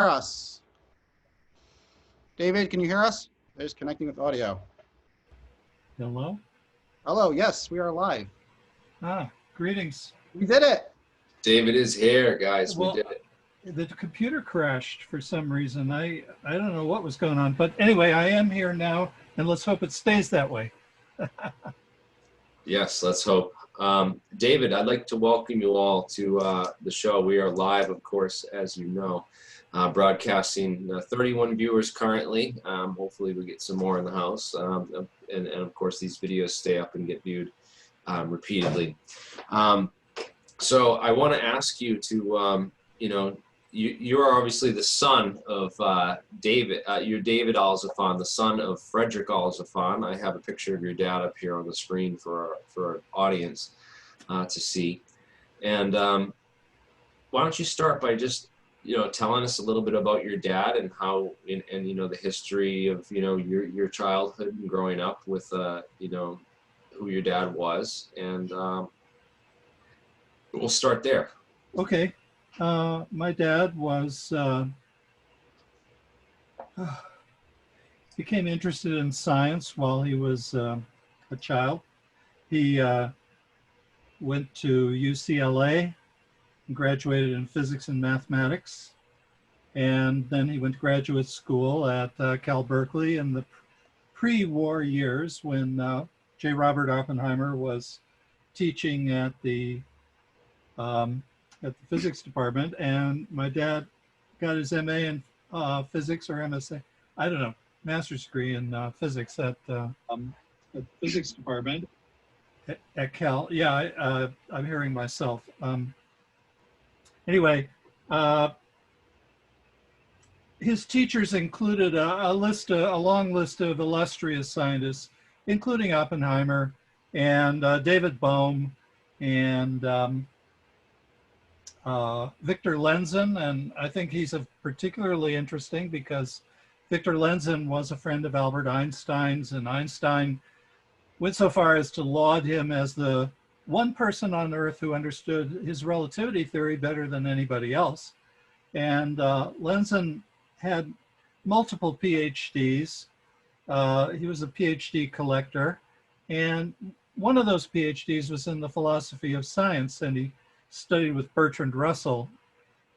us? David, can you hear us? There's connecting with audio. Hello? Hello, yes, we are live. Greetings. We did it. David is here, guys. Well, we did it. The computer crashed for some reason. I don't know what was going on, but anyway, I am here now, and let's hope it stays that way. Yes, let's hope. David, I'd like to welcome you all to the show. We are live, of course, as you know, broadcasting 31 viewers currently. Hopefully we get some more in the house. And of course, these videos stay up and get viewed repeatedly. So I want to ask you to, you are obviously the son of David. You're David Alzofon, the son of Fredrick Alzofon. I have a picture of your dad up here on the screen for our audience to see. And why don't you start by just telling us a little bit about your dad and how and the history of your childhood and growing up with who your dad was, and we'll start there. Okay. My dad was became interested in science while he was a child. He went to UCLA and graduated in physics and mathematics, and then he went to graduate school at Cal Berkeley in the pre-war years when J. Robert Oppenheimer was teaching at the physics department, and my dad got his MA in physics or MSA, I don't know, master's degree in physics at the physics department at Cal. Yeah, I'm hearing myself. Anyway, his teachers included a long list of illustrious scientists, including Oppenheimer and David Bohm and Victor Lenzen, and I think he's particularly interesting because Victor Lenzen was a friend of Albert Einstein's, and Einstein went so far as to laud him as the one person on Earth who understood his relativity theory better than anybody else. And Lenzen had multiple PhDs. He was a PhD collector, and one of those PhDs was in the philosophy of science, and he studied with Bertrand Russell.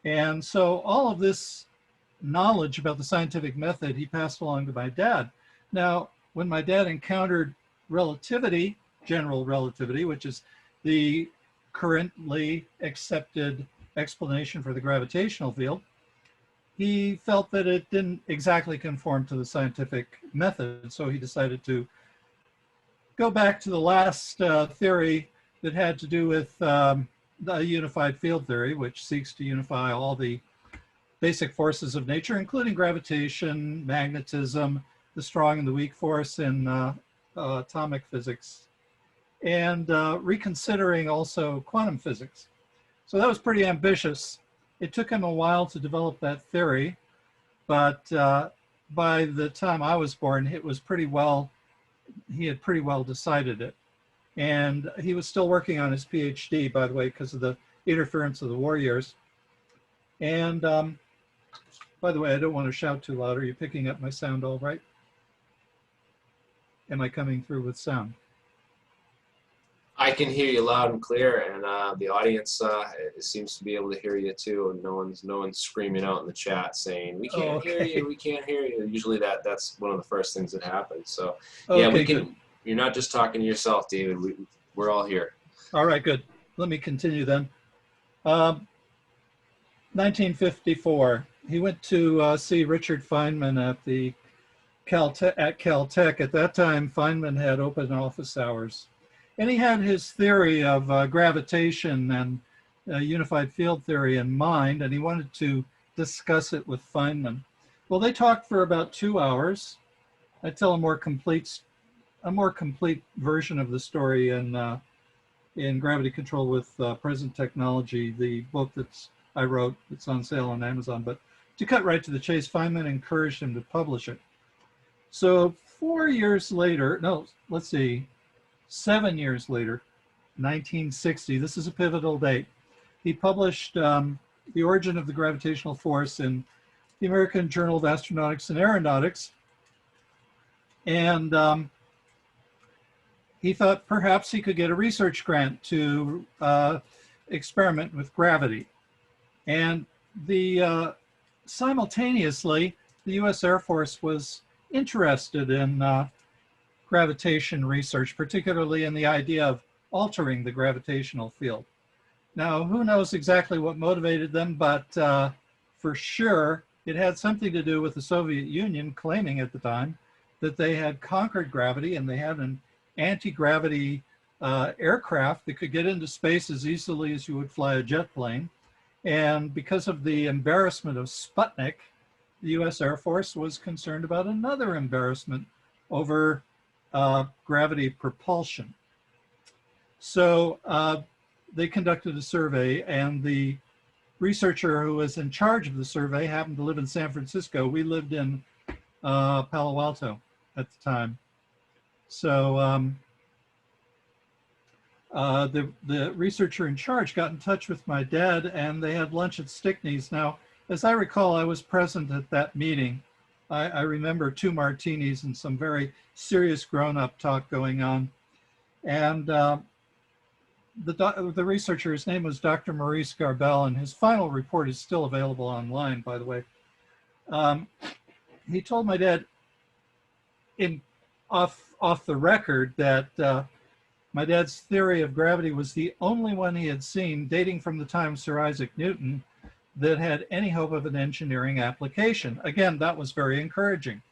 And so all of this knowledge about the scientific method he passed along to my dad. Now, when my dad encountered relativity, general relativity, which is the currently accepted explanation for the gravitational field, he felt that it didn't exactly conform to the scientific method. So he decided to go back to the last theory that had to do with the unified field theory, which seeks to unify all the basic forces of nature, including gravitation, magnetism, the strong and the weak force in atomic physics, and reconsidering also quantum physics. So that was pretty ambitious. It took him a while to develop that theory, but by the time I was born, he had pretty well decided it. And he was still working on his PhD, by the way, because of the interference of the war years. And by the way, I don't want to shout too loud. Are you picking up my sound all right? Am I coming through with sound? I can hear you loud and clear, and the audience seems to be able to hear you too. And no one's screaming out in the chat saying we can't hear you, we can't hear you. Usually that's one of the first things that happens. So yeah, we can. Good. You're not just talking to yourself, David. We're all here. All right, good. Let me continue then. 1954, he went to see Richard Feynman at Caltech. At that time, Feynman had open office hours. And he had his theory of gravitation and unified field theory in mind, and he wanted to discuss it with Feynman. Well, they talked for about 2 hours. I tell a more complete version of the story in Gravity Control with Present Technology, the book I wrote. It's on sale on Amazon. But to cut right to the chase, Feynman encouraged him to publish it. So 4 years later, no, let's see, 7 years later, 1960, this is a pivotal date, he published The Origin of the Gravitational Force in the American Journal of Astronautics and Aeronautics. And he thought perhaps he could get a research grant to experiment with gravity. And simultaneously, the US Air Force was interested in gravitation research, particularly in the idea of altering the gravitational field. Now, who knows exactly what motivated them, but for sure, it had something to do with the Soviet Union claiming at the time that they had conquered gravity and they had an anti-gravity aircraft that could get into space as easily as you would fly a jet plane. And because of the embarrassment of Sputnik, the US Air Force was concerned about another embarrassment over gravity propulsion. So they conducted a survey, and the researcher who was in charge of the survey happened to live in San Francisco. We lived in Palo Alto at the time. So the researcher in charge got in touch with my dad, and they had lunch at Stickney's. Now, as I recall, I was present at that meeting. I remember 2 martinis and some very serious grown-up talk going on. And the researcher, his name was Dr. Maurice Garbel, and his final report is still available online, by the way. He told my dad off the record that my dad's theory of gravity was the only one he had seen dating from the time of Sir Isaac Newton that had any hope of an engineering application. Again, that was very encouraging.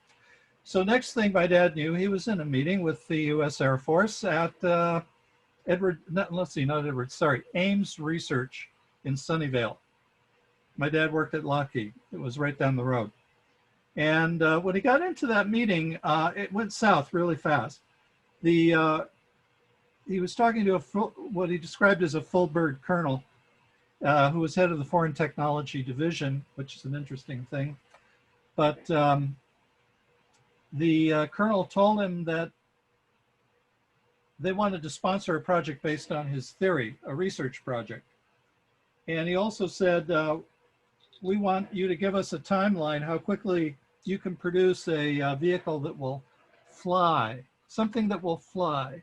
So next thing my dad knew, he was in a meeting with the US Air Force at Ames Research in Sunnyvale. My dad worked at Lockheed. It was right down the road. And when he got into that meeting, it went south really fast. He was talking to what he described as a full bird colonel, who was head of the Foreign Technology Division, which is an interesting thing. But the colonel told him that they wanted to sponsor a project based on his theory, a research project. And he also said, we want you to give us a timeline, how quickly you can produce a vehicle that will fly, something that will fly.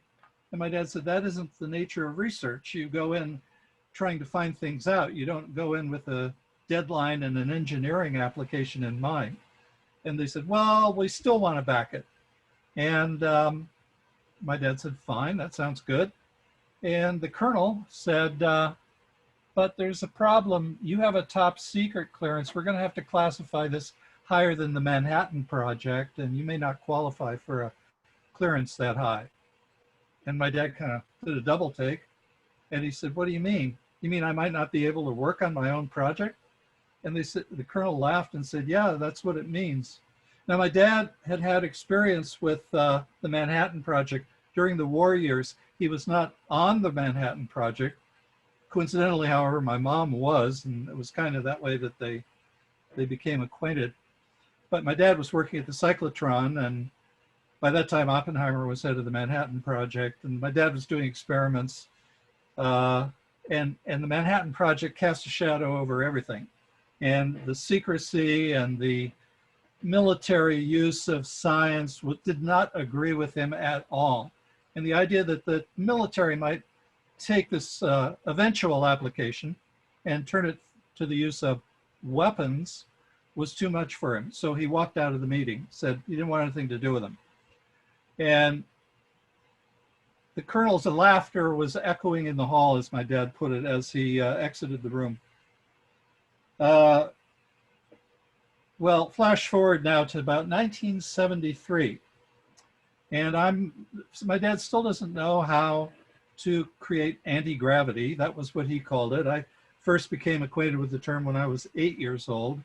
And my dad said, that isn't the nature of research. You go in trying to find things out. You don't go in with a deadline and an engineering application in mind. And they said, well, we still want to back it. And my dad said, fine, that sounds good. And the colonel said, but there's a problem. You have a top secret clearance. We're going to have to classify this higher than the Manhattan Project, and you may not qualify for a clearance that high. And my dad kind of did a double take, and he said, what do you mean? You mean I might not be able to work on my own project? And they said, the colonel laughed and said, yeah, that's what it means. Now, my dad had had experience with the Manhattan Project during the war years. He was not on the Manhattan Project. Coincidentally, however, my mom was, and it was kind of that way that they became acquainted. But my dad was working at the cyclotron, and by that time, Oppenheimer was head of the Manhattan Project, and my dad was doing experiments, and the Manhattan Project cast a shadow over everything. And the secrecy and the military use of science did not agree with him at all. And the idea that the military might take this eventual application and turn it to the use of weapons was too much for him. So he walked out of the meeting, said he didn't want anything to do with them. And the colonel's laughter was echoing in the hall, as my dad put it, as he exited the room. Well, flash forward now to about 1973. And my dad still doesn't know how to create anti-gravity. That was what he called it. I first became acquainted with the term when I was 8 years old,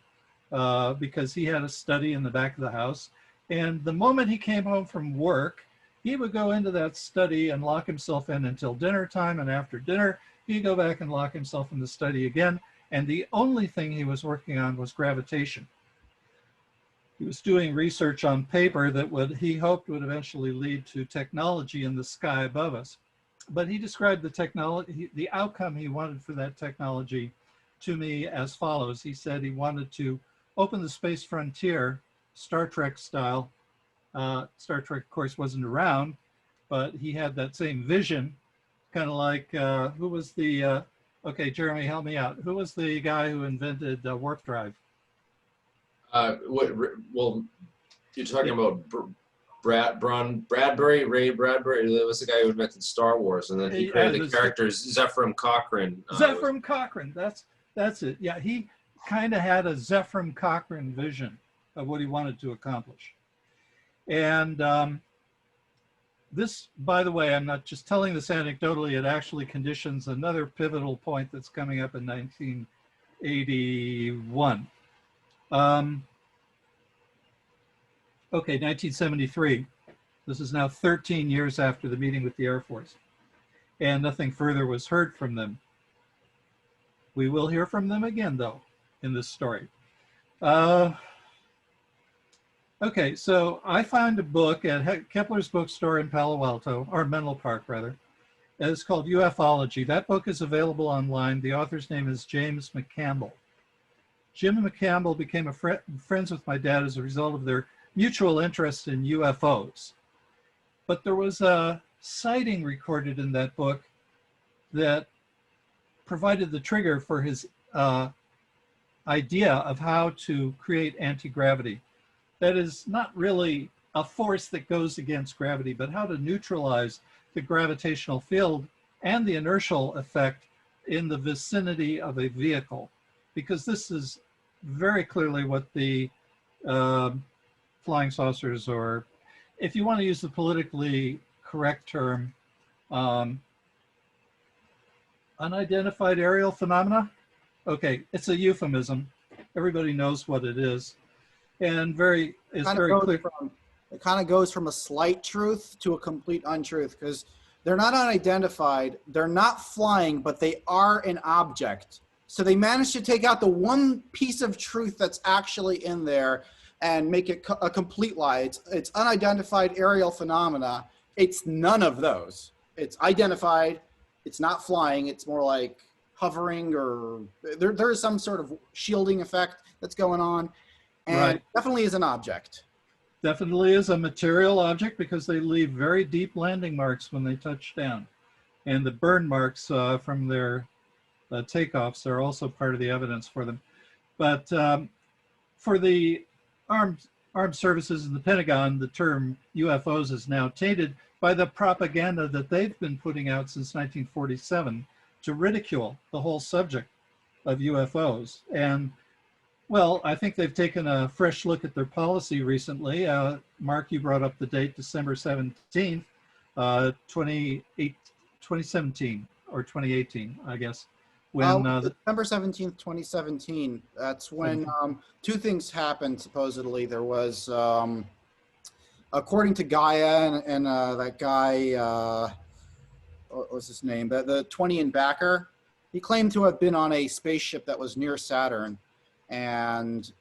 because he had a study in the back of the house. And the moment he came home from work, he would go into that study and lock himself in until dinner time. And after dinner, he'd go back and lock himself in the study again. And the only thing he was working on was gravitation. He was doing research on paper that he hoped would eventually lead to technology in the sky above us. But he described the technology, the outcome he wanted for that technology to me as follows. He said he wanted to opened the space frontier, Star Trek style. Star Trek, of course, wasn't around, but he had that same vision, kind of like, who was the, okay, Jeremy, help me out. Who was the guy who invented warp drive? Well, you're talking about Bradbury, Ray Bradbury. That was the guy who invented Star Wars, and then he created the characters Zephram Cochrane. Zephram Cochrane, that's it. Yeah, he kind of had a Zephram Cochrane vision of what he wanted to accomplish. And this, by the way, I'm not just telling this anecdotally, it actually conditions another pivotal point that's coming up in 1981. Okay, 1973. This is now 13 years after the meeting with the Air Force, and nothing further was heard from them. We will hear from them again, though, in this story. Okay, so I found a book at Kepler's bookstore in Palo Alto, or Menlo Park, rather. It's called UFOlogy. That book is available online. The author's name is James McCampbell. Jim McCampbell became friends with my dad as a result of their mutual interest in UFOs. But there was a sighting recorded in that book that provided the trigger for his idea of how to create anti-gravity. That is not really a force that goes against gravity, but how to neutralize the gravitational field and the inertial effect in the vicinity of a vehicle. Because this is very clearly what the flying saucers, or if you want to use the politically correct term, unidentified aerial phenomena. Okay, it's a euphemism. Everybody knows what it is. And very clear. It kind of goes from a slight truth to a complete untruth, because they're not unidentified, they're not flying, but they are an object. So they managed to take out the one piece of truth that's actually in there and make it a complete lie. It's unidentified aerial phenomena. It's none of those. It's identified, it's not flying, it's more like hovering, or there is some sort of shielding effect that's going on. And right. Definitely is an object. Definitely is a material object, because they leave very deep landing marks when they touch down. And the burn marks from their takeoffs are also part of the evidence for them. But for the armed services in the Pentagon, the term UFOs is now tainted by the propaganda that they've been putting out since 1947 to ridicule the whole subject of UFOs. And well, I think they've taken a fresh look at their policy recently. Mark, you brought up the date, December 17th, 2017, or 2018, I guess. When December 17th, 2017, that's when two things happened, supposedly. There was, according to Gaia and that guy, what was his name? The 20 and backer, he claimed to have been on a spaceship that was near Saturn. And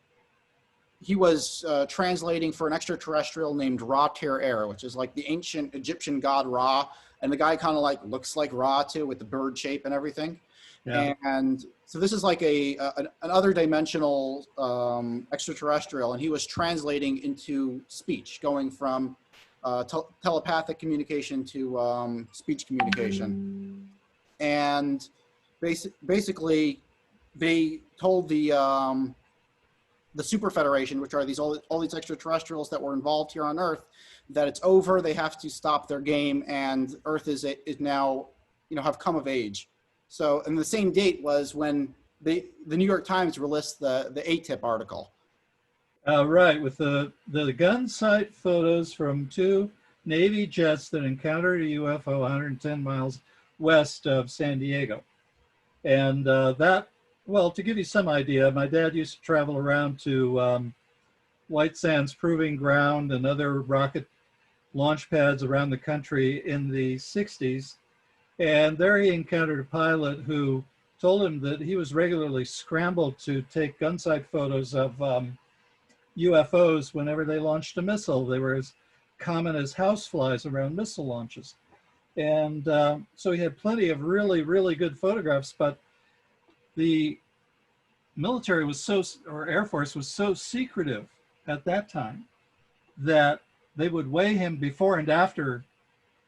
he was translating for an extraterrestrial named Ra Ter-Er, which is like the ancient Egyptian god Ra. And the guy kind of like looks like Ra too, with the bird shape and everything. Yeah. And so this is like an other dimensional extraterrestrial, and he was translating into speech, going from telepathic communication to speech communication. And basically, they told the Super Federation, which are all these extraterrestrials that were involved here on Earth, that it's over. They have to stop their game, and Earth is now, have come of age. So, and the same date was when the New York Times released the ATIP article. Right, with the gun sight photos from two Navy jets that encountered a UFO 110 miles west of San Diego. And well, to give you some idea, my dad used to travel around to White Sands Proving Ground and other rocket launch pads around the country in the 60s. And there he encountered a pilot who told him that he was regularly scrambled to take gun sight photos of UFOs whenever they launched a missile. They were as common as houseflies around missile launches. And so he had plenty of really, really good photographs, but the military was or Air Force was so secretive at that time that they would weigh him before and after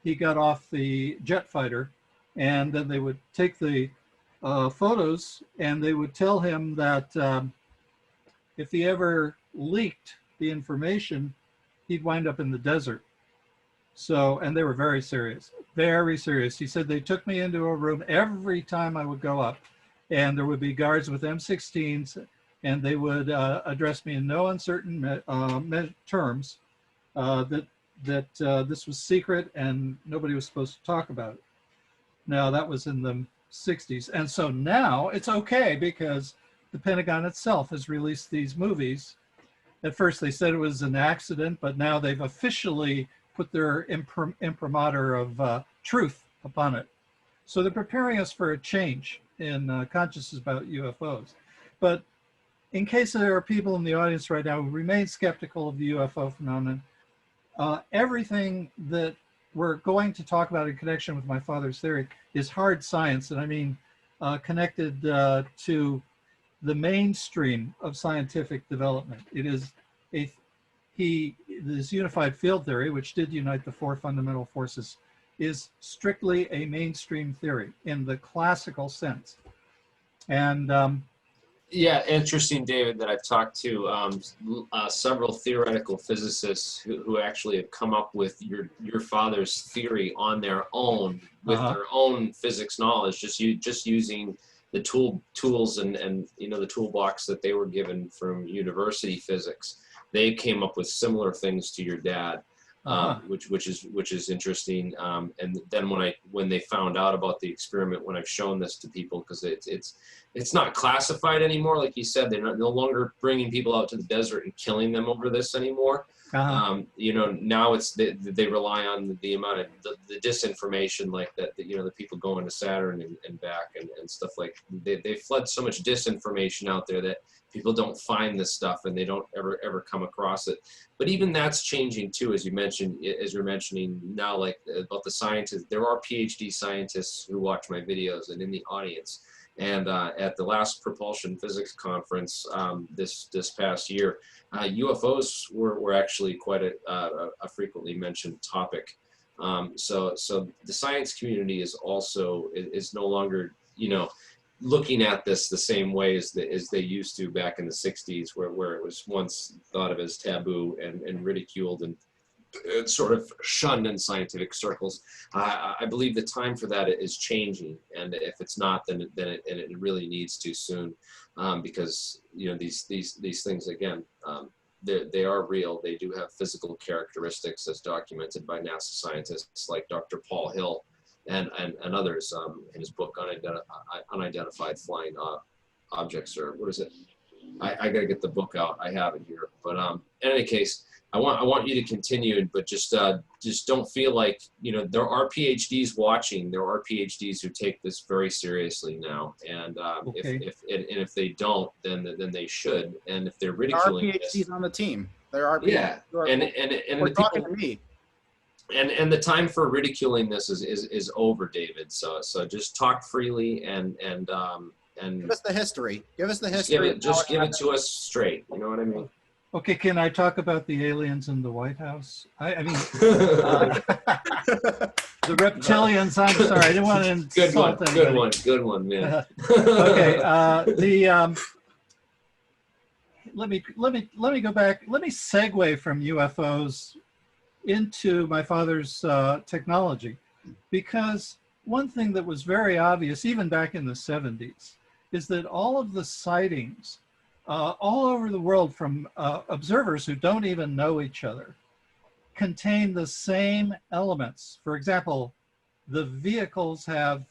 he got off the jet fighter, and then they would take the photos, and they would tell him that if he ever leaked the information, he'd wind up in the desert. So, and they were very serious, very serious. He said they took me into a room every time I would go up, and there would be guards with M16s, and they would address me in no uncertain terms that this was secret and nobody was supposed to talk about it. Now, that was in the 60s. And so now it's okay because the Pentagon itself has released these movies. At first they said it was an accident, but now they've officially put their imprimatur of truth upon it. So they're preparing us for a change in consciousness about UFOs. But in case there are people in the audience right now who remain skeptical of the UFO phenomenon, everything that we're going to talk about in connection with my father's theory is hard science, and I mean connected to the mainstream of scientific development. It is this unified field theory, which did unite the four fundamental forces, is strictly a mainstream theory in the classical sense. And yeah, interesting, David, that I've talked to several theoretical physicists who actually have come up with your father's theory on their own with their own physics knowledge, just using the tools and you know the toolbox that they were given from university physics. They came up with similar things to your dad, which is interesting. And then when they found out about the experiment, when I've shown this to people, because it's not classified anymore, like you said, they're no longer bringing people out to the desert and killing them over this anymore. You know, now they rely on the amount of the disinformation, like that you know, the people going to Saturn and back and stuff, like they flood so much disinformation out there that people don't find this stuff and they don't ever come across it. But even that's changing too, as you're mentioning now, like about the scientists. There are PhD scientists who watch my videos and in the audience. And at the last propulsion physics conference this past year, UFOs were actually quite a frequently mentioned topic. So the science community is also is no longer, you know, looking at this the same way as they used to back in the 60s, where it was once thought of as taboo and ridiculed and sort of shunned in scientific circles. I believe the time for that is changing, and if it's not, then it really needs to soon, because you know these things again, they are real. They do have physical characteristics as documented by NASA scientists like Dr. Paul Hill and others in his book Unidentified Flying Objects, or what is it? I gotta get the book out. I have it here, but in any case, I want you to continue, but just don't feel like, you know, there are PhDs watching. There are PhDs who take this very seriously now, and if they don't, then they should. And if they're ridiculing, there are PhDs on the team. There are PhDs. Yeah, and the talking to me. And the time for ridiculing this is over, David. So just talk freely and give us the history. Give us the history. Just give it to us straight. You know what I mean? Okay, can I talk about the aliens in the White House? I mean, the reptilians. I'm sorry, I didn't want to insult anybody. Good one, man. Okay, let me go back. Let me segue from UFOs into my father's technology, because one thing that was very obvious, even back in the 70s, is that all of the sightings all over the world from observers who don't even know each other contain the same elements. For example, the vehicles have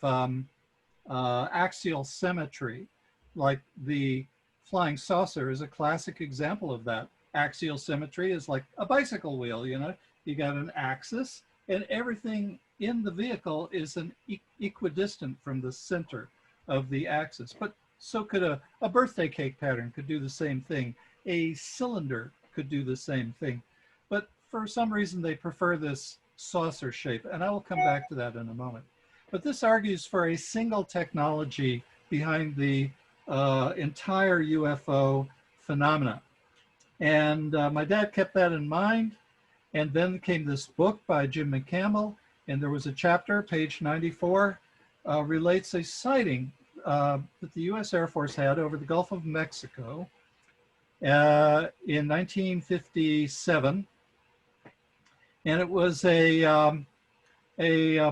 axial symmetry, like the flying saucer is a classic example of that. Axial symmetry is like a bicycle wheel, you know, you got an axis and everything in the vehicle is an equidistant from the center of the axis. But so could a birthday cake pattern could do the same thing. A cylinder could do the same thing. But for some reason, they prefer this saucer shape. And I will come back to that in a moment. But this argues for a single technology behind the entire UFO phenomena. And my dad kept that in mind. And then came this book by Jim McCampbell, and there was a chapter, page 94, relates a sighting that the U.S. Air Force had over the Gulf of Mexico in 1957. And it was a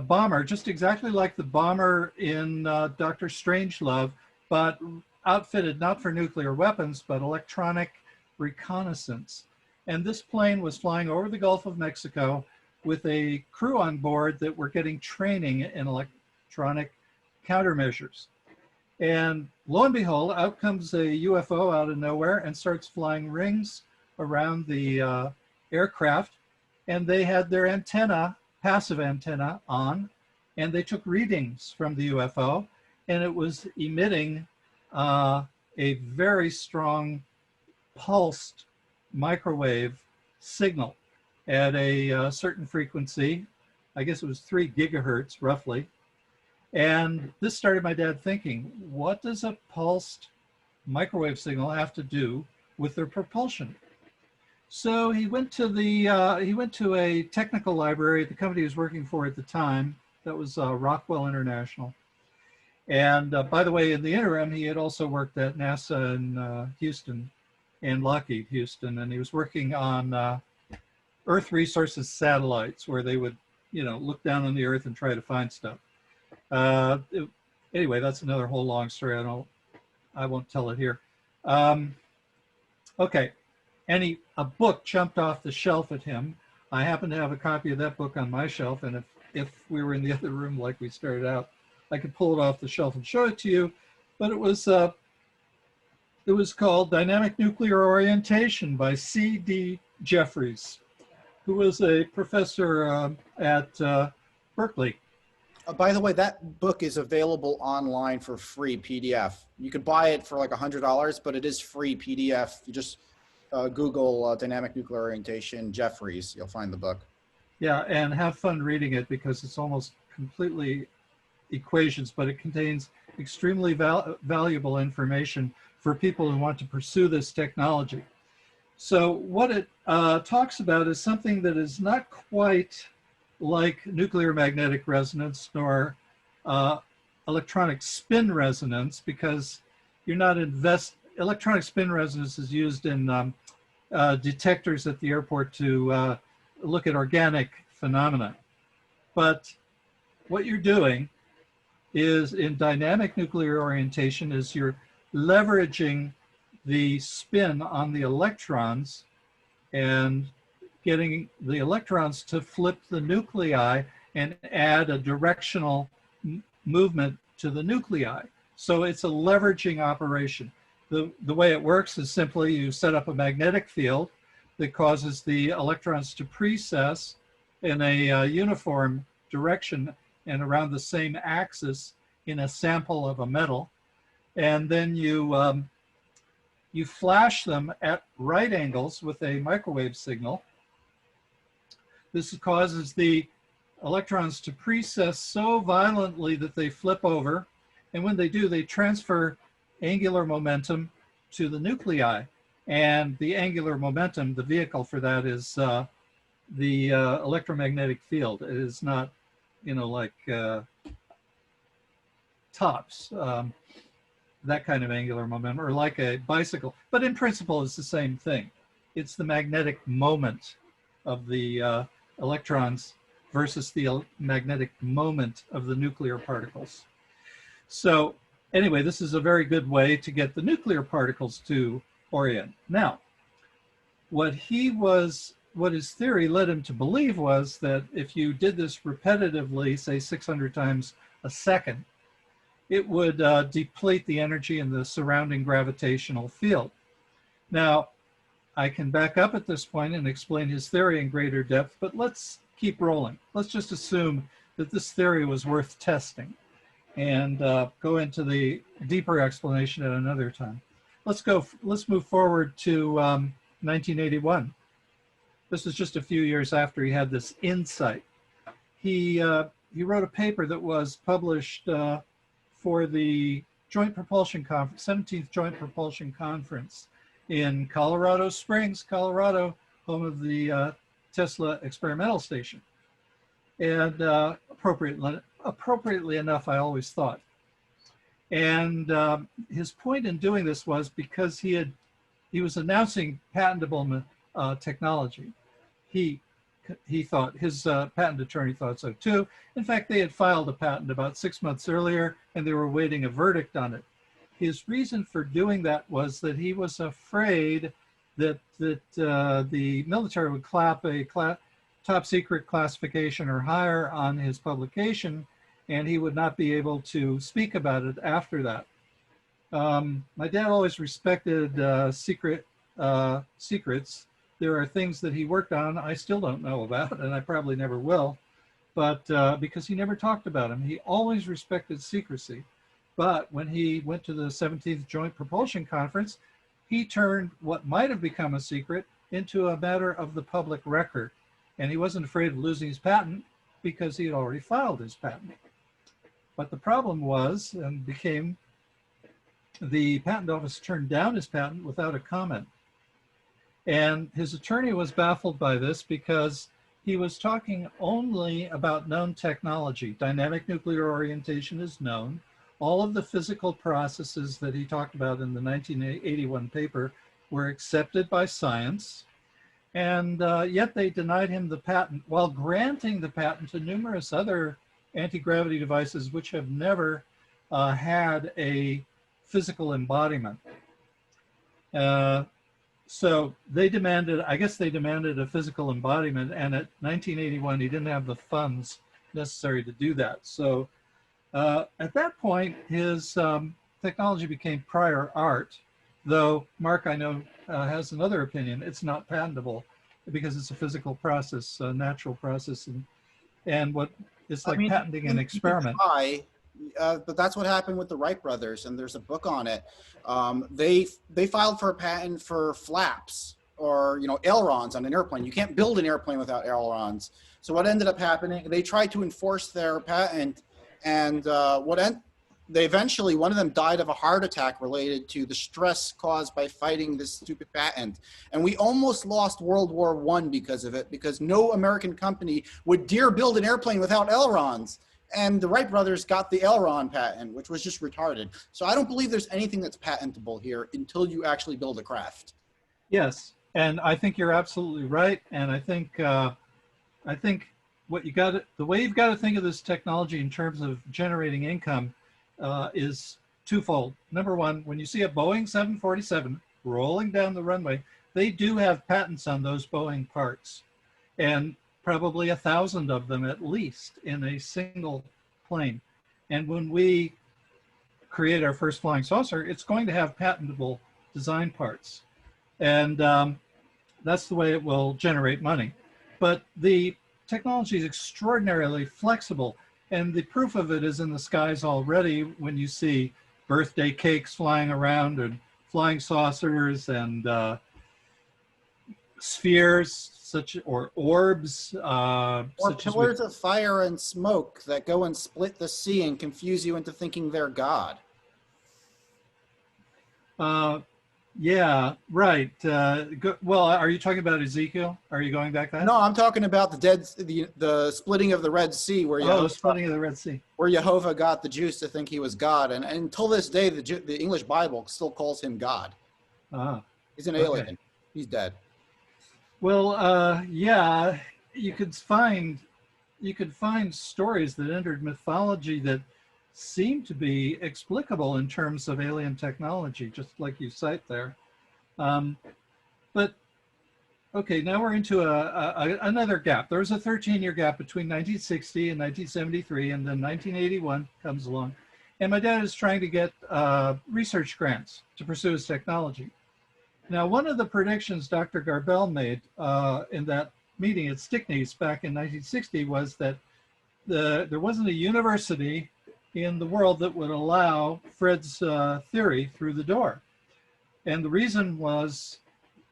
bomber, just exactly like the bomber in Dr. Strangelove, but outfitted not for nuclear weapons, but electronic reconnaissance. And this plane was flying over the Gulf of Mexico with a crew on board that were getting training in electronic countermeasures. And lo and behold, out comes a UFO out of nowhere and starts flying rings around the aircraft. And they had their antenna, passive antenna, on, and they took readings from the UFO, and it was emitting a very strong pulsed microwave signal at a certain frequency. I guess it was 3 gigahertz roughly. And this started my dad thinking, what does a pulsed microwave signal have to do with their propulsion? So he went to a technical library the company he was working for at the time. That was Rockwell International. And by the way, in the interim, he had also worked at NASA in Houston and Lockheed Houston, and he was working on Earth resources satellites where they would, look down on the Earth and try to find stuff. Anyway, that's another whole long story. I won't tell it here. Okay, and a book jumped off the shelf at him. I happen to have a copy of that book on my shelf, and if we were in the other room like we started out, I could pull it off the shelf and show it to you. But it was called Dynamic Nuclear Orientation by C.D. Jeffries, who was a professor at Berkeley. By the way, that book is available online for free PDF. You could buy it for like $100, but it is free PDF. You just Google Dynamic Nuclear Orientation Jeffries, you'll find the book. Yeah, and have fun reading it because it's almost completely equations, but it contains extremely valuable information for people who want to pursue this technology. So what it talks about is something that is not quite like nuclear magnetic resonance nor electronic spin resonance, because you're not electronic spin resonance is used in detectors at the airport to look at organic phenomena. But what you're doing is in dynamic nuclear orientation is you're leveraging the spin on the electrons and getting the electrons to flip the nuclei and add a directional movement to the nuclei. So it's a leveraging operation. The way it works is simply you set up a magnetic field that causes the electrons to precess in a uniform direction and around the same axis in a sample of a metal. And then you flash them at right angles with a microwave signal. This causes the electrons to precess so violently that they flip over. And when they do, they transfer angular momentum to the nuclei. And the angular momentum, the vehicle for that is the electromagnetic field. It is not, like tops, that kind of angular momentum, or like a bicycle. But in principle, it's the same thing. It's the magnetic moment of the electrons versus the magnetic moment of the nuclear particles. So anyway, this is a very good way to get the nuclear particles to orient. Now, what his theory led him to believe was that if you did this repetitively, say 600 times a second, it would deplete the energy in the surrounding gravitational field. Now, I can back up at this point and explain his theory in greater depth, but let's keep rolling. Let's just assume that this theory was worth testing and go into the deeper explanation at another time. Let's move forward to 1981. This is just a few years after he had this insight. He wrote a paper that was published for the Joint Propulsion Conference, 17th Joint Propulsion Conference in Colorado Springs, Colorado, home of the Tesla Experimental Station. And appropriately enough, I always thought. And his point in doing this was because he was announcing patentable technology. He thought, his patent attorney thought so too. In fact, they had filed a patent about 6 months earlier and they were awaiting a verdict on it. His reason for doing that was that he was afraid that the military would clap a top secret classification or higher on his publication, and he would not be able to speak about it after that. My dad always respected secrets. There are things that he worked on I still don't know about, and I probably never will, but because he never talked about them. He always respected secrecy. But when he went to the 17th Joint Propulsion Conference, he turned what might have become a secret into a matter of the public record. And he wasn't afraid of losing his patent because he had already filed his patent. But the problem was, and became, the patent office turned down his patent without a comment. And his attorney was baffled by this because he was talking only about known technology. Dynamic nuclear orientation is known. All of the physical processes that he talked about in the 1981 paper were accepted by science. And yet they denied him the patent while granting the patent to numerous other anti-gravity devices which have never had a physical embodiment. So they demanded, I guess they demanded a physical embodiment, and at 1981 he didn't have the funds necessary to do that. So at that point his technology became prior art, though Mark, I know, has another opinion. It's not patentable because it's a physical process, a natural process, and what it's like patenting an experiment. But that's what happened with the Wright brothers, and there's a book on it. They filed for a patent for flaps or ailerons on an airplane. You can't build an airplane without ailerons. So what ended up happening? They tried to enforce their patent, and they eventually, one of them died of a heart attack related to the stress caused by fighting this stupid patent. And we almost lost World War I because of it, because no American company would dare build an airplane without ailerons. And the Wright brothers got the aileron patent, which was just retarded. So I don't believe there's anything that's patentable here until you actually build a craft. Yes, and I think you're absolutely right. And I think what the way you've got to think of this technology in terms of generating income is twofold. Number one, when you see a Boeing 747 rolling down the runway, they do have patents on those Boeing parts, and probably 1,000 of them at least in a single plane. And when we create our first flying saucer, it's going to have patentable design parts. And that's the way it will generate money. But the technology is extraordinarily flexible. And the proof of it is in the skies already when you see birthday cakes flying around and flying saucers and spheres or orbs. Or pillars of fire and smoke that go and split the sea and confuse you into thinking they're God. Yeah, right. Well, are you talking about Ezekiel? Are you going back that? No, I'm talking about the splitting of the Red Sea, where splitting of the Red Sea, where Jehovah got the Jews to think he was God, and until this day, the English Bible still calls him God. He's an alien. Okay. He's dead. Well, yeah, you could find stories that entered mythology that seem to be explicable in terms of alien technology, just like you cite there. But okay, now we're into another gap. There was a 13-year gap between 1960 and 1973, and then 1981 comes along. And my dad is trying to get research grants to pursue his technology. Now, one of the predictions Dr. Garbell made in that meeting at Stickney's back in 1960 was that there wasn't a university in the world that would allow Fred's theory through the door. And the reason was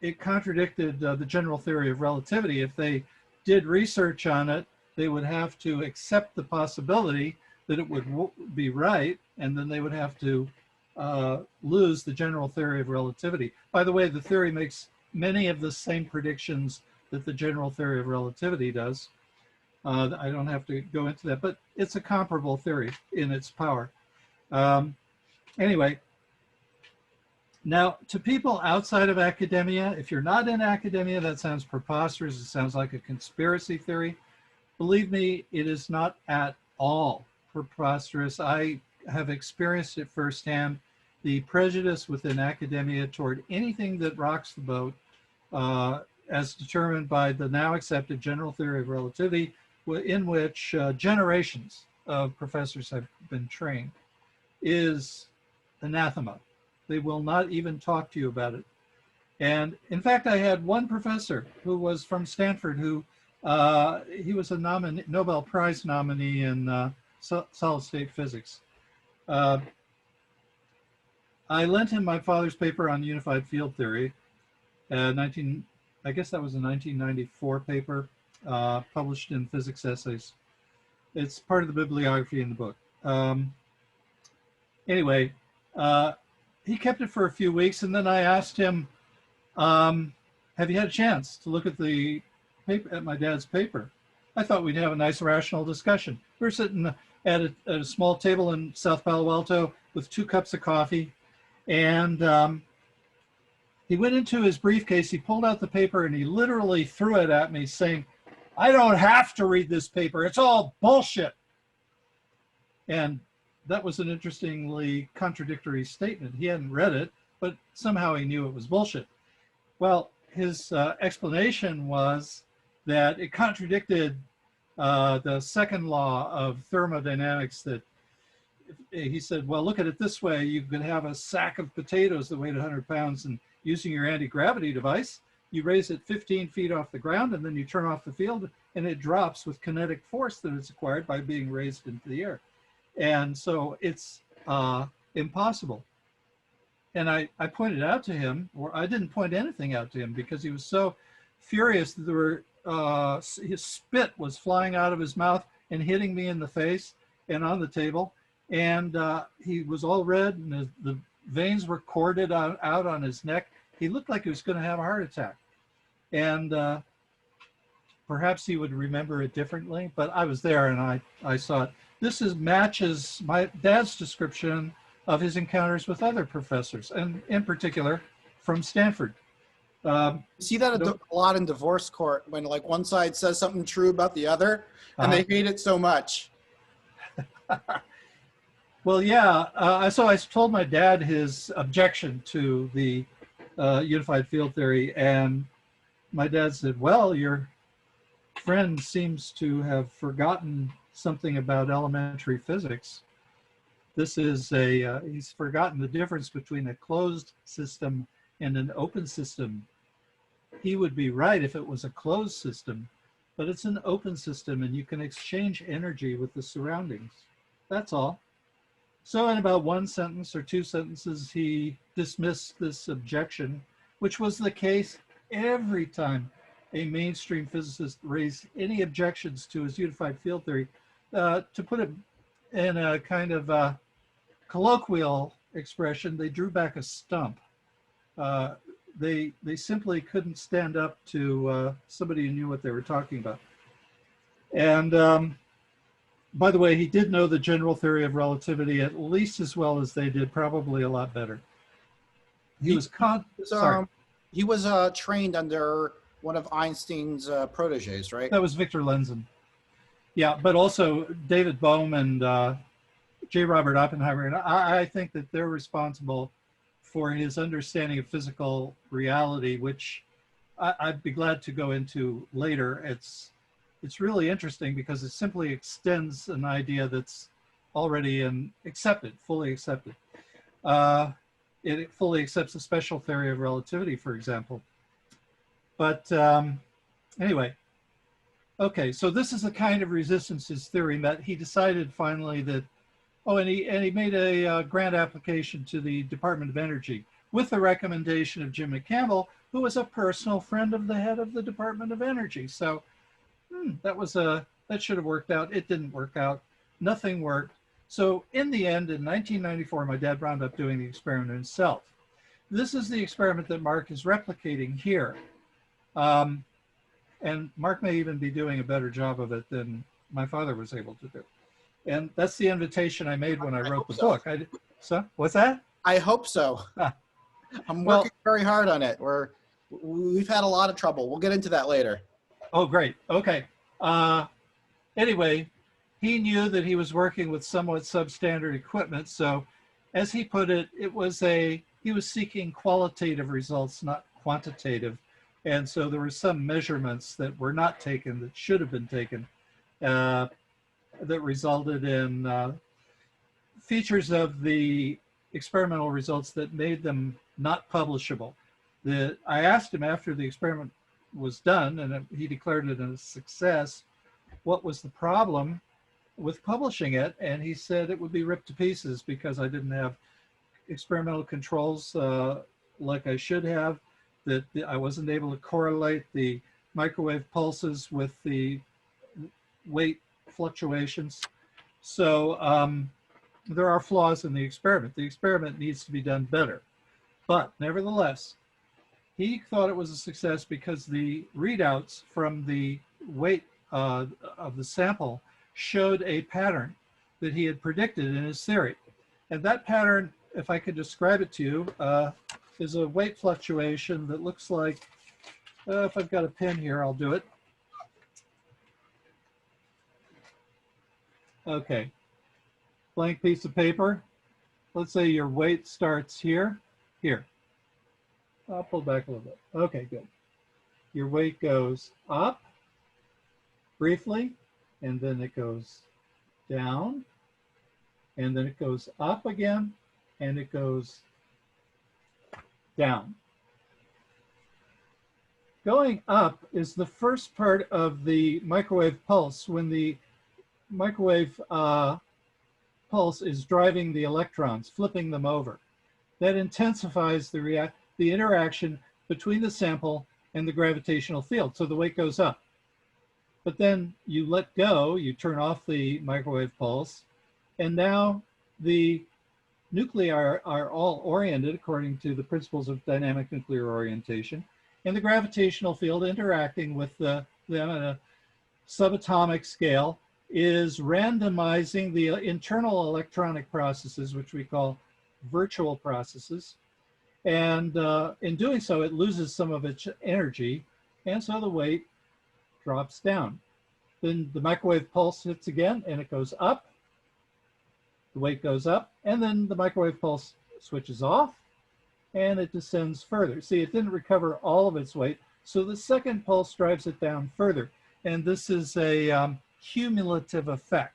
it contradicted the general theory of relativity. If they did research on it, they would have to accept the possibility that it would be right, and then they would have to lose the general theory of relativity. By the way, the theory makes many of the same predictions that the general theory of relativity does. I don't have to go into that, but it's a comparable theory in its power. Anyway, now to people outside of academia, if you're not in academia, that sounds preposterous. It sounds like a conspiracy theory. Believe me, it is not at all preposterous. I have experienced it firsthand. The prejudice within academia toward anything that rocks the boat, as determined by the now accepted general theory of relativity, in which generations of professors have been trained, is anathema. They will not even talk to you about it. And in fact, I had one professor who was from Stanford who he was a Nobel Prize nominee in solid state physics. I lent him my father's paper on unified field theory, I guess that was a 1994 paper, published in Physics Essays. It's part of the bibliography in the book. Anyway, he kept it for a few weeks, and then I asked him, have you had a chance to look at the paper, at my dad's paper? I thought we'd have a nice rational discussion. We were sitting at a small table in South Palo Alto with 2 cups of coffee, and he went into his briefcase, he pulled out the paper, and he literally threw it at me saying, I don't have to read this paper, it's all bullshit. And that was an interestingly contradictory statement. He hadn't read it, but somehow he knew it was bullshit. Well, his explanation was that it contradicted the second law of thermodynamics, that he said, well, look at it this way. You could have a sack of potatoes that weighed 100 pounds, and using your anti-gravity device, you raise it 15 feet off the ground, and then you turn off the field, and it drops with kinetic force that is acquired by being raised into the air. And so it's impossible. And I pointed out to him, or I didn't point anything out to him because he was so furious that there were, his spit was flying out of his mouth and hitting me in the face and on the table. And he was all red, and the veins were corded out on his neck. He looked like he was going to have a heart attack. And perhaps he would remember it differently, but I was there and I saw it. This matches my dad's description of his encounters with other professors, and in particular from Stanford. You see that a lot in divorce court, when like one side says something true about the other, and they hate it so much. Well, yeah. So I told my dad his objection to the unified field theory, and my dad said, well, your friend seems to have forgotten something about elementary physics. This is he's forgotten the difference between a closed system and an open system. He would be right if it was a closed system, but it's an open system and you can exchange energy with the surroundings. That's all. So in about 1 sentence or 2 sentences, he dismissed this objection, which was the case every time a mainstream physicist raised any objections to his unified field theory. To put it in a kind of colloquial expression, they drew back a stump. They simply couldn't stand up to somebody who knew what they were talking about. And by the way, he did know the general theory of relativity at least as well as they did, probably a lot better. He was trained under one of Einstein's proteges, right? That was Victor Lenzen. Yeah, but also David Bohm and J. Robert Oppenheimer. And I think that they're responsible for his understanding of physical reality, which I'd be glad to go into later. It's really interesting because it simply extends an idea that's already accepted, fully accepted. It fully accepts the special theory of relativity, for example. But anyway, okay, so this is the kind of resistance his theory met. He decided finally that, and he made a grant application to the Department of Energy with the recommendation of Jim McCampbell, who was a personal friend of the head of the Department of Energy. So that should have worked out. It didn't work out. Nothing worked. So in the end, in 1994, my dad wound up doing the experiment himself. This is the experiment that Mark is replicating here. And Mark may even be doing a better job of it than my father was able to do. And that's the invitation I made when I wrote the book. So what's that? I hope so. I'm working very hard on it. We've had a lot of trouble. We'll get into that later. Oh, great. Okay. Anyway, he knew that he was working with somewhat substandard equipment. So as he put it, he was seeking qualitative results, not quantitative. And so there were some measurements that were not taken that should have been taken that resulted in features of the experimental results that made them not publishable. I asked him after the experiment was done and he declared it a success, what was the problem with publishing it? And he said it would be ripped to pieces because I didn't have experimental controls like I should have, that I wasn't able to correlate the microwave pulses with the weight fluctuations. So there are flaws in the experiment. The experiment needs to be done better. But nevertheless, he thought it was a success because the readouts from the weight of the sample showed a pattern that he had predicted in his theory. And that pattern, if I could describe it to you, is a weight fluctuation that looks like, if I've got a pen here, I'll do it. Okay, blank piece of paper. Let's say your weight starts here. I'll pull back a little bit. Okay, good. Your weight goes up briefly, and then it goes down, and then it goes up again, and it goes down. Going up is the first part of the microwave pulse when the microwave pulse is driving the electrons, flipping them over. That intensifies the interaction between the sample and the gravitational field, so the weight goes up. But then you let go, you turn off the microwave pulse, and now the nuclei are all oriented according to the principles of dynamic nuclear orientation, and the gravitational field interacting with them at a subatomic scale is randomizing the internal electronic processes, which we call virtual processes. And in doing so, it loses some of its energy, and so the weight drops down. Then the microwave pulse hits again, and it goes up. The weight goes up, and then the microwave pulse switches off, and it descends further. See, it didn't recover all of its weight, so the second pulse drives it down further. And this is a cumulative effect.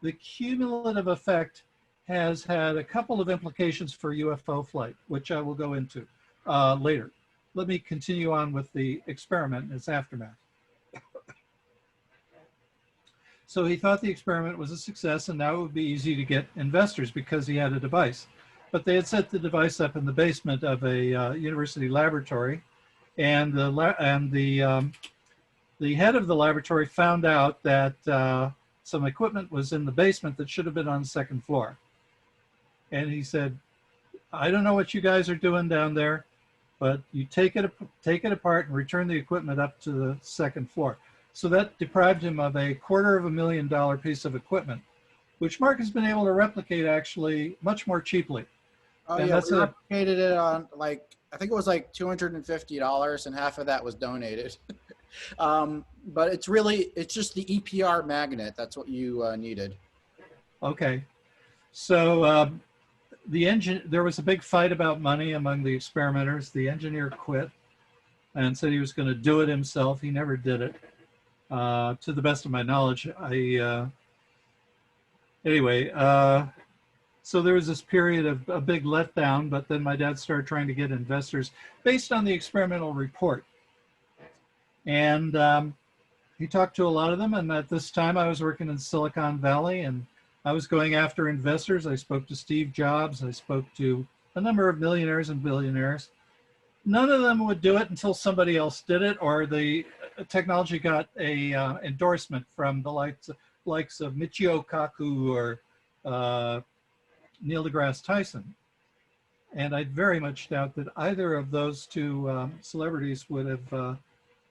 The cumulative effect has had a couple of implications for UFO flight, which I will go into later. Let me continue on with the experiment and its aftermath. So he thought the experiment was a success, and now it would be easy to get investors because he had a device. But they had set the device up in the basement of a university laboratory, and the head of the laboratory found out that some equipment was in the basement that should have been on the second floor. And he said, I don't know what you guys are doing down there, but you take it apart and return the equipment up to the second floor. So that deprived him of a $250,000 piece of equipment, which Mark has been able to replicate actually much more cheaply. Oh, and yeah, that's we replicated it on I think it was like $250, and half of that was donated. But it's just the EPR magnet. That's what you needed. Okay. So there was a big fight about money among the experimenters. The engineer quit and said he was going to do it himself. He never did it. To the best of my knowledge, so there was this period of a big letdown, but then my dad started trying to get investors based on the experimental report. And he talked to a lot of them, and at this time I was working in Silicon Valley, and I was going after investors. I spoke to Steve Jobs. I spoke to a number of millionaires and billionaires. None of them would do it until somebody else did it, or the technology got a endorsement from the likes of Michio Kaku or Neil deGrasse Tyson. And I very much doubt that either of those two celebrities would have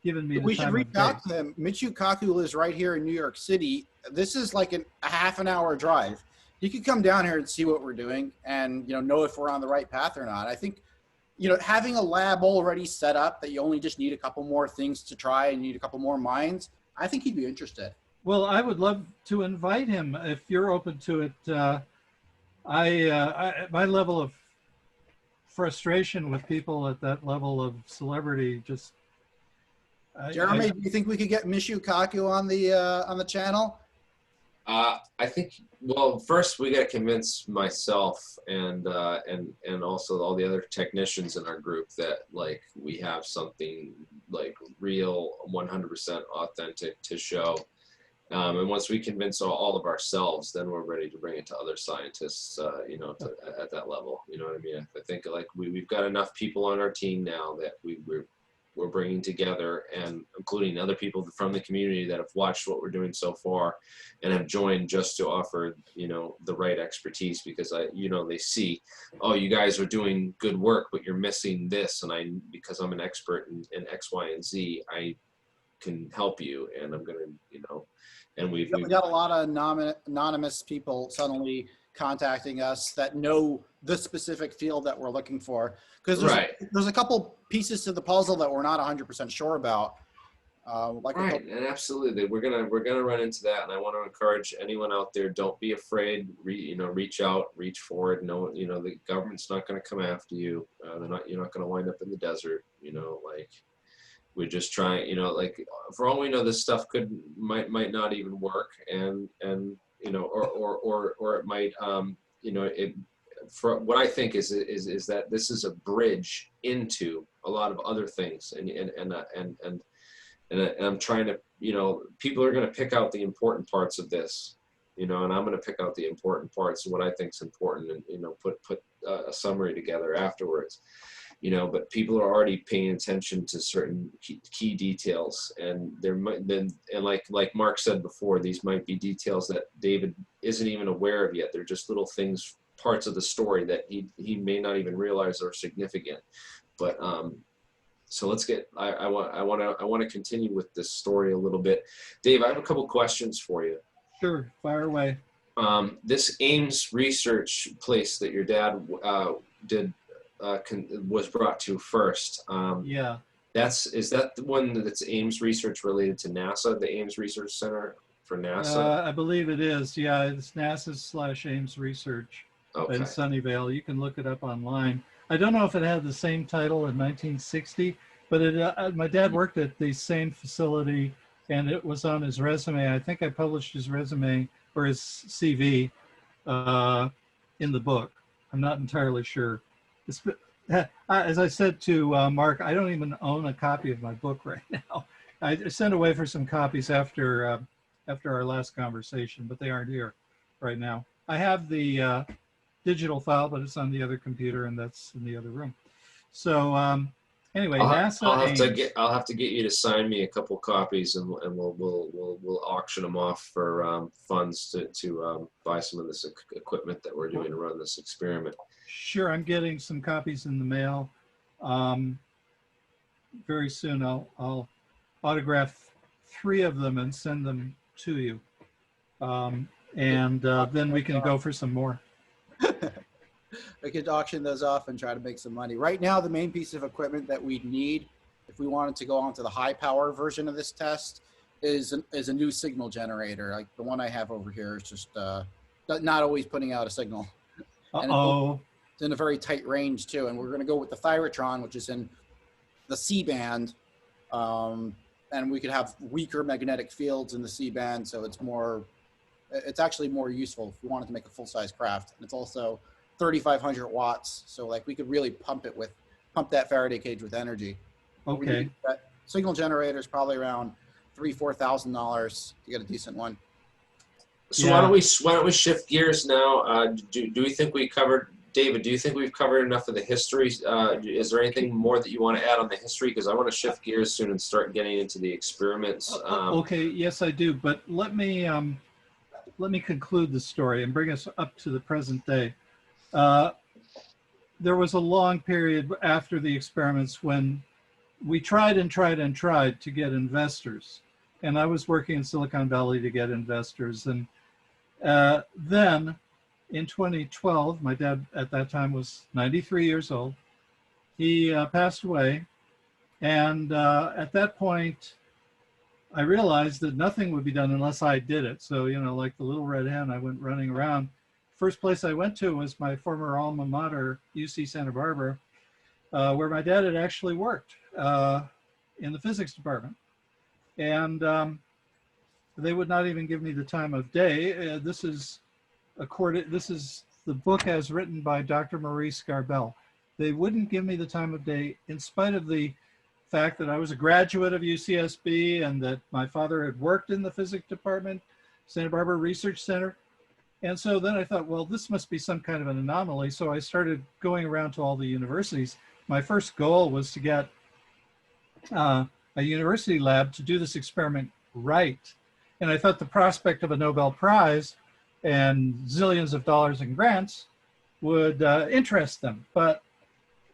given me the We should time reach of day. out to him. Michio Kaku lives right here in New York City. This is like a half an hour drive. He could come down here and see what we're doing and, know if we're on the right path or not. I think, having a lab already set up that you only just need a couple more things to try and you need a couple more minds, I think he'd be interested. Well, I would love to invite him if you're open to it. My level of frustration with people at that level of celebrity just. Jeremy, do you think we could get Michio Kaku on the channel? I think, well, first we got to convince myself and also all the other technicians in our group that like we have something like real 100% authentic to show. And once we convince all of ourselves, then we're ready to bring it to other scientists, at that level. You know what I mean? I think like we've got enough people on our team now that we're bringing together, and including other people from the community that have watched what we're doing so far and have joined just to offer, the right expertise, because they see, oh, you guys are doing good work, but you're missing this. And because I'm an expert in X, Y, and Z, I can help you. And I'm going to, and we've got a lot of anonymous people suddenly contacting us that know the specific field that we're looking for, because there's a couple pieces to the puzzle that we're not 100% sure about. And absolutely, we're gonna run into that, and I want to encourage anyone out there: don't be afraid. Reach out, reach forward. No, the government's not going to come after you. You're not going to wind up in the desert. We're just trying. For all we know, this stuff might not even work, and or it might for what I think is that this is a bridge into a lot of other things, and I'm trying to, people are going to pick out the important parts of this, and I'm going to pick out the important parts of what I think is important, and put a summary together afterwards, but people are already paying attention to certain key details, and like Mark said before, these might be details that David isn't even aware of yet. They're just little things, parts of the story that he may not even realize are significant. But so let's get. I want to continue with this story a little bit. Dave, I have a couple questions for you. Sure, fire away. This Ames research place that your dad did was brought to first. Yeah. Is that the one that's Ames research related to NASA, the Ames Research Center for NASA? I believe it is. Yeah, it's NASA/Ames Research in Sunnyvale. You can look it up online. I don't know if it had the same title in 1960, but my dad worked at the same facility, and it was on his resume. I think I published his resume or his CV in the book. I'm not entirely sure. As I said to Mark, I don't even own a copy of my book right now. I sent away for some copies after our last conversation, but they aren't here right now. I have the digital file, but it's on the other computer, and that's in the other room. So anyway, NASA. I'll have to get you to sign me a couple copies, and we'll auction them off for funds to buy some of this equipment that we're doing to run this experiment. Sure, I'm getting some copies in the mail. Very soon, I'll autograph 3 of them and send them to you, and then we can go for some more. We could auction those off and try to make some money. Right now, the main piece of equipment that we'd need if we wanted to go on to the high power version of this test is a new signal generator. Like the one I have over here is just not always putting out a signal. Uh-oh. It's in a very tight range too. And we're going to go with the Thyratron, which is in the C-band. And we could have weaker magnetic fields in the C-band. So it's actually more useful if we wanted to make a full-size craft. And it's also 3,500 watts. So like we could really pump that Faraday cage with energy. Okay. That signal generator is probably around $3,000-$4,000 to get a decent one. So why don't we shift gears now? Do we think we covered, David, do you think we've covered enough of the history? Is there anything more that you want to add on the history? Because I want to shift gears soon and start getting into the experiments. Okay, yes, I do. But let me let me conclude the story and bring us up to the present day. There was a long period after the experiments when we tried and tried and tried to get investors. And I was working in Silicon Valley to get investors. And then in 2012, my dad at that time was 93 years old. He passed away. And at that point, I realized that nothing would be done unless I did it. So, you know, like the little red hen, I went running around. First place I went to was my former alma mater, UC Santa Barbara, where my dad had actually worked in the physics department. And they would not even give me the time of day. This is the book as written by Dr. Maurice Garbel. They wouldn't give me the time of day in spite of the fact that I was a graduate of UCSB and that my father had worked in the physics department, Santa Barbara Research Center. And so then I thought, well, this must be some kind of an anomaly. So I started going around to all the universities. My first goal was to get a university lab to do this experiment right. And I thought the prospect of a Nobel Prize and zillions of dollars in grants would interest them. But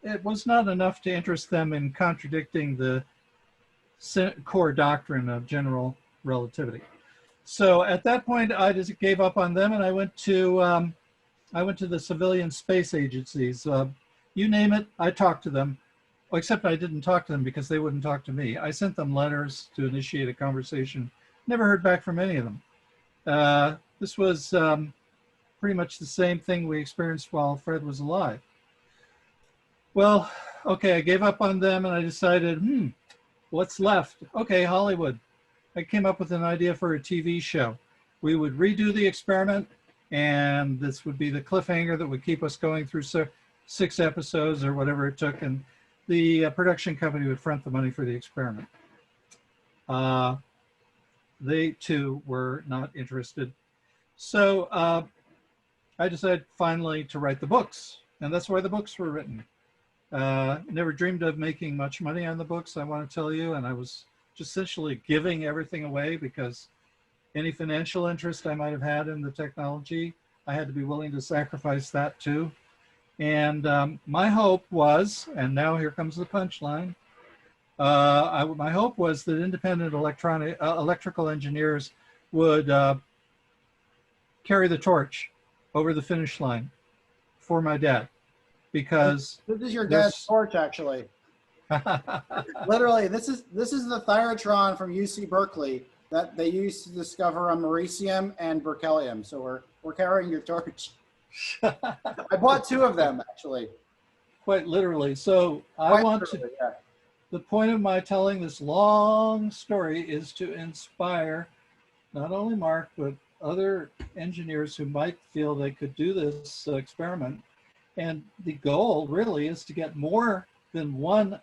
it was not enough to interest them in contradicting the core doctrine of general relativity. So at that point, I just gave up on them, and I went to the civilian space agencies. You name it, I talked to them, except I didn't talk to them because they wouldn't talk to me. I sent them letters to initiate a conversation. Never heard back from any of them. This was pretty much the same thing we experienced while Fred was alive. Well, okay, I gave up on them and I decided, what's left? Okay, Hollywood. I came up with an idea for a TV show. We would redo the experiment and this would be the cliffhanger that would keep us going through 6 episodes or whatever it took, and the production company would front the money for the experiment. They too were not interested. So I decided finally to write the books, and that's why the books were written. Never dreamed of making much money on the books, I want to tell you, and I was just essentially giving everything away because any financial interest I might have had in the technology, I had to be willing to sacrifice that too. And my hope was, and now here comes the punchline, my hope was that independent electrical engineers would carry the torch over the finish line for my dad, because this is your dad's torch, actually. Literally, this is the Thyratron from UC Berkeley that they used to discover americium and berkelium. So we're carrying your torch. I bought 2 of them, actually. Quite literally. So the point of my telling this long story is to inspire not only Mark, but other engineers who might feel they could do this experiment. And the goal really is to get more than one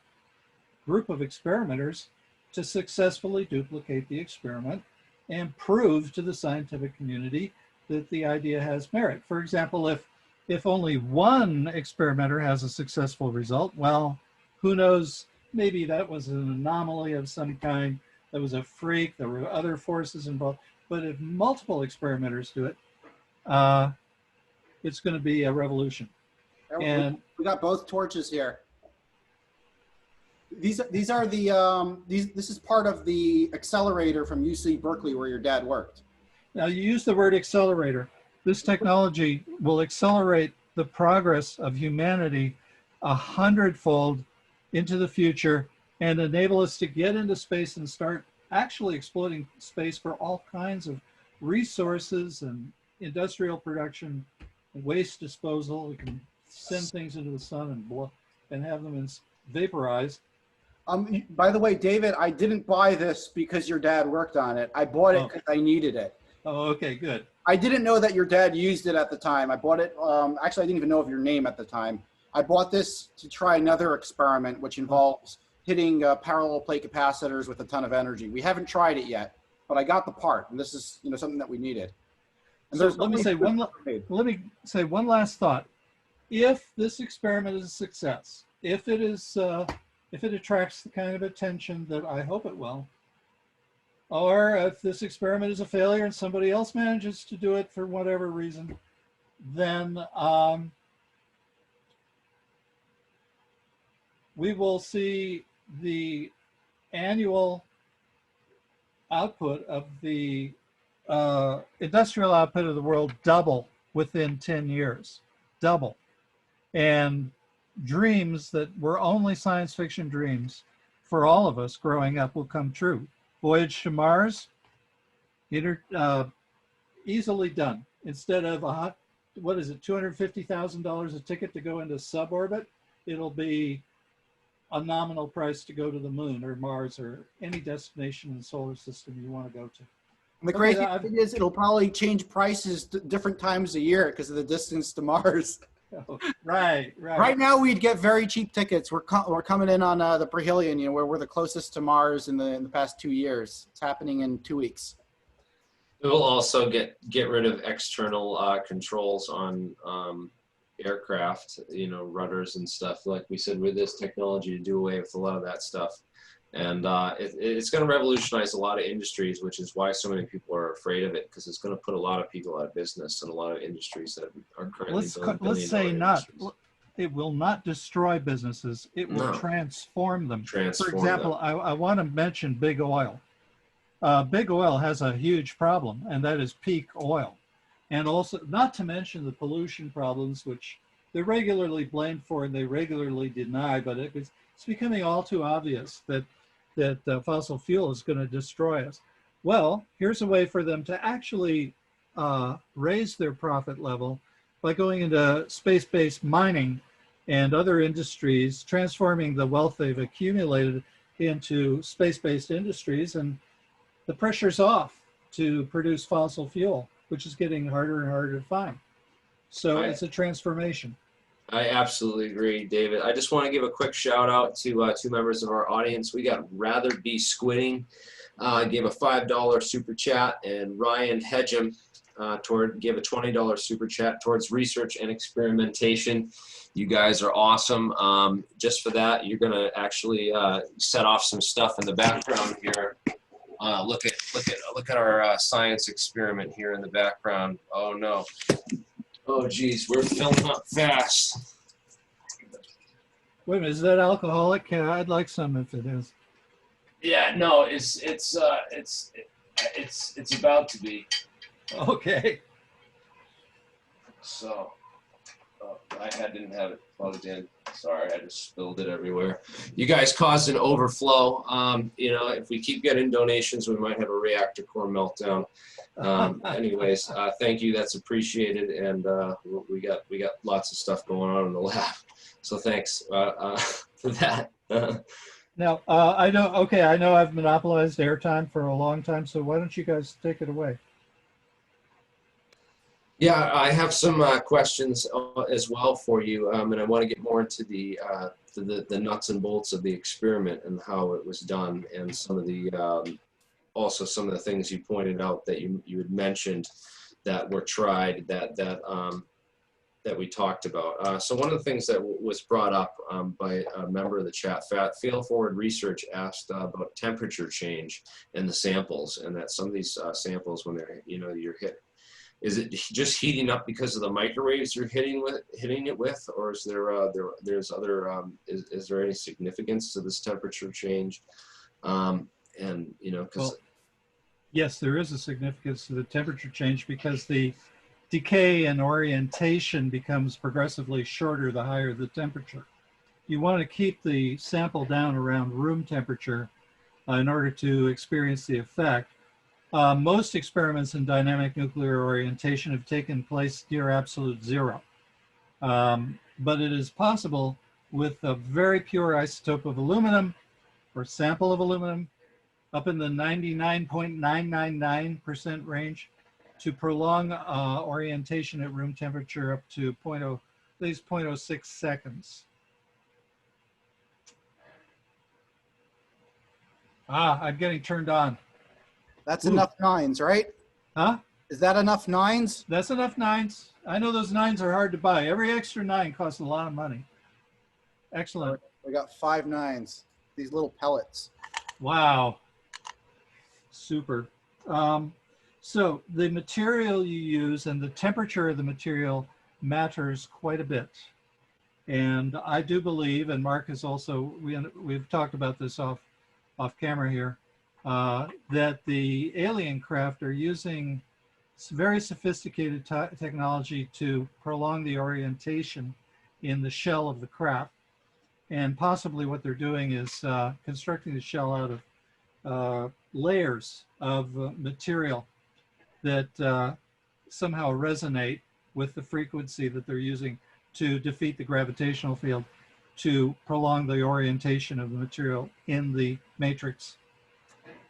group of experimenters to successfully duplicate the experiment and prove to the scientific community that the idea has merit. For example, if only one experimenter has a successful result, well, who knows, maybe that was an anomaly of some kind, that was a freak, there were other forces involved. But if multiple experimenters do it, it's going to be a revolution. And we got both torches here. This is part of the accelerator from UC Berkeley where your dad worked. Now you use the word accelerator. This technology will accelerate the progress of humanity 100-fold into the future and enable us to get into space and start actually exploiting space for all kinds of resources and industrial production, and waste disposal. We can send things into the sun and have them vaporized. By the way, David, I didn't buy this because your dad worked on it. I bought it because I needed it. Oh, okay, good. I didn't know that your dad used it at the time. I bought it, actually I didn't even know of your name at the time. I bought this to try another experiment which involves hitting parallel plate capacitors with a ton of energy. We haven't tried it yet, but I got the part, and this is something that we needed. And so let me say one last thought. If this experiment is a success, if it attracts the kind of attention that I hope it will, Or if this experiment is a failure and somebody else manages to do it for whatever reason, then we will see the annual output of the industrial output of the world double within 10 years, double. And dreams that were only science fiction dreams for all of us growing up will come true. Voyage to Mars, easily done. Instead of, what is it, $250,000 a ticket to go into suborbit, it'll be a nominal price to go to the moon or Mars or any destination in the solar system you want to go to. And the crazy thing is it'll probably change prices different times a year because of the distance to Mars. Right. Right now, we'd get very cheap tickets. We're coming in on the perihelion, you know, where we're the closest to Mars in the past 2 years. It's happening in 2 weeks. It will also get rid of external controls on aircraft, you know, rudders and stuff. Like we said, with this technology, to do away with a lot of that stuff. And it's going to revolutionize a lot of industries, which is why so many people are afraid of it, because it's going to put a lot of people out of business and a lot of industries that are currently let's say not. It will not destroy businesses. It will transform them. For example, I want to mention big oil. Big oil has a huge problem, and that is peak oil. And also, not to mention the pollution problems, which they're regularly blamed for and they regularly deny, but it's becoming all too obvious that fossil fuel is going to destroy us. Well, here's a way for them to actually raise their profit level by going into space-based mining and other industries, transforming the wealth they've accumulated into space-based industries, and the pressure's off to produce fossil fuel, which is getting harder and harder to find. So it's a transformation. I absolutely agree, David. I just want to give a quick shout out to 2 members of our audience. We got Rather Be Squidding, gave a $5 super chat, and Ryan Hedgem gave a $20 super chat towards research and experimentation. You guys are awesome. Just for that, you're going to actually set off some stuff in the background here. Look at our science experiment here in the background. Oh no. Oh geez, we're filling up fast. Wait a minute, is that alcoholic? I'd like some if it is. Yeah, no, it's about to be. Okay. So, I didn't have it plugged in. Sorry, I just spilled it everywhere. You guys caused an overflow. You know, if we keep getting donations, we might have a reactor core meltdown. Anyways, thank you. That's appreciated, and we got lots of stuff going on in the lab. So thanks for that. Now, I know I've monopolized airtime for a long time, so why don't you guys take it away? Yeah, I have some questions as well for you, and I want to get more into the nuts and bolts of the experiment and how it was done, and some of the also some of the things you pointed out that you had mentioned that were tried that we talked about. So one of the things that was brought up by a member of the chat, Fail Forward Research, asked about temperature change in the samples, and that some of these samples, when they're, you know, you're hit. Is it just heating up because of the microwaves you're hitting it with, or is there there's other is there any significance to this temperature change? And you know, because yes, there is a significance to the temperature change because the decay and orientation becomes progressively shorter the higher the temperature. You want to keep the sample down around room temperature in order to experience the effect. Most experiments in dynamic nuclear orientation have taken place near absolute zero. But it is possible with a very pure isotope of aluminum or sample of aluminum up in the 99.999% range to prolong orientation at room temperature up to at least 0.06 seconds. I'm getting turned on. That's enough nines, right? Huh? Is that enough nines? That's enough nines. I know those nines are hard to buy. Every extra 9 costs a lot of money. Excellent. We got 5 nines. These little pellets. Wow. Super. So the material you use and the temperature of the material matters quite a bit. And I do believe, and Mark has also, we've talked about this off camera here, that the alien craft are using very sophisticated technology to prolong the orientation in the shell of the craft. And possibly what they're doing is constructing the shell out of layers of material that somehow resonate with the frequency that they're using to defeat the gravitational field to prolong the orientation of the material in the matrix.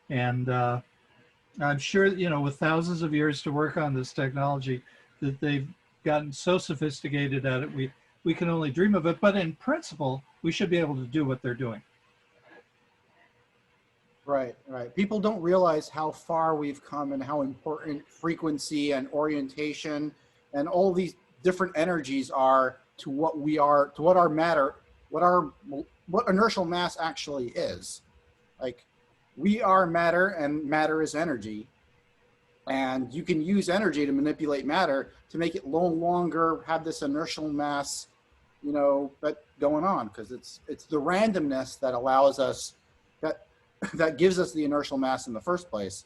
And I'm sure, you know, with thousands of years to work on this technology, that they've gotten so sophisticated at it, we can only dream of it. But in principle, we should be able to do what they're doing. Right, right. People don't realize how far we've come and how important frequency and orientation and all these different energies are to what we are, to what our matter, what inertial mass actually is. Like, we are matter and matter is energy. And you can use energy to manipulate matter to make it no longer have this inertial mass, you know, that going on, because it's the randomness that allows us, that gives us the inertial mass in the first place.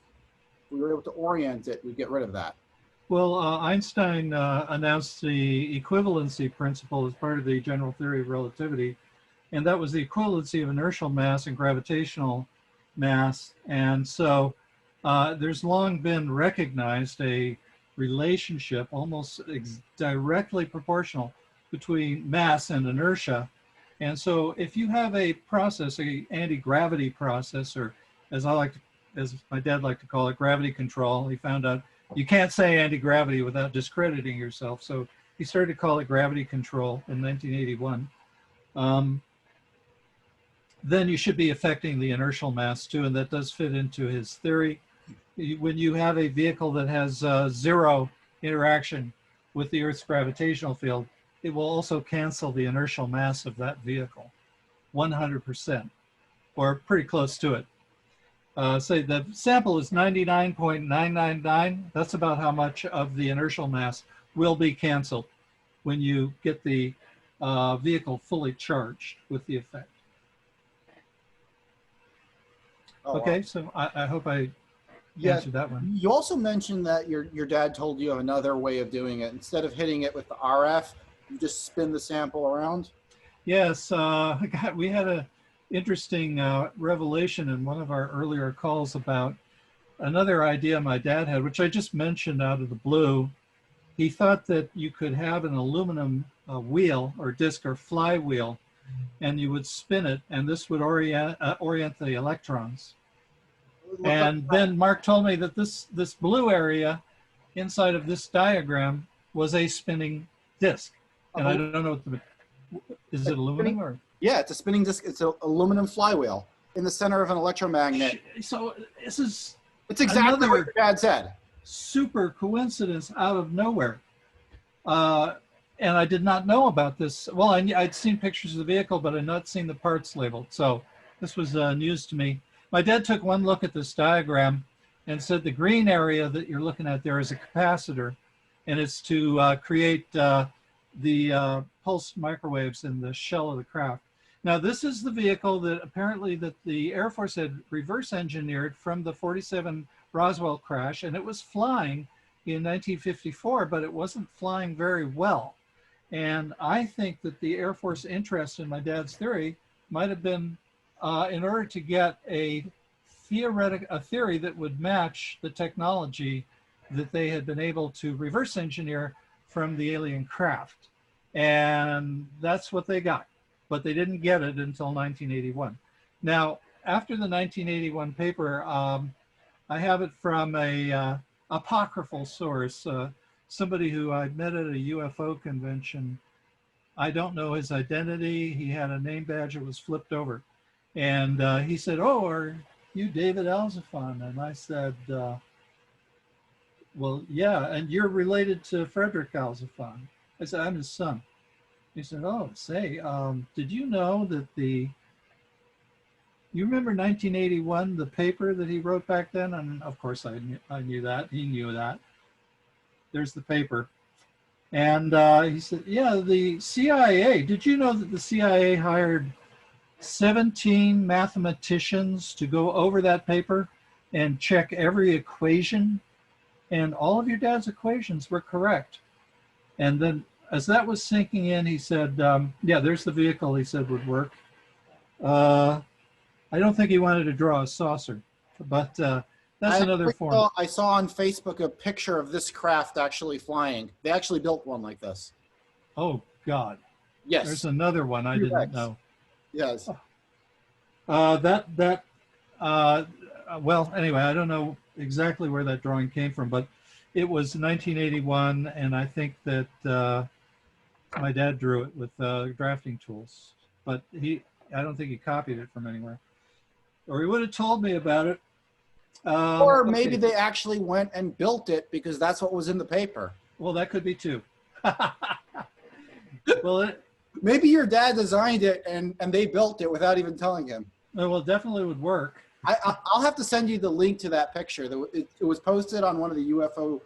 If we were able to orient it, we'd get rid of that. Well, Einstein announced the equivalency principle as part of the general theory of relativity, and that was the equivalency of inertial mass and gravitational mass. And so there's long been recognized a relationship almost directly proportional between mass and inertia. And so if you have a process, a anti-gravity process, or as my dad liked to call it, gravity control, he found out you can't say anti-gravity without discrediting yourself. So he started to call it gravity control in 1981. Then you should be affecting the inertial mass too, and that does fit into his theory. When you have a vehicle that has zero interaction with the Earth's gravitational field, it will also cancel the inertial mass of that vehicle, 100%, or pretty close to it. Say the sample is 99.999. That's about how much of the inertial mass will be canceled when you get the vehicle fully charged with the effect. Oh, Okay, wow. so I hope I answered that one. You also mentioned that your dad told you of another way of doing it. Instead of hitting it with the RF, you just spin the sample around? Yes, we had an interesting revelation in one of our earlier calls about another idea my dad had, which I just mentioned out of the blue. He thought that you could have an aluminum wheel or disc or flywheel, and you would spin it, and this would orient the electrons. And then Mark told me that this blue area inside of this diagram was a spinning disc. And I don't know what is it aluminum or? Yeah, it's a spinning disc. It's an aluminum flywheel in the center of an electromagnet. So this is it's exactly what your dad said. Super coincidence out of nowhere. And I did not know about this. Well, I'd seen pictures of the vehicle, but I'd not seen the parts labeled. So this was news to me. My dad took one look at this diagram and said the green area that you're looking at there is a capacitor, and it's to create the pulsed microwaves in the shell of the craft. Now, this is the vehicle that apparently that the Air Force had reverse engineered from the 47 Roswell crash, and it was flying in 1954, but it wasn't flying very well. And I think that the Air Force interest in my dad's theory might have been in order to get a theory that would match the technology that they had been able to reverse engineer from the alien craft. And that's what they got, but they didn't get it until 1981. Now, after the 1981 paper, I have it from a apocryphal source, somebody who I met at a UFO convention. I don't know his identity. He had a name badge that was flipped over. And he said, "Oh, are you David Alzofon?" And I said, "Well, yeah, and you're related to Fredrick Alzofon." I said, "I'm his son." He said, "Oh, say, did you know that the You remember 1981, the paper that he wrote back then? And of course I knew that. He knew that. There's the paper. And he said, yeah, the CIA, did you know that the CIA hired 17 mathematicians to go over that paper and check every equation? And all of your dad's equations were correct. And then as that was sinking in, he said, yeah, there's the vehicle he said would work. I don't think he wanted to draw a saucer, but that's another form. I saw on Facebook a picture of this craft actually flying. They actually built one like this. Oh, God. Yes. There's another one I didn't know. Yes. Well, anyway, I don't know exactly where that drawing came from, but it was 1981, and I think that my dad drew it with drafting tools, but I don't think he copied it from anywhere. Or he would have told me about it. Or maybe they actually went and built it because that's what was in the paper. Well, that could be too. Well, maybe your dad designed it and they built it without even telling him. Well, it definitely would work. I'll have to send you the link to that picture. It was posted on one of the UFO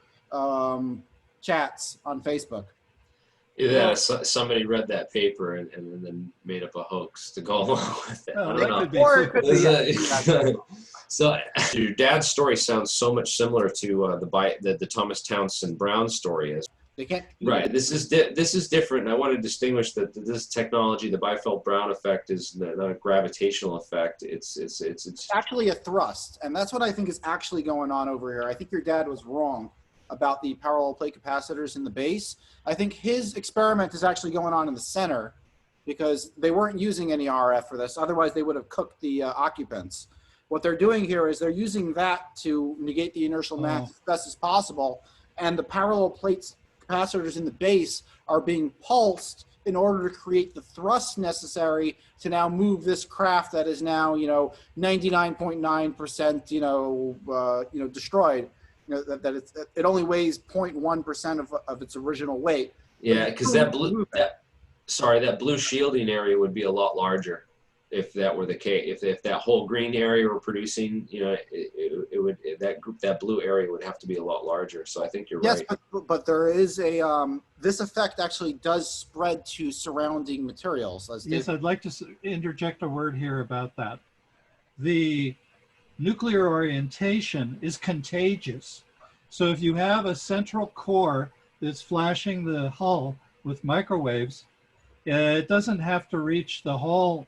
chats on Facebook. Yeah, somebody read that paper and then made up a hoax to go along with it. Oh, I don't know. could be. Or it could be. So your dad's story sounds so much similar to the Thomas Townsend Brown story is. They can't. Right. This is different. And I want to distinguish that this technology, the Biefeld-Brown effect, is not a gravitational effect. It's actually a thrust, and that's what I think is actually going on over here. I think your dad was wrong about the parallel plate capacitors in the base. I think his experiment is actually going on in the center because they weren't using any RF for this. Otherwise, they would have cooked the occupants. What they're doing here is they're using that to negate the inertial mass as best as possible, and the parallel plates capacitors in the base are being pulsed in order to create the thrust necessary to now move this craft that is now 99.9% destroyed. It only weighs 0.1% of its original weight. Yeah, because that blue shielding area would be a lot larger if that were the case. If that whole green area were producing, that blue area would have to be a lot larger. So I think you're right. Yes, but there is this effect actually does spread to surrounding materials. Yes, I'd like to interject a word here about that. The nuclear orientation is contagious. So if you have a central core that's flashing the hull with microwaves, it doesn't have to reach the whole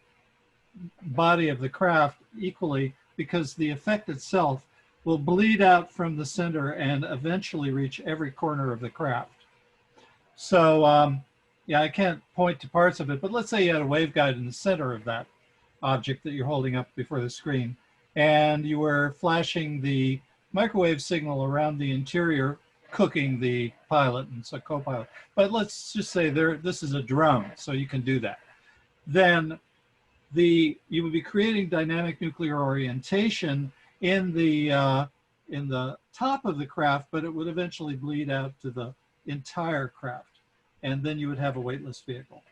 body of the craft equally because the effect itself will bleed out from the center and eventually reach every corner of the craft. So yeah, I can't point to parts of it, but let's say you had a waveguide in the center of that object that you're holding up before the screen, and you were flashing the microwave signal around the interior, cooking the pilot and so co-pilot. But let's just say this is a drone, so you can do that. Then you would be creating dynamic nuclear orientation in the top of the craft, but it would eventually bleed out to the entire craft, and then you would have a weightless vehicle.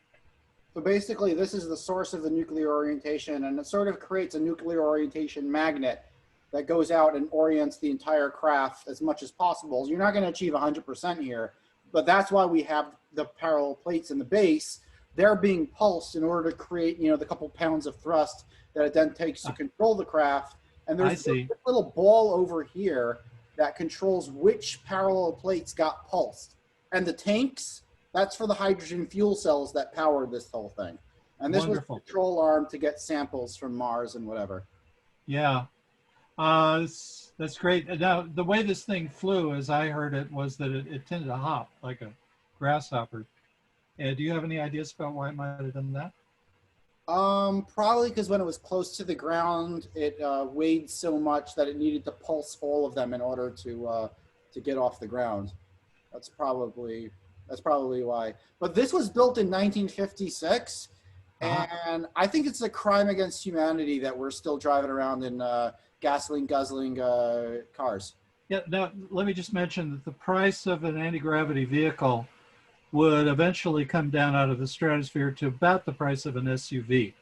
So basically, this is the source of the nuclear orientation, and it sort of creates a nuclear orientation magnet that goes out and orients the entire craft as much as possible. You're not going to achieve 100% here, but that's why we have the parallel plates in the base. They're being pulsed in order to create, the couple pounds of thrust that it then takes to control the craft. And there's a little ball over here that controls which parallel plates got pulsed. And the tanks, that's for the hydrogen fuel cells that power this whole thing. And this was the control arm to get samples from Mars and whatever. Yeah, that's great. Now, the way this thing flew, as I heard it, was that it tended to hop like a grasshopper. Do you have any ideas about why it might have done that? Probably because when it was close to the ground, it weighed so much that it needed to pulse all of them in order to get off the ground. That's probably why. But this was built in 1956, and I think it's a crime against humanity that we're still driving around in gasoline-guzzling cars. Yeah. Now, let me just mention that the price of an anti-gravity vehicle would eventually come down out of the stratosphere to about the price of an SUV.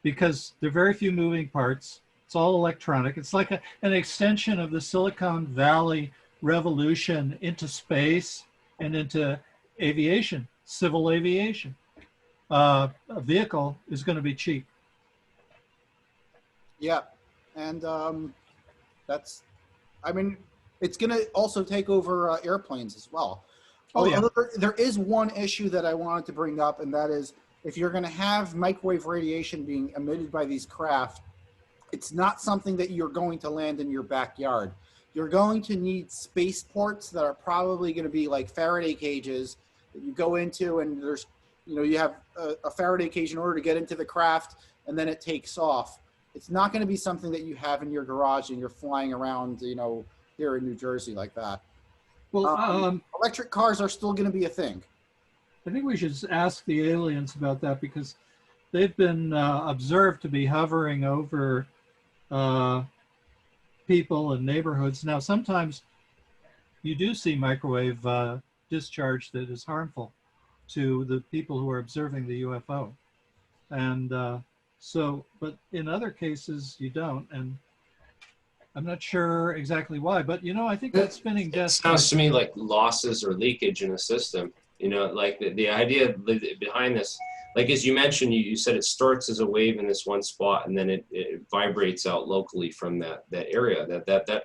because there are very few moving parts. It's all electronic. It's like an extension of the Silicon Valley revolution into space and into aviation, civil aviation. A vehicle is going to be cheap. Yeah, and that's, I mean, it's going to also take over airplanes as well. Oh, yeah. There is one issue that I wanted to bring up, and that is if you're going to have microwave radiation being emitted by these craft, it's not something that you're going to land in your backyard. You're going to need spaceports that are probably going to be like Faraday cages that you go into, and there's, you know, you have a Faraday cage in order to get into the craft, and then it takes off. It's not going to be something that you have in your garage and you're flying around, you know, here in New Jersey like that. Well, electric cars are still going to be a thing. I think we should ask the aliens about that, because they've been observed to be hovering over people and neighborhoods. Now, sometimes you do see microwave discharge that is harmful to the people who are observing the UFO. And but in other cases, you don't. And I'm not sure exactly why, but, you know, I think that spinning disk sounds to me like losses or leakage in a system. You know, like the idea behind this, like as you mentioned, you said it starts as a wave in this one spot and then it vibrates out locally from that area. That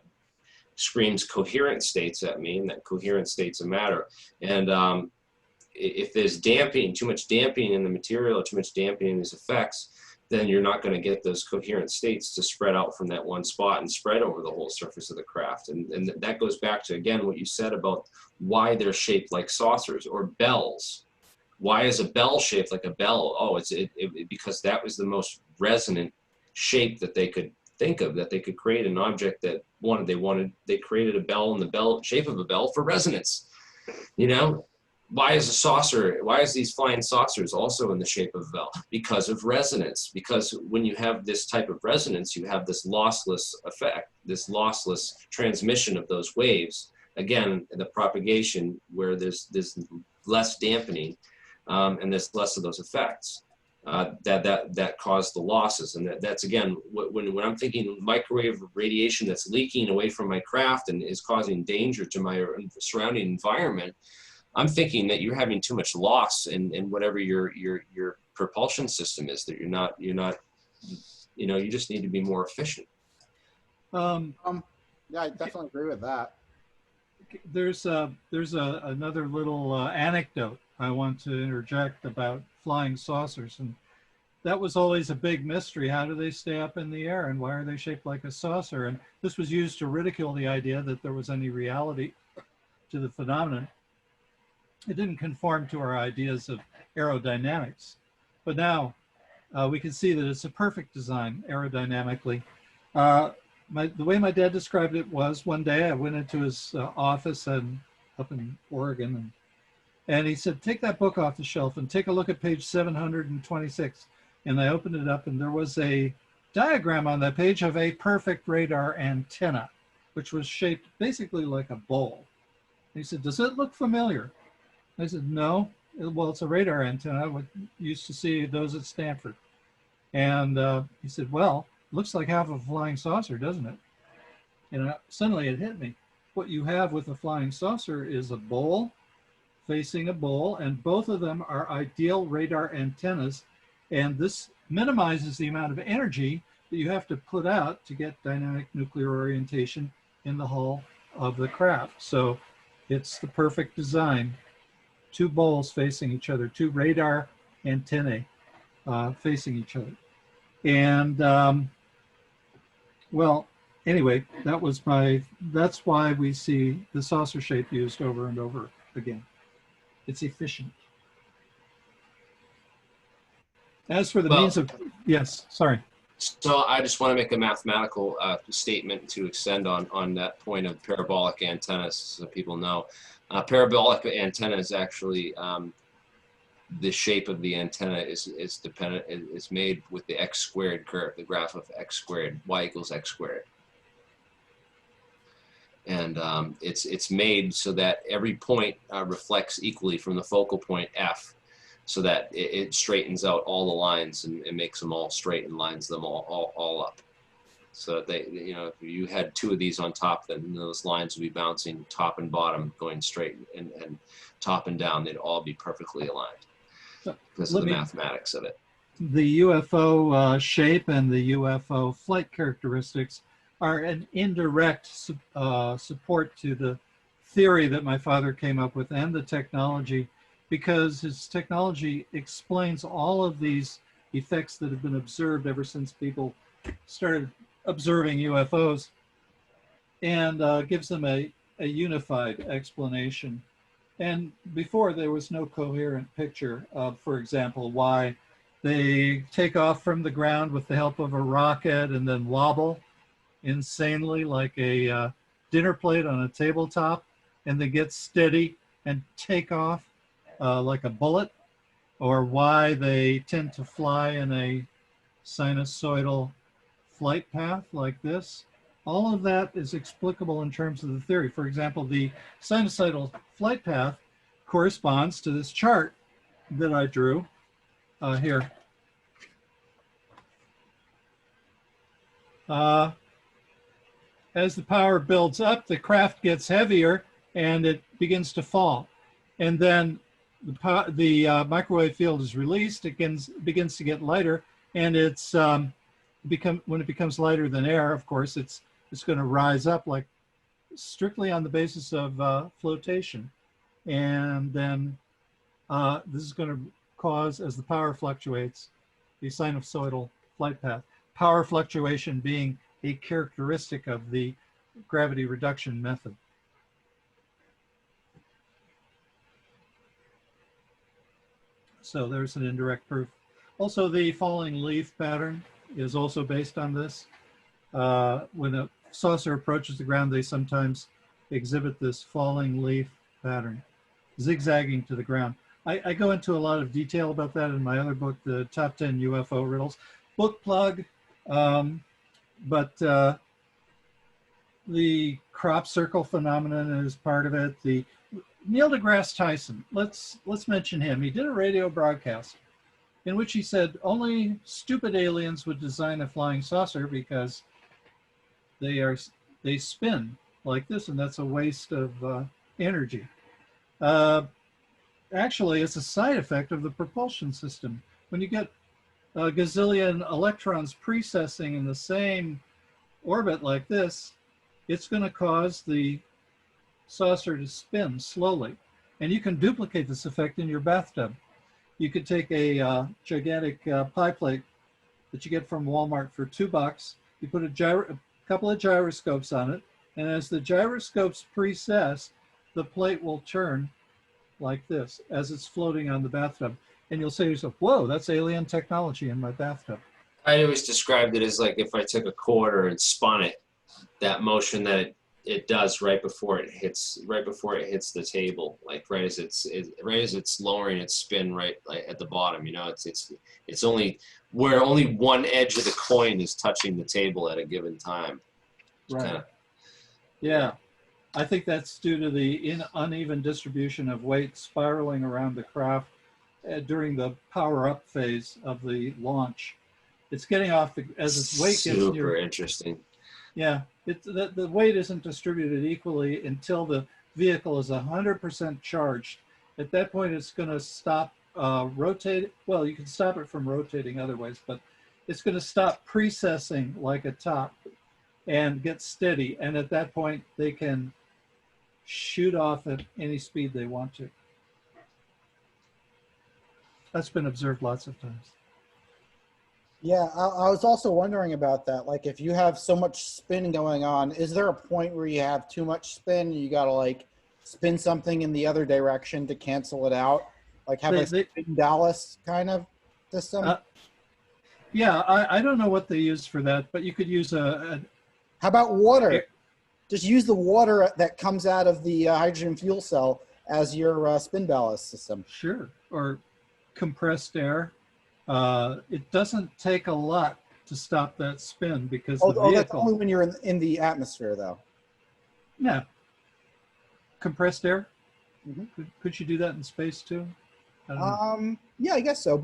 screams coherent states at me, and that coherent states of matter. And if there's damping, too much damping in the material, or too much damping in these effects, then you're not going to get those coherent states to spread out from that one spot and spread over the whole surface of the craft. And that goes back to, again, what you said about why they're shaped like saucers or bells. Why is a bell shaped like a bell? Oh, because that was the most resonant shape that they could think of, that they could create an object that they created a bell in the bell shape of a bell for resonance. You know? Why is these flying saucers also in the shape of a bell? Because of resonance. Because when you have this type of resonance, you have this lossless effect, this lossless transmission of those waves. Again, the propagation where there's less dampening and there's less of those effects that cause the losses. And that's again, when I'm thinking microwave radiation that's leaking away from my craft and is causing danger to my surrounding environment, I'm thinking that you're having too much loss in whatever your propulsion system is, that you're not, you know, you just need to be more efficient. Yeah, I definitely agree with that. There's another little anecdote I want to interject about flying saucers, and that was always a big mystery. How do they stay up in the air, and why are they shaped like a saucer? And this was used to ridicule the idea that there was any reality to the phenomenon. It didn't conform to our ideas of aerodynamics, but now we can see that it's a perfect design aerodynamically. The way my dad described it was, one day I went into his office up in Oregon, and he said, take that book off the shelf and take a look at page 726. And I opened it up, and there was a diagram on that page of a perfect radar antenna, which was shaped basically like a bowl. And he said, does it look familiar? I said, no. Well, it's a radar antenna. We used to see those at Stanford. And he said, well, looks like half of a flying saucer, doesn't it? And suddenly it hit me. What you have with a flying saucer is a bowl facing a bowl, and both of them are ideal radar antennas. And this minimizes the amount of energy that you have to put out to get dynamic nuclear orientation in the hull of the craft. So it's the perfect design. Two bowls facing each other, two radar antennae facing each other. And well, anyway, that's why we see the saucer shape used over and over again. It's efficient. As for the means of, yes, sorry. So I just want to make a mathematical statement to extend on that point of parabolic antennas, so people know. Parabolic antenna is actually the shape of the antenna is dependent, is made with the x squared curve, the graph of x squared, y equals x squared. And it's made so that every point reflects equally from the focal point F so that it straightens out all the lines and makes them all straight and lines them all up. So that they, you know, if you had two of these on top, then those lines would be bouncing top and bottom, going straight, and top and down. They'd all be perfectly aligned because of the mathematics of it. The UFO shape and the UFO flight characteristics are an indirect support to the theory that my father came up with and the technology, because his technology explains all of these effects that have been observed ever since people started observing UFOs, and gives them a unified explanation. And before, there was no coherent picture of, for example, why they take off from the ground with the help of a rocket and then wobble insanely like a dinner plate on a tabletop, and they get steady and take off like a bullet, or why they tend to fly in a sinusoidal flight path like this. All of that is explicable in terms of the theory. For example, the sinusoidal flight path corresponds to this chart that I drew here. As the power builds up, the craft gets heavier and it begins to fall. And then the microwave field is released, it begins to get lighter, and it's when it becomes lighter than air, of course, it's going to rise up like strictly on the basis of flotation. And then this is going to cause, as the power fluctuates, the sinusoidal flight path. Power fluctuation being a characteristic of the gravity reduction method. So there's an indirect proof. Also, the falling leaf pattern is also based on this. When a saucer approaches the ground, they sometimes exhibit this falling leaf pattern, zigzagging to the ground. I go into a lot of detail about that in my other book, the Top 10 UFO Riddles. Book plug, but the crop circle phenomenon is part of it. The Neil deGrasse Tyson, let's mention him. He did a radio broadcast in which he said only stupid aliens would design a flying saucer because they spin like this, and that's a waste of energy. Actually, it's a side effect of the propulsion system. When you get a gazillion electrons precessing in the same orbit like this, it's going to cause the saucer to spin slowly. And you can duplicate this effect in your bathtub. You could take a gigantic pie plate that you get from Walmart for $2. You put a couple of gyroscopes on it, and as the gyroscopes precess, the plate will turn like this as it's floating on the bathtub. And you'll say to yourself, whoa, that's alien technology in my bathtub. I always described it as like if I took a quarter and spun it, that motion that it does right before it hits the table, like right as it's lowering its spin right like at the bottom. You know, it's only where only one edge of the coin is touching the table at a given time. Right. Kinda, yeah. I think that's due to the uneven distribution of weight spiraling around the craft during the power-up phase of the launch. It's getting off as its weight gets near. Super interesting. Yeah, the weight isn't distributed equally until the vehicle is 100% charged. At that point, it's going to stop rotating. Well, you can stop it from rotating other ways, but it's going to stop precessing like a top and get steady. And at that point, they can shoot off at any speed they want to. That's been observed lots of times. Yeah, I was also wondering about that. Like, if you have so much spin going on, is there a point where you have too much spin and you got to like spin something in the other direction to cancel it out? Like have a spin ballast kind of system? Yeah, I don't know what they use for that, but you could use a How about water? Just use the water that comes out of the hydrogen fuel cell as your spin ballast system. Sure, or compressed air. It doesn't take a lot to stop that spin because the vehicle. That's only when you're in the atmosphere, though. Yeah. Compressed air. Mm-hmm. Could you do that in space too? I don't know. Yeah, I guess so.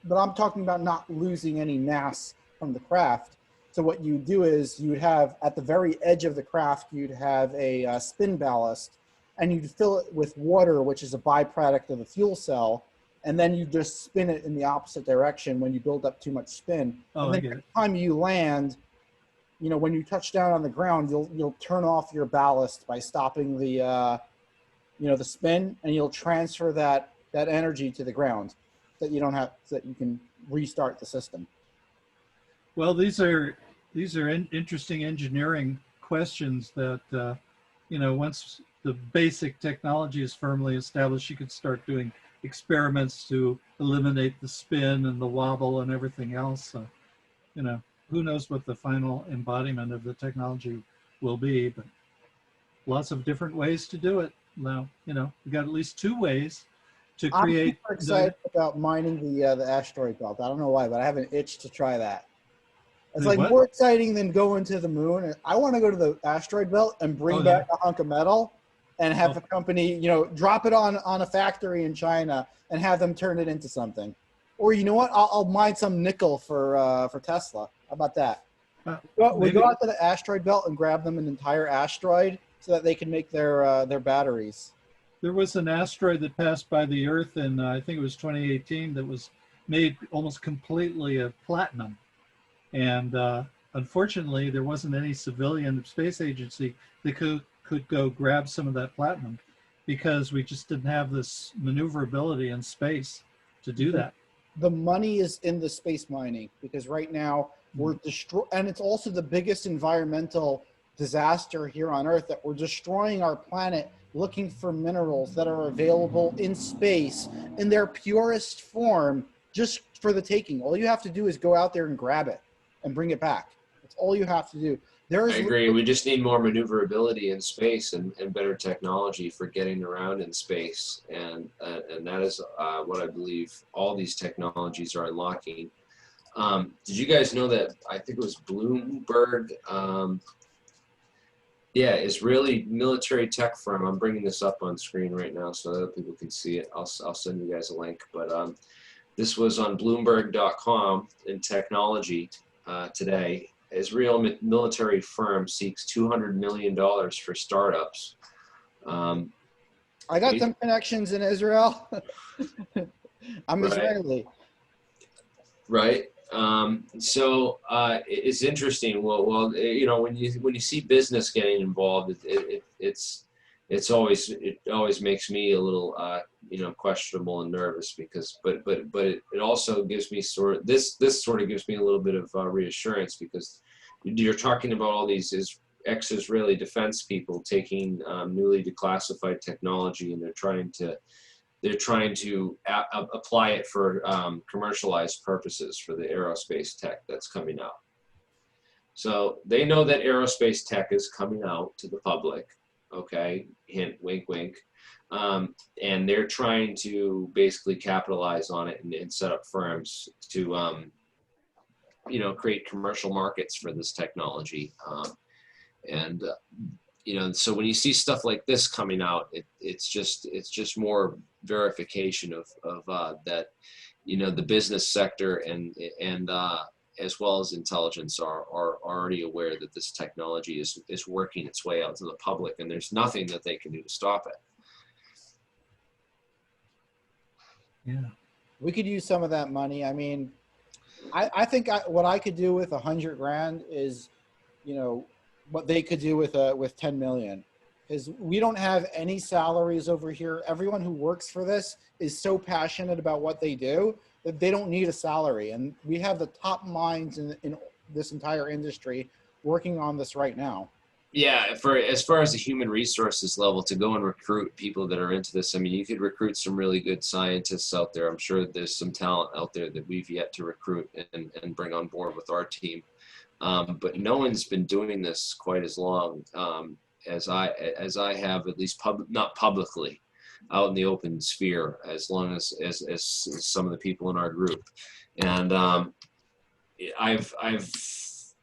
But I'm talking about not losing any mass from the craft. So what you do is you would have at the very edge of the craft, you'd have a spin ballast, and you'd fill it with water, which is a byproduct of the fuel cell, and then you just spin it in the opposite direction when you build up too much spin. Oh, And I then get every it. time you land, you know, when you touch down on the ground, you'll turn off your ballast by stopping the the spin, and you'll transfer that energy to the ground, so that you don't have so that you can restart the system. Well, these are interesting engineering questions that once the basic technology is firmly established, you could start doing experiments to eliminate the spin and the wobble and everything else. So, who knows what the final embodiment of the technology will be, but lots of different ways to do it. Now, we got at least two ways to I'm create super excited about mining the asteroid belt. I don't know why, but I have an itch to try that. It's The like what? more exciting than going to the moon. I want to go to the asteroid belt and bring Oh, back yeah. a hunk of metal and have Oh. a company, drop it on a factory in China and have them turn it into something. Or you know what? I'll mine some nickel for Tesla. How about that? We Maybe go out to the asteroid belt and grab them an entire asteroid so that they can make their batteries. there was an asteroid that passed by the Earth in, I think it was 2018, that was made almost completely of platinum. And unfortunately, there wasn't any civilian space agency that could go grab some of that platinum because we just didn't have this maneuverability in space to do that. The money is in the space mining because right now we're and it's also the biggest environmental disaster here on Earth, that we're destroying our planet looking for minerals that are available in space in their purest form just for the taking. All you have to do is go out there and grab it and bring it back. That's all you have to do. I agree. We just need more maneuverability in space and better technology for getting around in space. And that is what I believe all these technologies are unlocking. Did you guys know that, I think it was Bloomberg, Israeli military tech firm. I'm bringing this up on screen right now so that people can see it. I'll send you guys a link. But this was on Bloomberg.com in technology today. Israel military firm seeks $200 million for startups. I got some connections in Israel. I'm Right. Israeli. Right. So it's interesting. Well, when you see business getting involved, it always makes me a little questionable and nervous because but it also gives me this sort of gives me a little bit of reassurance, because you're talking about all these ex-Israeli defense people taking newly declassified technology, and they're trying to apply it for commercialized purposes for the aerospace tech that's coming out. So they know that aerospace tech is coming out to the public, okay, hint, wink, wink, and they're trying to basically capitalize on it and set up firms to, create commercial markets for this technology. So when you see stuff like this coming out, it's just more verification of that, the business sector and as well as intelligence are already aware that this technology is working its way out to the public, and there's nothing that they can do to stop it. Yeah. We could use some of that money. I mean, I think what I could do with $100 grand is, what they could do with 10 million, because we don't have any salaries over here. Everyone who works for this is so passionate about what they do that they don't need a salary. And we have the top minds in this entire industry working on this right now. Yeah, as far as the human resources level, to go and recruit people that are into this, I mean, you could recruit some really good scientists out there. I'm sure there's some talent out there that we've yet to recruit and bring on board with our team. But no one's been doing this quite as long as I have, at least not publicly, out in the open sphere, as long as some of the people in our group. And I've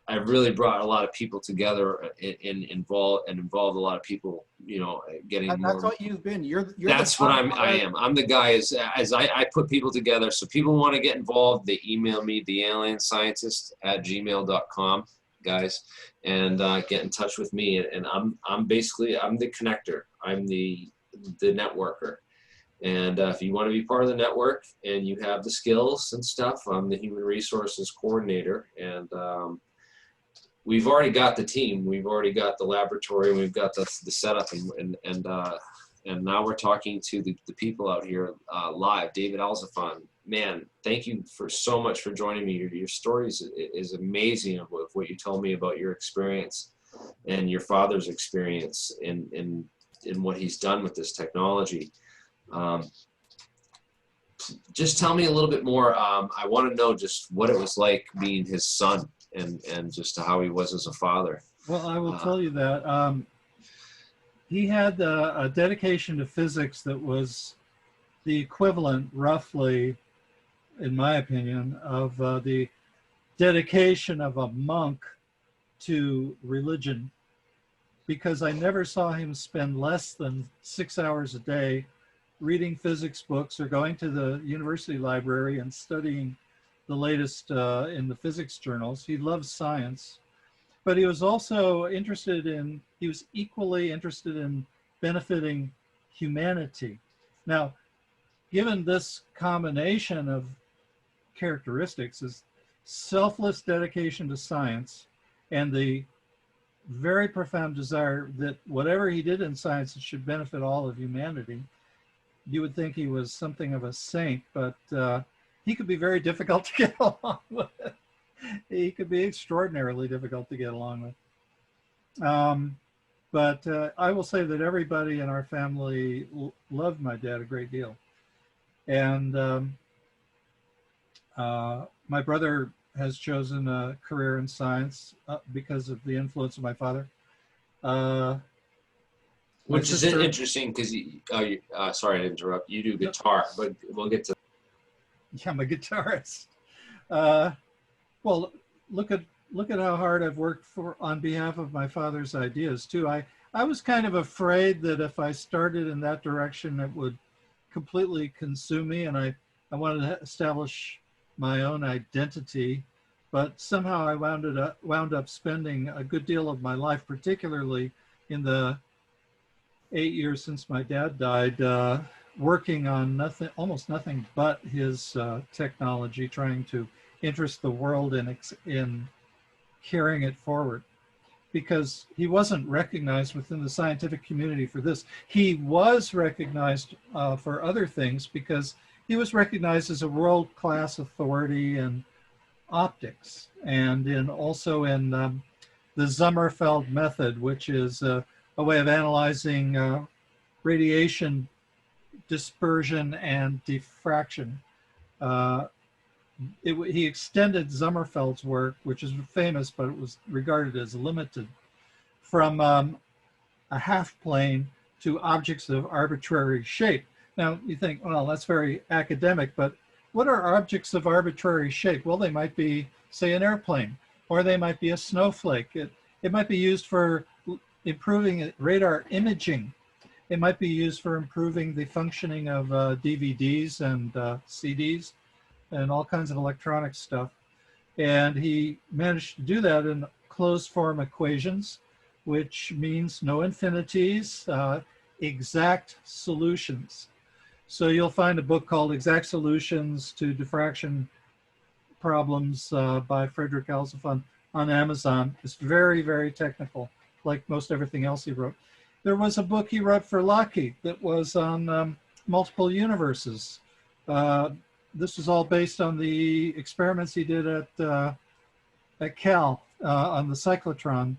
I've really brought a lot of people together and involved a lot of people, you know, getting And more. that's what you've been. You're That's what I am. I'm the guy as I put people together. So people want to get involved, they email me, thealienscientist@gmail.com, guys, and get in touch with me. And I'm basically, I'm the connector. I'm the networker. And if you want to be part of the network and you have the skills and stuff, I'm the human resources coordinator. And we've already got the team. We've already got the laboratory. We've got the setup, and now we're talking to the people out here live. David Alzofon, man, thank you so much for joining me. Your story is amazing of what you told me about your experience and your father's experience in what he's done with this technology. Just tell me a little bit more. I want to know just what it was like being his son and just how he was as a father. Well, I will tell you that he had a dedication to physics that was the equivalent, roughly, in my opinion, of the dedication of a monk to religion, because I never saw him spend less than 6 hours a day reading physics books or going to the university library and studying the latest in the physics journals. He loved science, but he was also he was equally interested in benefiting humanity. Now, given this combination of characteristics, is selfless dedication to science and the very profound desire that whatever he did in science, it should benefit all of humanity, you would think he was something of a saint, but he could be very difficult to get along with. He could be extraordinarily difficult to get along with. But I will say that everybody in our family loved my dad a great deal. And my brother has chosen a career in science because of the influence of my father. Which is interesting because sorry to interrupt. You do guitar, but we'll get to. Yeah, I'm a guitarist. Well, look at how hard I've worked on behalf of my father's ideas too. I was kind of afraid that if I started in that direction, it would completely consume me, and I wanted to establish my own identity. But somehow I wound up spending a good deal of my life, particularly in the 8 years since my dad died, working on almost nothing but his technology, trying to interest the world in carrying it forward, because he wasn't recognized within the scientific community for this. He was recognized for other things, because he was recognized as a world-class authority in optics and also in the Sommerfeld method, which is a way of analyzing radiation dispersion and diffraction. He extended Sommerfeld's work, which is famous, but it was regarded as limited, from a half plane to objects of arbitrary shape. Now you think, well, that's very academic, but what are objects of arbitrary shape? Well, they might be, say, an airplane, or they might be a snowflake. It might be used for improving radar imaging. It might be used for improving the functioning of DVDs and CDs and all kinds of electronic stuff. And he managed to do that in closed form equations, which means no infinities, exact solutions. So you'll find a book called Exact Solutions to Diffraction Problems by Fredrick Alzofon on Amazon. It's very, very technical, like most everything else he wrote. There was a book he wrote for Lockheed that was on multiple universes. This was all based on the experiments he did at Cal on the cyclotron.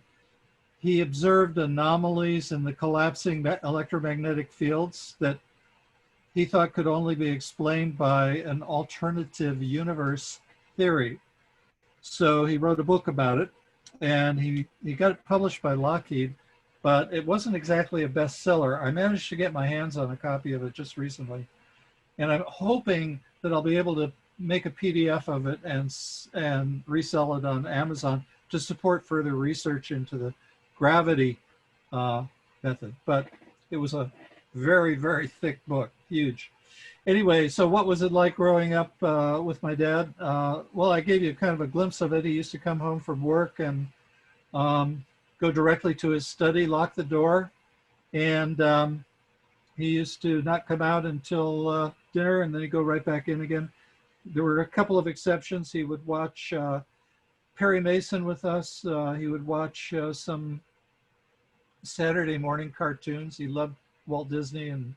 He observed anomalies in the collapsing electromagnetic fields that he thought could only be explained by an alternative universe theory. So he wrote a book about it, and he got it published by Lockheed, but it wasn't exactly a bestseller. I managed to get my hands on a copy of it just recently, and I'm hoping that I'll be able to make a PDF of it and resell it on Amazon. to support further research into the gravity method. But it was a very, very thick book, huge. Anyway, so what was it like growing up with my dad? Well, I gave you kind of a glimpse of it. He used to come home from work and go directly to his study, lock the door, and he used to not come out until dinner, and then he'd go right back in again. There were a couple of exceptions. He would watch Perry Mason with us. He would watch some Saturday morning cartoons. He loved Walt Disney and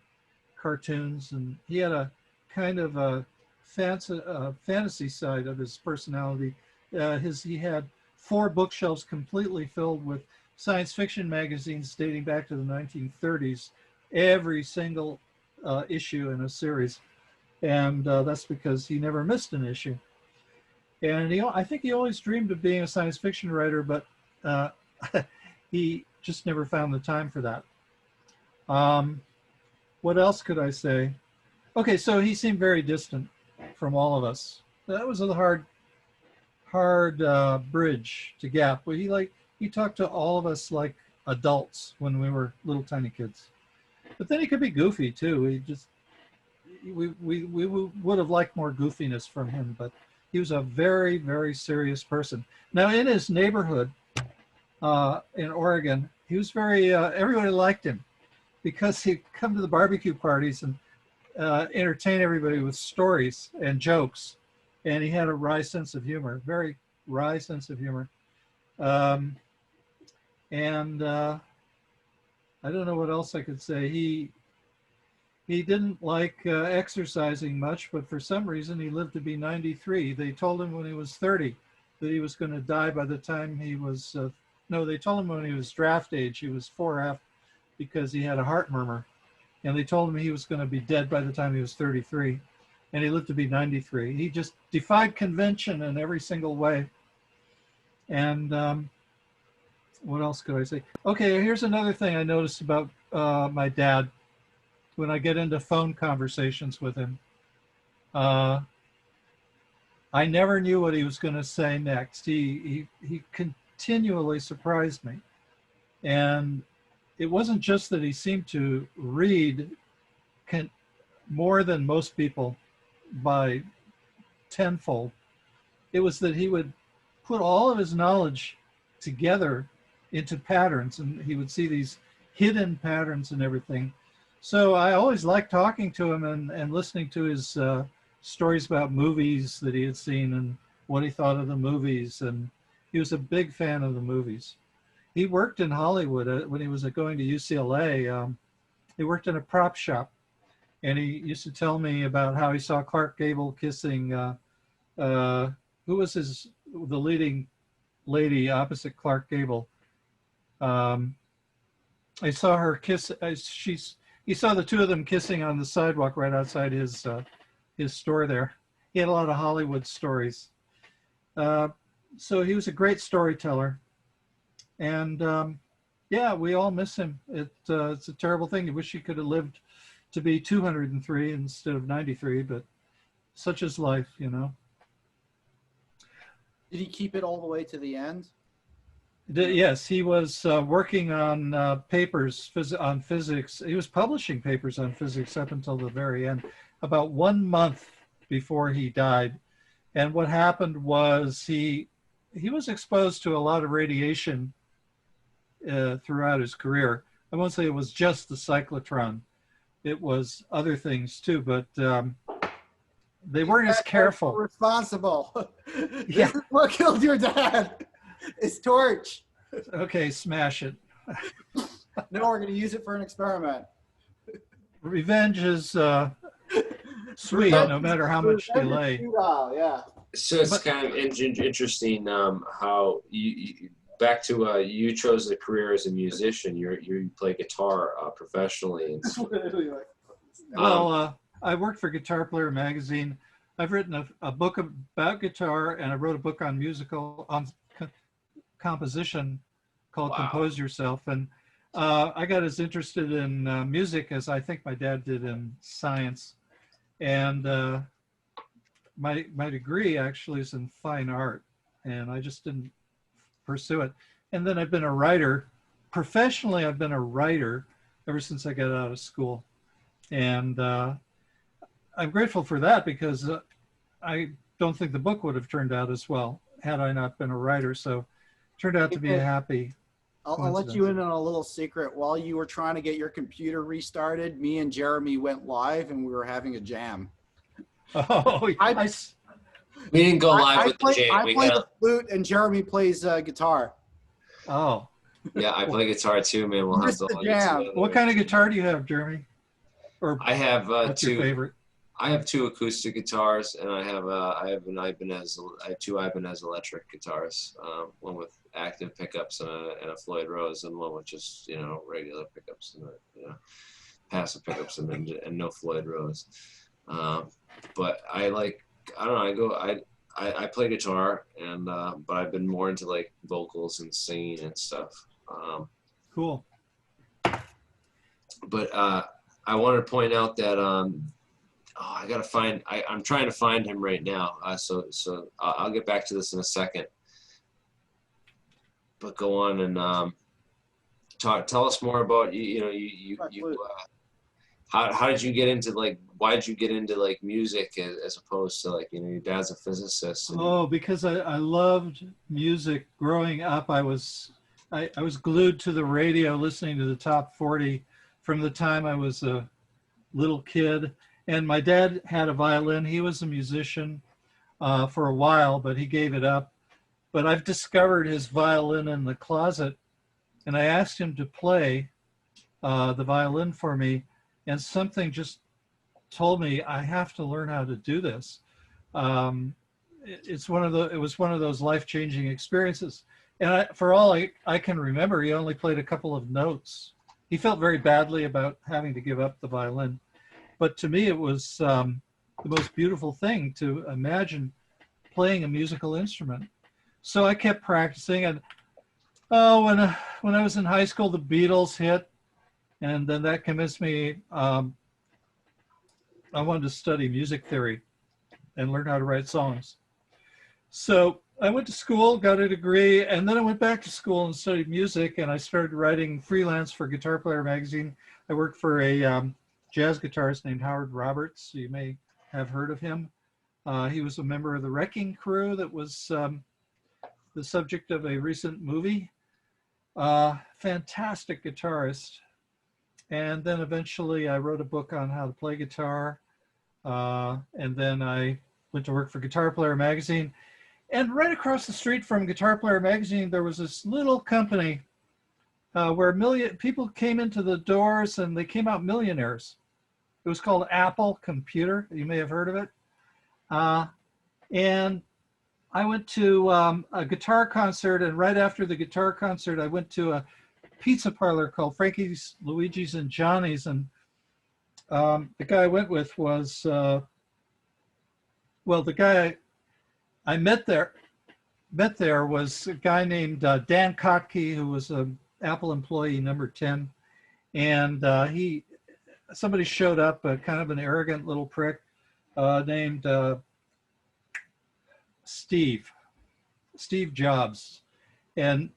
cartoons, and he had a kind of a fantasy side of his personality. He had 4 bookshelves completely filled with science fiction magazines dating back to the 1930s, every single issue in a series. And that's because he never missed an issue. And I think he always dreamed of being a science fiction writer, but he just never found the time for that. What else could I say? Okay, so he seemed very distant from all of us. That was a hard bridge to gap. But he talked to all of us like adults when we were little tiny kids. But then he could be goofy too. We would have liked more goofiness from him, but he was a very, very serious person. Now in his neighborhood in Oregon, he was very, everybody liked him because he'd come to the barbecue parties and entertain everybody with stories and jokes. And he had a wry sense of humor, very wry sense of humor. I don't know what else I could say. He didn't like exercising much, but for some reason he lived to be 93. They told him when he was 30 that he was going to die by the time he was, no, they told him when he was draft age, he was 4F because he had a heart murmur. And they told him he was going to be dead by the time he was 33. And he lived to be 93. He just defied convention in every single way. And what else could I say? Okay, here's another thing I noticed about my dad. When I get into phone conversations with him, I never knew what he was going to say next. He continually surprised me. And it wasn't just that he seemed to read more than most people by tenfold. It was that he would put all of his knowledge together into patterns, and he would see these hidden patterns and everything. So I always liked talking to him and listening to his stories about movies that he had seen and what he thought of the movies. And he was a big fan of the movies. He worked in Hollywood when he was going to UCLA. He worked in a prop shop. And he used to tell me about how he saw Clark Gable kissing, who was the leading lady opposite Clark Gable. I saw her kiss, he saw the two of them kissing on the sidewalk right outside his store there. He had a lot of Hollywood stories. So he was a great storyteller. And yeah, we all miss him. It's a terrible thing. I wish he could have lived to be 203 instead of 93, but such is life, you know. Did he keep it all the way to the end? Yes, he was working on papers on physics. He was publishing papers on physics up until the very end, about 1 month before he died. And what happened was he was exposed to a lot of radiation throughout his career. I won't say it was just the cyclotron. It was other things too, but they weren't as careful. Responsible. Yeah. This is what killed your dad. His torch. Okay, smash it. No, we're going to use it for an experiment. Revenge is sweet, no matter how much delay. Yeah. So it's kind of interesting how you back to you chose a career as a musician. You play guitar professionally. And well, I worked for Guitar Player magazine. I've written a book about guitar, and I wrote a book on composition called Compose Yourself. And I got as interested in music as I think my dad did in science. And my degree actually is in fine art, and I just didn't pursue it. And then I've been a writer. Professionally, I've been a writer ever since I got out of school. And I'm grateful for that because I don't think the book would have turned out as well had I not been a writer. So it turned out to be a happy I'll let you in on a little secret. While you were trying to get your computer restarted, me and Jeremy went live and we were having a jam. Oh, We didn't go live with the jam. I play the flute and Jeremy plays guitar. Oh. Yeah, I play guitar too, man. We'll have to all get jam. together. What kind of guitar do you have, Jeremy? Or I have what's your favorite? I have 2 acoustic guitars, and I have two Ibanez electric guitars. One with active pickups and a Floyd Rose, and one with just regular pickups and passive pickups and no Floyd Rose. But I play guitar, and but I've been more into like vocals and singing and stuff. Cool. But I wanted to point out that I gotta find. I'm trying to find him right now. So I'll get back to this in a second. But go on and tell us more about you. How did you get into why did you get into music as opposed to your dad's a physicist? Because I loved music growing up. I was glued to the radio listening to the top 40 from the time I was a little kid. And my dad had a violin. He was a musician for a while, but he gave it up. But I've discovered his violin in the closet, and I asked him to play the violin for me, and something just told me I have to learn how to do this. It was one of those life-changing experiences. And for all I can remember, he only played a couple of notes. He felt very badly about having to give up the violin. But to me, it was the most beautiful thing to imagine playing a musical instrument. So I kept practicing. And when I was in high school, the Beatles hit. And then that convinced me I wanted to study music theory and learn how to write songs. So I went to school, got a degree, and then I went back to school and studied music, and I started writing freelance for Guitar Player magazine. I worked for a jazz guitarist named Howard Roberts. You may have heard of him. He was a member of the Wrecking Crew that was the subject of a recent movie. Fantastic guitarist. And then eventually I wrote a book on how to play guitar. And then I went to work for Guitar Player magazine. And right across the street from Guitar Player magazine, there was this little company where people came into the doors and they came out millionaires. It was called Apple Computer. You may have heard of it. And I went to a guitar concert, and right after the guitar concert, I went to a pizza parlor called Frankie's, Luigi's, and Johnny's. And the guy I went with was, the guy I met there was a guy named Dan Kotke, who was an Apple employee number 10. And somebody showed up, kind of an arrogant little prick named Steve Jobs. And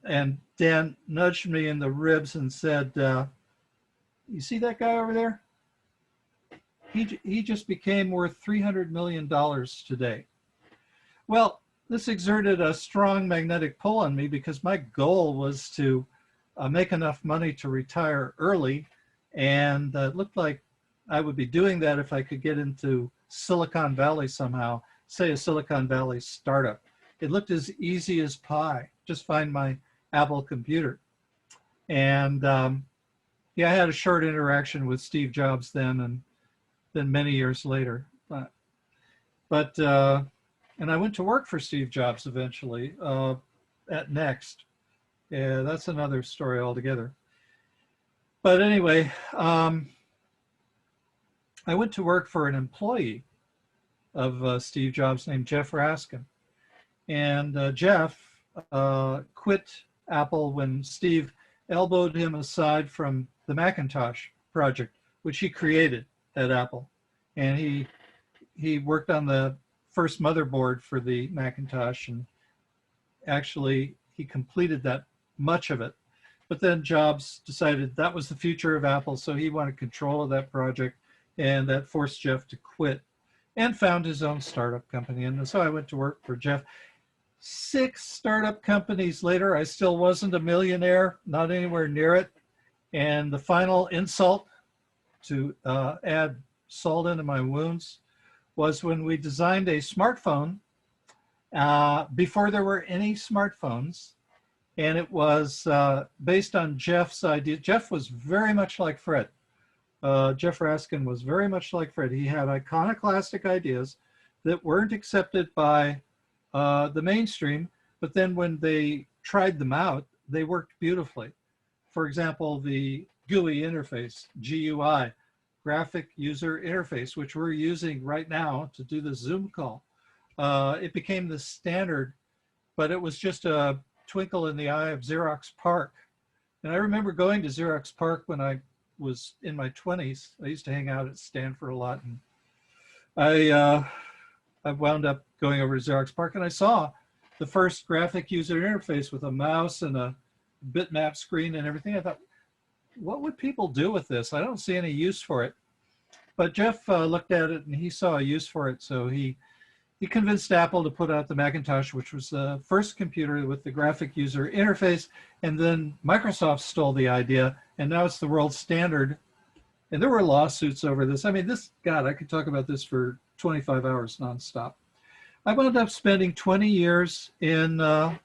Dan nudged me in the ribs and said, you see that guy over there? He just became worth $300 million today. Well, this exerted a strong magnetic pull on me because my goal was to make enough money to retire early. And it looked like I would be doing that if I could get into Silicon Valley somehow, say a Silicon Valley startup. It looked as easy as pie. Just find my Apple computer. And I had a short interaction with Steve Jobs then, and then many years later. And I went to work for Steve Jobs eventually at Next. Yeah, that's another story altogether. But anyway, I went to work for an employee of Steve Jobs named Jeff Raskin. And Jeff quit Apple when Steve elbowed him aside from the Macintosh project, which he created at Apple. And he worked on the first motherboard for the Macintosh, and actually he completed that much of it. But then Jobs decided that was the future of Apple, so he wanted control of that project, and that forced Jeff to quit and found his own startup company. And so I went to work for Jeff. 6 startup companies later, I still wasn't a millionaire, not anywhere near it. And the final insult, to add salt into my wounds, was when we designed a smartphone before there were any smartphones. And it was based on Jeff's idea. Jeff was very much like Fred. Jeff Raskin was very much like Fred. He had iconoclastic ideas that weren't accepted by the mainstream, but then when they tried them out, they worked beautifully. For example, the GUI interface, GUI, graphic user interface, which we're using right now to do the Zoom call. It became the standard, but it was just a twinkle in the eye of Xerox PARC. And I remember going to Xerox PARC when I was in my 20s. I used to hang out at Stanford a lot, and I wound up going over to Xerox PARC, and I saw the first graphic user interface with a mouse and a bitmap screen and everything. I thought, what would people do with this? I don't see any use for it. But Jeff looked at it and he saw a use for it, so he convinced Apple to put out the Macintosh, which was the first computer with the graphic user interface, and then Microsoft stole the idea, and now it's the world standard. And there were lawsuits over this. I mean, God, I could talk about this for 25 hours nonstop. I wound up spending 20 years in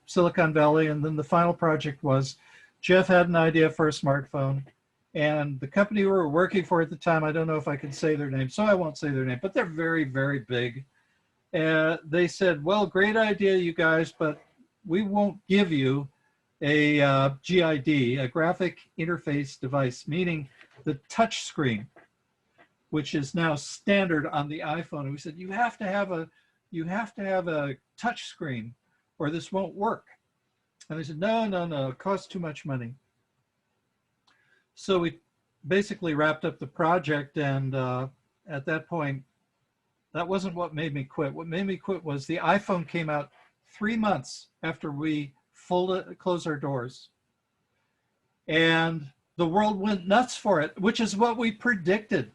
Silicon Valley, and then the final project was Jeff had an idea for a smartphone, and the company we were working for at the time, I don't know if I can say their name, so I won't say their name, but they're very, very big. They said, well, great idea, you guys, but we won't give you a GID, a graphic interface device, meaning the touch screen, which is now standard on the iPhone. And we said, you have to have a touch screen or this won't work. And they said, no, it costs too much money. So we basically wrapped up the project, and at that point, that wasn't what made me quit. What made me quit was the iPhone came out 3 months after we closed our doors. And the world went nuts for it, which is what we predicted.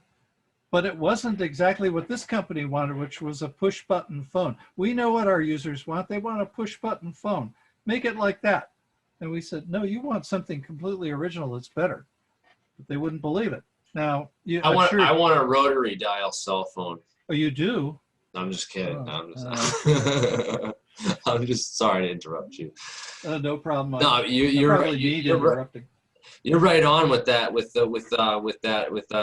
But it wasn't exactly what this company wanted, which was a push button phone. We know what our users want. They want a push button phone. Make it like that. And we said, no, you want something completely original that's better. But they wouldn't believe it. Now, I want a rotary dial cell phone. Oh, you do? I'm just kidding. Oh, I'm just sorry to interrupt you. No problem. No, you're interrupting. You're right on with that. With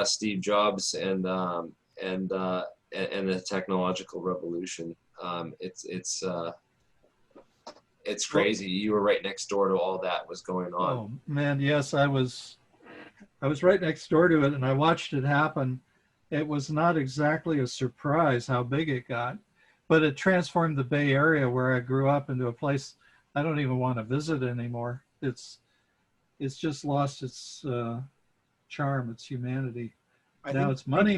Steve Jobs and the technological revolution. It's crazy. You were right next door to all that was going on. Oh man, yes, I was right next door to it, and I watched it happen. It was not exactly a surprise how big it got, but it transformed the Bay Area where I grew up into a place I don't even want to visit anymore. It's just lost its charm, its humanity. Now it's money.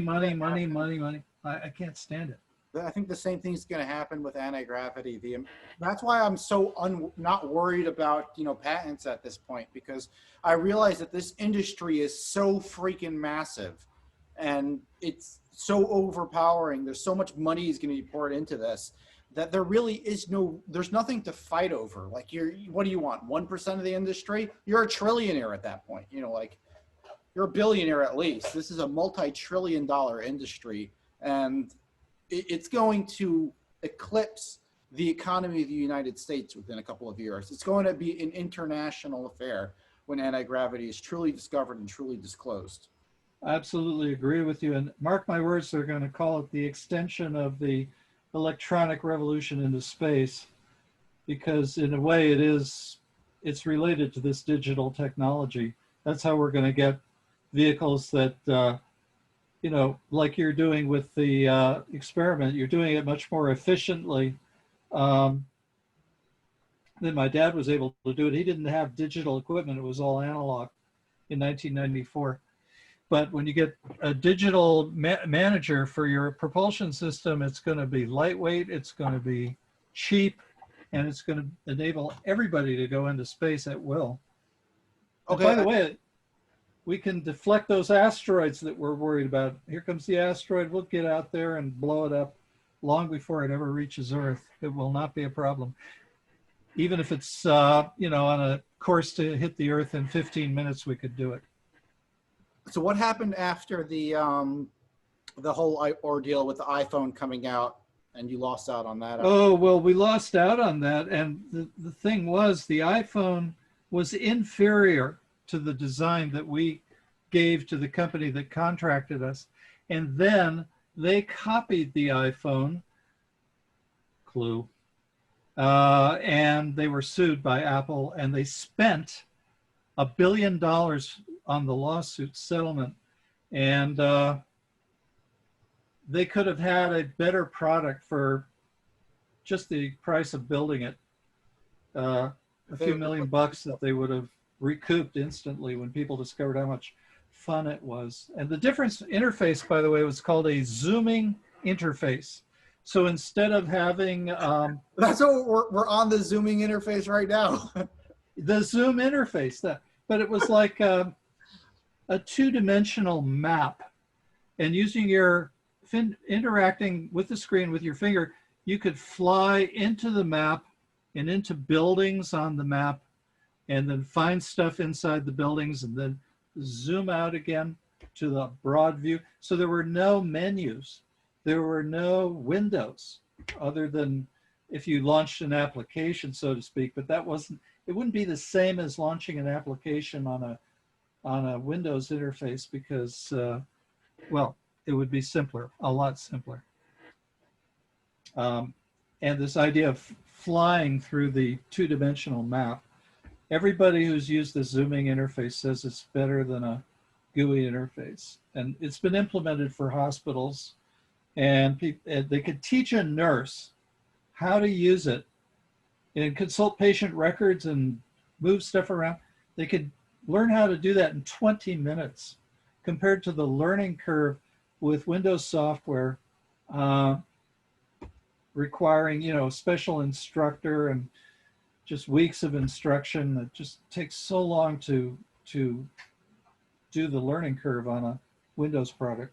I can't stand it. I think the same thing's going to happen with anti-gravity. That's why I'm so not worried about patents at this point, because I realize that this industry is so freaking massive, and it's so overpowering. There's so much money is going to be poured into this that there really is there's nothing to fight over. Like what do you want? 1% of the industry? You're a trillionaire at that point. You're a billionaire at least. This is a multi-trillion-dollar industry, and it's going to eclipse the economy of the United States within a couple of years. It's going to be an international affair when anti-gravity is truly discovered and truly disclosed. I absolutely agree with you. And mark my words, they're going to call it the extension of the electronic revolution into space, because in a way it's related to this digital technology. That's how we're going to get vehicles that, like you're doing with the experiment, you're doing it much more efficiently than my dad was able to do it. He didn't have digital equipment. It was all analog in 1994. But when you get a digital manager for your propulsion system, it's going to be lightweight, it's going to be cheap, and it's going to enable everybody to go into space at will. Okay. And by the way, we can deflect those asteroids that we're worried about. Here comes the asteroid. We'll get out there and blow it up long before it ever reaches Earth. It will not be a problem. Even if it's, you know, on a course to hit the Earth in 15 minutes, we could do it. So what happened after the whole ordeal with the iPhone coming out, and you lost out on that? Oh, well, we lost out on that. And the thing was, the iPhone was inferior to the design that we gave to the company that contracted us. And then they copied the iPhone, clue, and they were sued by Apple, and they spent $1 billion on the lawsuit settlement. And they could have had a better product for just the price of building it. A few $1 million that they would have recouped instantly when people discovered how much fun it was. And the difference interface, by the way, was called a zooming interface. So instead of having that's what we're on the zooming interface right now. the zoom interface, but it was like a two-dimensional map, and using your interacting with the screen with your finger, you could fly into the map and into buildings on the map, and then find stuff inside the buildings, and then zoom out again to the broad view. So there were no menus. There were no windows other than if you launched an application, so to speak, but that wasn't, it wouldn't be the same as launching an application on a Windows interface because, well, it would be simpler, a lot simpler. And this idea of flying through the two-dimensional map, everybody who's used the zooming interface says it's better than a GUI interface. And it's been implemented for hospitals, and they could teach a nurse how to use it and consult patient records and move stuff around. They could learn how to do that in 20 minutes compared to the learning curve with Windows software requiring, you know, a special instructor and just weeks of instruction. That just takes so long to do the learning curve on a Windows product.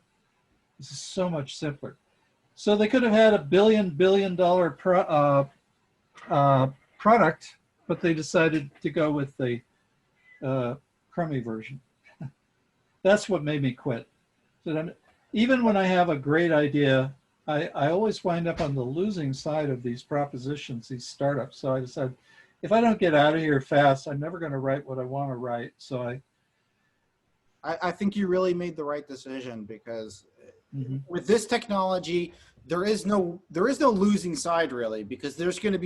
This is so much simpler. So they could have had a $1 billion product, but they decided to go with the crummy version. That's what made me quit. So even when I have a great idea, I always wind up on the losing side of these propositions, these startups. So I decided, if I don't get out of here fast, I'm never going to write what I want to write. So I think you really made the right decision, because with this technology, there is no losing side really, because it's going to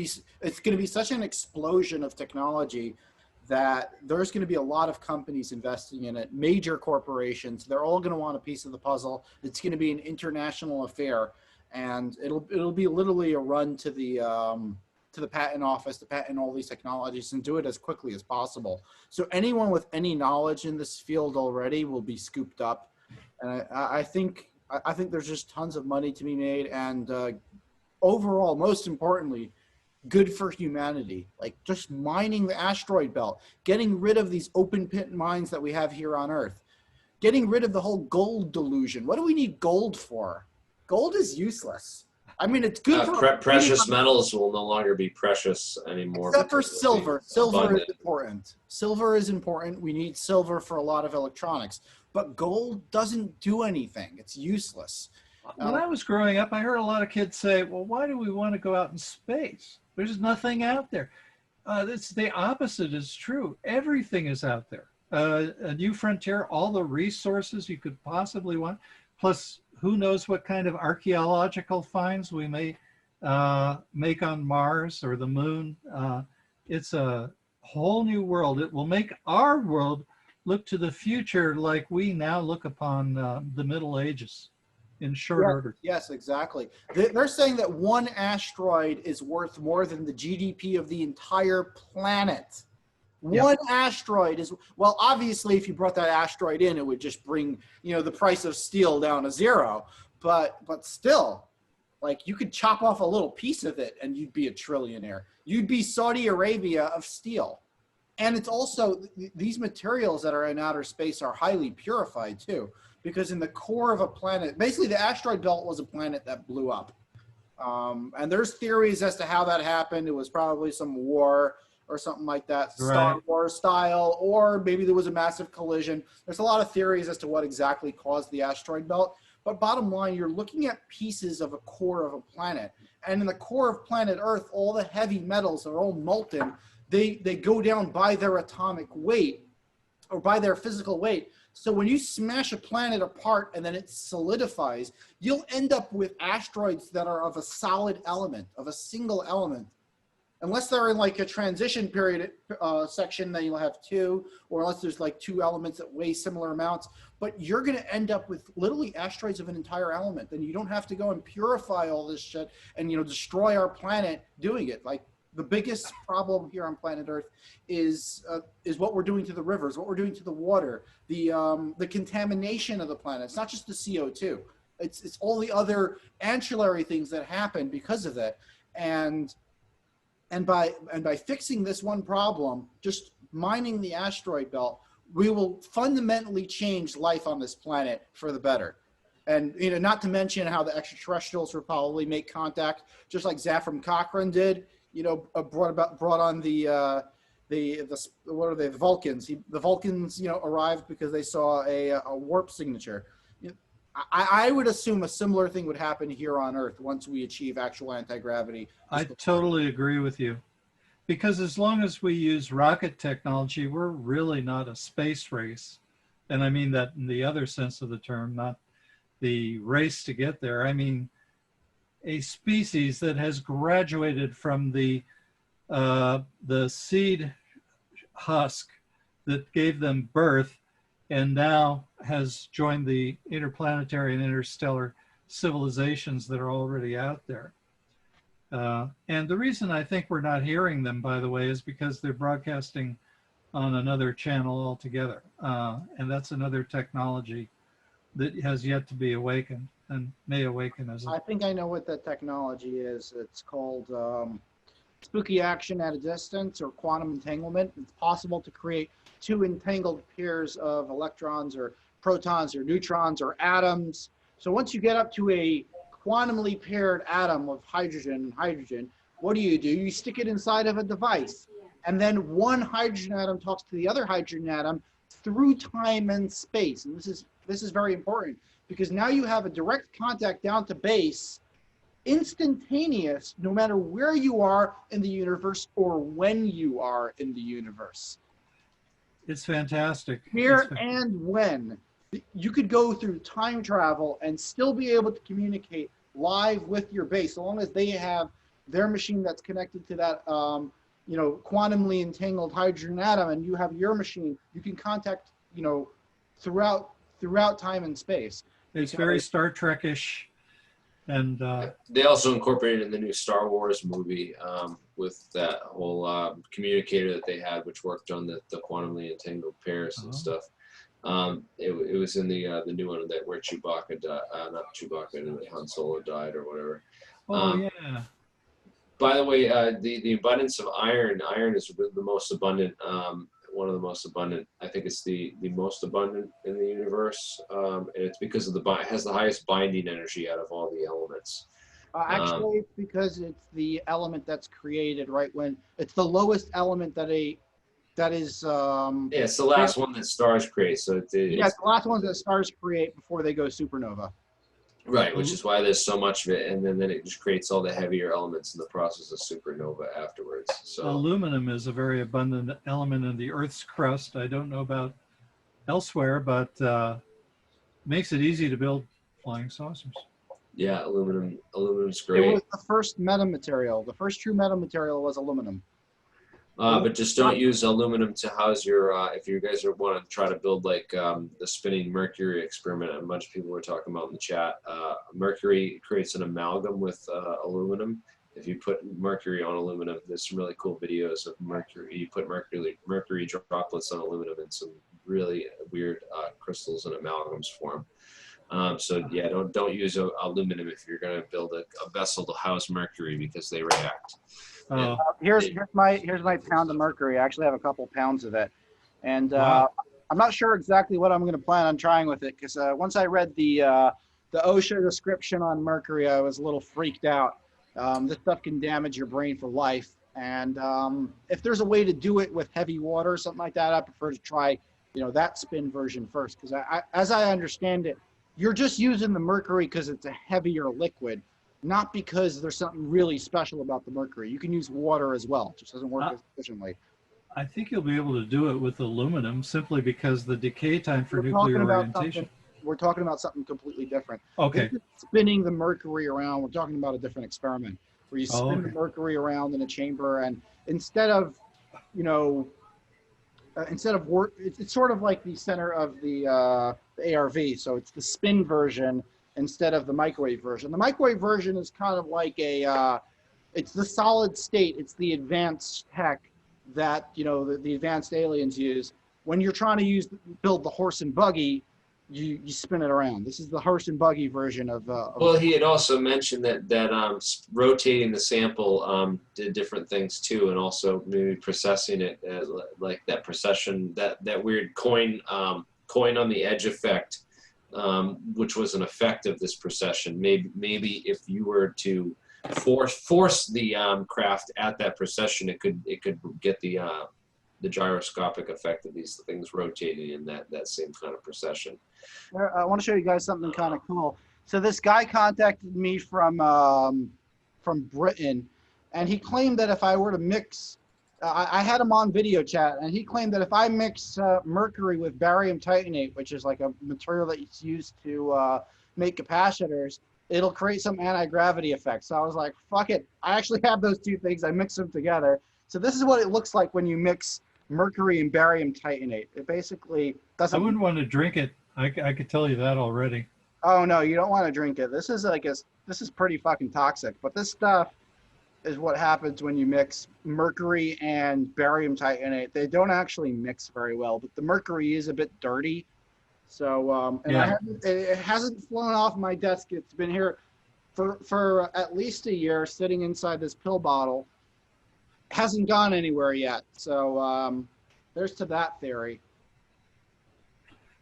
be such an explosion of technology that there's going to be a lot of companies investing in it, major corporations. They're all going to want a piece of the puzzle. It's going to be an international affair, and it'll be literally a run to the patent office to patent all these technologies and do it as quickly as possible. So anyone with any knowledge in this field already will be scooped up, and I think there's just tons of money to be made, and overall, most importantly, good for humanity. Like just mining the asteroid belt, getting rid of these open pit mines that we have here on Earth, getting rid of the whole gold delusion. What do we need gold for? Gold is useless. I mean, it's good for precious metals will no longer be precious anymore. Except for silver. Silver is important. Silver is important. We need silver for a lot of electronics. But gold doesn't do anything. It's useless. When I was growing up, I heard a lot of kids say, well, why do we want to go out in space? There's nothing out there. The opposite is true. Everything is out there. A new frontier, all the resources you could possibly want, plus who knows what kind of archaeological finds we may make on Mars or the moon. It's a whole new world. It will make our world look to the future like we now look upon the Middle Ages in short order. Yes, exactly. They're saying that one asteroid is worth more than the GDP of the entire planet. One asteroid is, well, obviously, if you brought that asteroid in, it would just bring, the price of steel down to zero. But still, Like you could chop off a little piece of it and you'd be a trillionaire. You'd be Saudi Arabia of steel. And it's also, these materials that are in outer space are highly purified too, because in the core of a planet, basically the asteroid belt was a planet that blew up. And there's theories as to how that happened. It was probably some war or something like that, Star Wars style, or maybe there was a massive collision. There's a lot of theories as to what exactly caused the asteroid belt. But bottom line, you're looking at pieces of a core of a planet. And in the core of planet Earth, all the heavy metals are all molten. They go down by their atomic weight or by their physical weight. So when you smash a planet apart and then it solidifies, you'll end up with asteroids that are of a solid element, of a single element. Unless they're in like a transition period section, then you'll have two, or unless there's like two elements that weigh similar amounts. But you're going to end up with literally asteroids of an entire element. Then you don't have to go and purify all this shit and, you know, destroy our planet doing it. Like the biggest problem here on planet Earth is what we're doing to the rivers, what we're doing to the water, the contamination of the planet. It's not just the CO2. It's all the other ancillary things that happen because of that. And by fixing this one problem, just mining the asteroid belt, we will fundamentally change life on this planet for the better. And, you know, not to mention how the extraterrestrials will probably make contact, just like Zafram Cochrane did, you know, brought on the what are they, the Vulcans. The Vulcans, you know, arrived because they saw a warp signature. I would assume a similar thing would happen here on Earth once we achieve actual anti-gravity. I totally agree with you. Because as long as we use rocket technology, we're really not a space race. And I mean that in the other sense of the term, not the race to get there. I mean a species that has graduated from the seed husk that gave them birth and now has joined the interplanetary and interstellar civilizations that are already out there. And the reason I think we're not hearing them, by the way, is because they're broadcasting on another channel altogether. And that's another technology that has yet to be awakened and may awaken as I think I know what that technology is. It's called spooky action at a distance, or quantum entanglement. It's possible to create two entangled pairs of electrons or protons or neutrons or atoms. So once you get up to a quantumly paired atom of hydrogen, what do? You stick it inside of a device. And then one hydrogen atom talks to the other hydrogen atom through time and space. And this is very important, because now you have a direct contact down to base, instantaneous, no matter where you are in the universe or when you are in the universe. It's fantastic. Where and when. You could go through time travel and still be able to communicate live with your base, so long as they have their machine that's connected to that, you know, quantumly entangled hydrogen atom, and you have your machine. You can contact, you know, throughout time and space. It's very Star Trek-ish. And they also incorporated in the new Star Wars movie with that whole communicator that they had, which worked on the quantumly entangled pairs and stuff. It was in the new one that where Chewbacca died, not Chewbacca, Han Solo died or whatever. Yeah. By the way, the abundance of iron is the most abundant, one of the most abundant. I think it's the most abundant in the universe, and it's because of it has the highest binding energy out of all the elements. Actually, it's because it's the element that's created right when it's the lowest element that is. Yeah, it's the last one that stars create. So it's the last ones that stars create before they go supernova. Right, which is why there's so much of it, and then it just creates all the heavier elements in the process of supernova afterwards. So aluminum is a very abundant element in the Earth's crust. I don't know about elsewhere, but makes it easy to build flying saucers. Yeah, aluminum's great. It was the first metamaterial. The first true metamaterial was aluminum. But just don't use aluminum to house your, if you guys want to try to build like the spinning mercury experiment, a bunch of people were talking about in the chat. Mercury creates an amalgam with aluminum. If you put mercury on aluminum, there's some really cool videos of mercury. You put mercury droplets on aluminum and some really weird crystals and amalgams form. So yeah, don't use aluminum if you're going to build a vessel to house mercury because they react. Oh, Here's my pound of mercury. I actually have a couple pounds of it, and wow. I'm not sure exactly what I'm going to plan on trying with it because once I read the OSHA description on mercury, I was a little freaked out. This stuff can damage your brain for life, and if there's a way to do it with heavy water or something like that, I prefer to try, that spin version first because as I understand it, you're just using the mercury because it's a heavier liquid, not because there's something really special about the mercury. You can use water as well. It just doesn't work as efficiently. I think you'll be able to do it with aluminum simply because the decay time for We're nuclear talking about orientation. We're talking about something completely different. Okay. This is spinning the mercury around. We're talking about a different experiment where you spin the mercury around in a chamber, and instead of work, it's sort of like the center of the ARV. So it's the spin version instead of the microwave version. The microwave version is kind of like it's the solid state. It's the advanced tech that the advanced aliens use. When you're trying to build the horse and buggy, you spin it around. This is the horse and buggy version of. Well, he had also mentioned that rotating the sample did different things too, and also maybe processing it like that precession, that weird coin on the edge effect, which was an effect of this precession. Maybe if you were to force the craft at that precession, it could get the gyroscopic effect of these things rotating in that same kind of precession. I want to show you guys something kind of cool. So this guy contacted me from Britain, and he claimed that if I were to mix, I had him on video chat, and he claimed that if I mix mercury with barium titanate, which is like a material that's used to make capacitors, it'll create some anti-gravity effect. So I was like, fuck it. I actually have those two things. I mix them together. So this is what it looks like when you mix mercury and barium titanate. It basically doesn't. I wouldn't want to drink it. I could tell you that already. Oh no, you don't want to drink it. This is this is pretty fucking toxic. But this stuff is what happens when you mix mercury and barium titanate. They don't actually mix very well, but the mercury is a bit dirty. So it hasn't flown off my desk. It's been here for at least a year, sitting inside this pill bottle. Hasn't gone anywhere yet. So there's to that theory.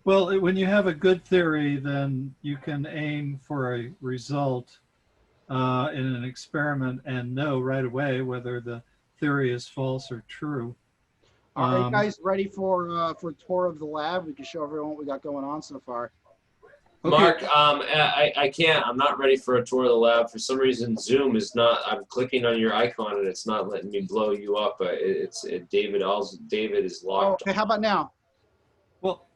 Well, when you have a good theory, then you can aim for a result in an experiment and know right away whether the theory is false or true. Are you guys ready for a tour of the lab? We can show everyone what we got going on so far. Okay. Mark, I can't. I'm not ready for a tour of the lab. For some reason, Zoom is not. I'm clicking on your icon and it's not letting me blow you up. David is locked. Okay, how about now? Well,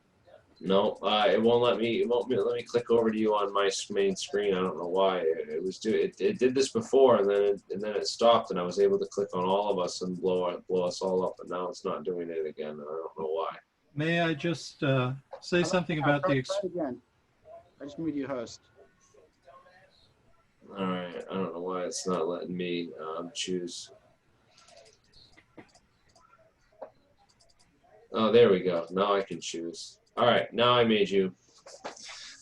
no, it won't let me. It won't let me click over to you on my main screen. I don't know why. It did this before, and then it stopped, and I was able to click on all of us and blow us all up, and now it's not doing it again. I don't know why. may I just say something about the again. I just made you host. All right, I don't know why it's not letting me choose. Oh, there we go. Now I can choose. All right, now I made you.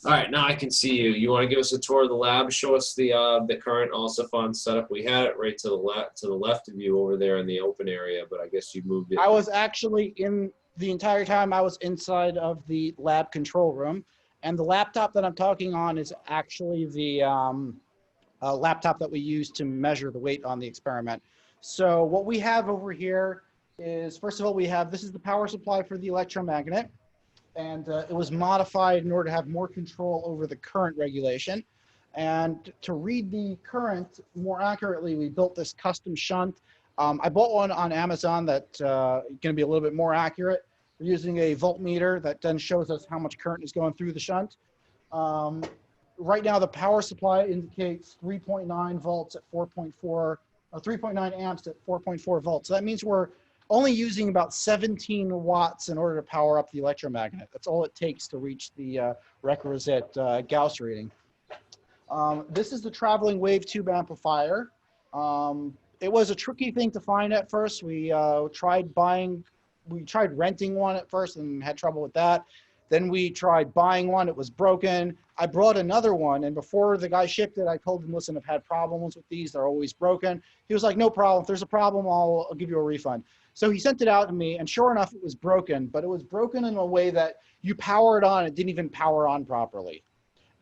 All right, now I can see you. You want to give us a tour of the lab? Show us the current Alzofon setup. We had it right to the left of you over there in the open area, but I guess you moved it. I was actually the entire time I was inside of the lab control room, and the laptop that I'm talking on is actually the laptop that we use to measure the weight on the experiment. So what we have over here is, first of all, this is the power supply for the electromagnet. And it was modified in order to have more control over the current regulation. And to read the current more accurately, we built this custom shunt. I bought one on Amazon that's going to be a little bit more accurate. We're using a voltmeter that then shows us how much current is going through the shunt. Right now, the power supply indicates 3.9 volts at 4.4, or 3.9 amps at 4.4 volts. So that means we're only using about 17 watts in order to power up the electromagnet. That's all it takes to reach the requisite Gauss reading. This is the traveling wave tube amplifier. It was a tricky thing to find at first. We tried renting one at first and had trouble with that. Then we tried buying one. It was broken. I brought another one, and before the guy shipped it, I told him, listen, I've had problems with these. They're always broken. He was like, no problem. If there's a problem, I'll give you a refund. So he sent it out to me, and sure enough, it was broken, but it was broken in a way that you power it on, it didn't even power on properly.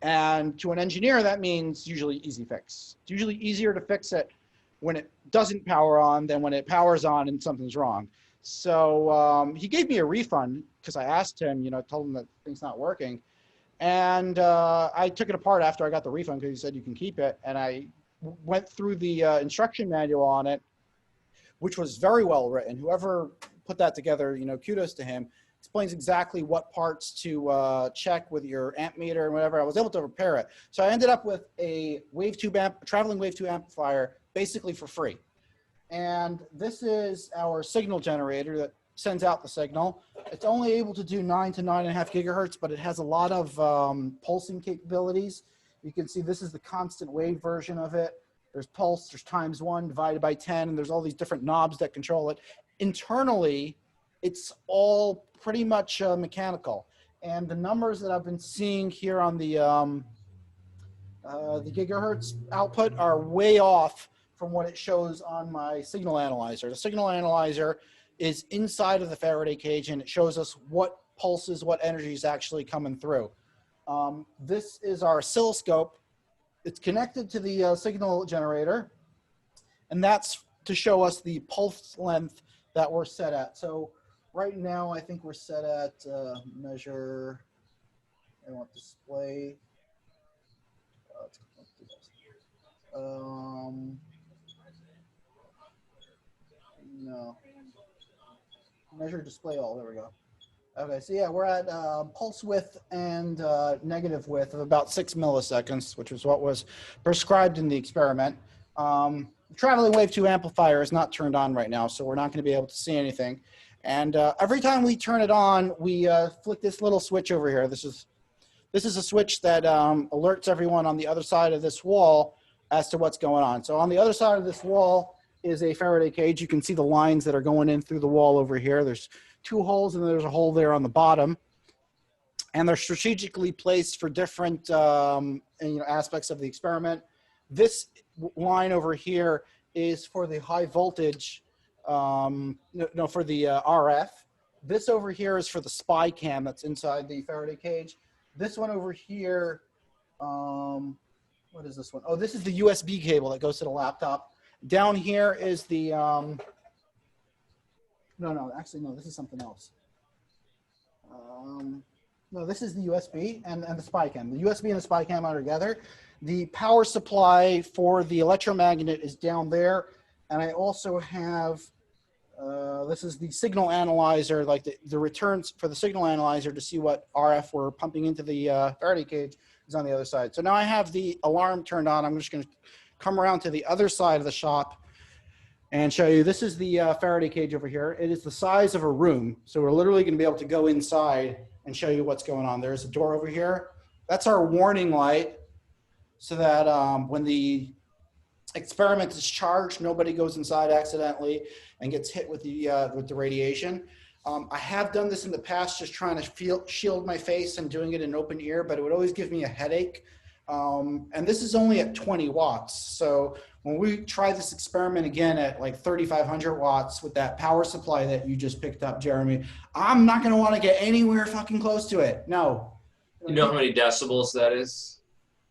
And to an engineer, that means usually easy fix. It's usually easier to fix it when it doesn't power on than when it powers on and something's wrong. So he gave me a refund because I asked him, told him that thing's not working. And I took it apart after I got the refund because he said you can keep it. And I went through the instruction manual on it, which was very well written. Whoever put that together, kudos to him. Explains exactly what parts to check with your amp meter and whatever. I was able to repair it. So I ended up with a traveling wave tube amplifier, basically for free. And this is our signal generator that sends out the signal. It's only able to do 9 to 9.5 gigahertz, but it has a lot of pulsing capabilities. You can see this is the constant wave version of it. There's pulse, there's ×1 divided by 10, and there's all these different knobs that control it. Internally, it's all pretty much mechanical. And the numbers that I've been seeing here on the gigahertz output are way off from what it shows on my signal analyzer. The signal analyzer is inside of the Faraday cage, and it shows us what pulses, what energy is actually coming through. This is our oscilloscope. It's connected to the signal generator, and that's to show us the pulse length that we're set at. So right now, I think we're set at measure, I want display. No. Measure display all, there we go. Okay, so yeah, we're at pulse width and negative width of about 6 milliseconds, which is what was prescribed in the experiment. Traveling wave 2 amplifier is not turned on right now, so we're not going to be able to see anything. And every time we turn it on, we flick this little switch over here. This is a switch that alerts everyone on the other side of this wall as to what's going on. So on the other side of this wall is a Faraday cage. You can see the lines that are going in through the wall over here. There's 2 holes, and there's a hole there on the bottom. And they're strategically placed for different aspects of the experiment. This line over here is for the high voltage, for the RF. This over here is for the spy cam that's inside the Faraday cage. This one over here, what is this one? Oh, this is the USB cable that goes to the laptop. Down here is the, this is something else. No, this is the USB and the spy cam. The USB and the spy cam are together. The power supply for the electromagnet is down there. And I also have, this is the signal analyzer, like the returns for the signal analyzer to see what RF we're pumping into the Faraday cage is on the other side. So now I have the alarm turned on. I'm just going to come around to the other side of the shop and show you. This is the Faraday cage over here. It is the size of a room. So we're literally going to be able to go inside and show you what's going on. There's a door over here. That's our warning light so that when the experiment is charged, nobody goes inside accidentally and gets hit with the radiation. I have done this in the past, just trying to shield my face and doing it in open ear, but it would always give me a headache. And this is only at 20 watts. So when we try this experiment again at like 3,500 watts with that power supply that you just picked up, Jeremy, I'm not going to want to get anywhere fucking close to it. No. You know how many decibels that is?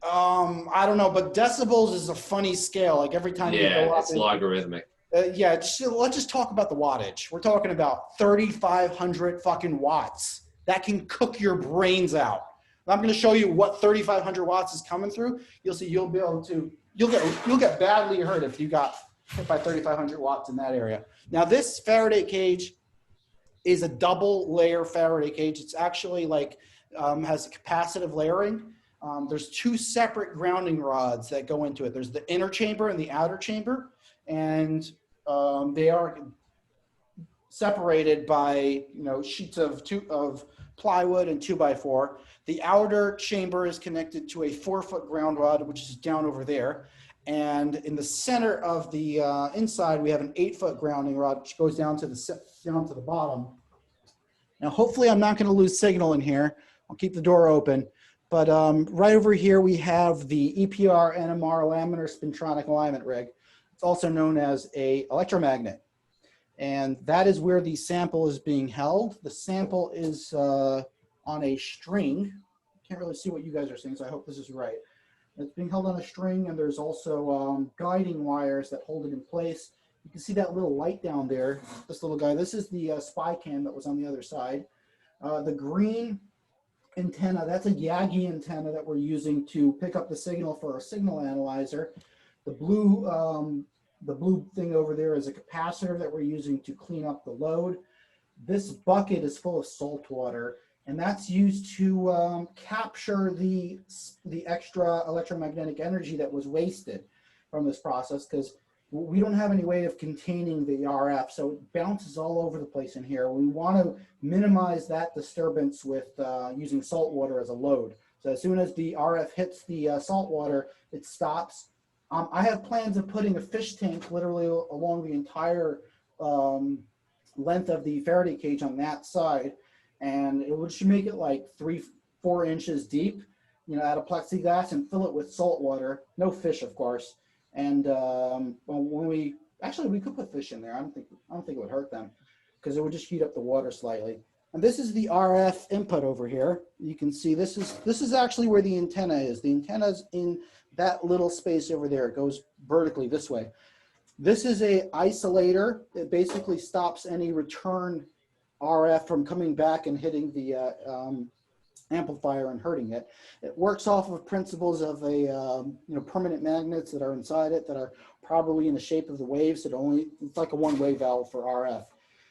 I don't know, but decibels is a funny scale. Like every time you go up, it's logarithmic. Let's just talk about the wattage. We're talking about 3,500 fucking watts. That can cook your brains out. I'm going to show you what 3,500 watts is coming through. You'll see you'll get badly hurt if you got hit by 3,500 watts in that area. Now this Faraday cage is a double layer Faraday cage. It's actually like has capacitive layering. There's 2 separate grounding rods that go into it. There's the inner chamber and the outer chamber, and they are separated by sheets of plywood and 2x4. The outer chamber is connected to a 4-foot ground rod, which is down over there. And in the center of the inside, we have an 8-foot grounding rod, which goes down to the bottom. Now, hopefully I'm not going to lose signal in here, I'll keep the door open. But right over here, we have the EPR NMR laminar spintronic alignment rig. It's also known as a electromagnet. And that is where the sample is being held. The sample is on a string. Can't really see what you guys are seeing, so I hope this is right. It's being held on a string, and there's also guiding wires that hold it in place. You can see that little light down there, this little guy. This is the spy cam that was on the other side. The green antenna, that's a Yagi antenna that we're using to pick up the signal for our signal analyzer. The blue thing over there is a capacitor that we're using to clean up the load. This bucket is full of salt water, and that's used to capture the extra electromagnetic energy that was wasted from this process, because we don't have any way of containing the RF, so it bounces all over the place in here. We want to minimize that disturbance with using salt water as a load. So as soon as the RF hits the salt water, it stops. I have plans of putting a fish tank literally along the entire length of the Faraday cage on that side, and it should make it like 3-4 inches deep, you know, out of plexiglass, and fill it with salt water. No fish, of course. And when we could put fish in there. I don't think it would hurt them, because it would just heat up the water slightly. And this is the RF input over here. You can see this is actually where the antenna is. The antenna's in that little space over there. It goes vertically this way. This is a isolator. It basically stops any return RF from coming back and hitting the amplifier and hurting it. It works off of principles of a permanent magnets that are inside it that are probably in the shape of the waves. It's like a one-way valve for RF.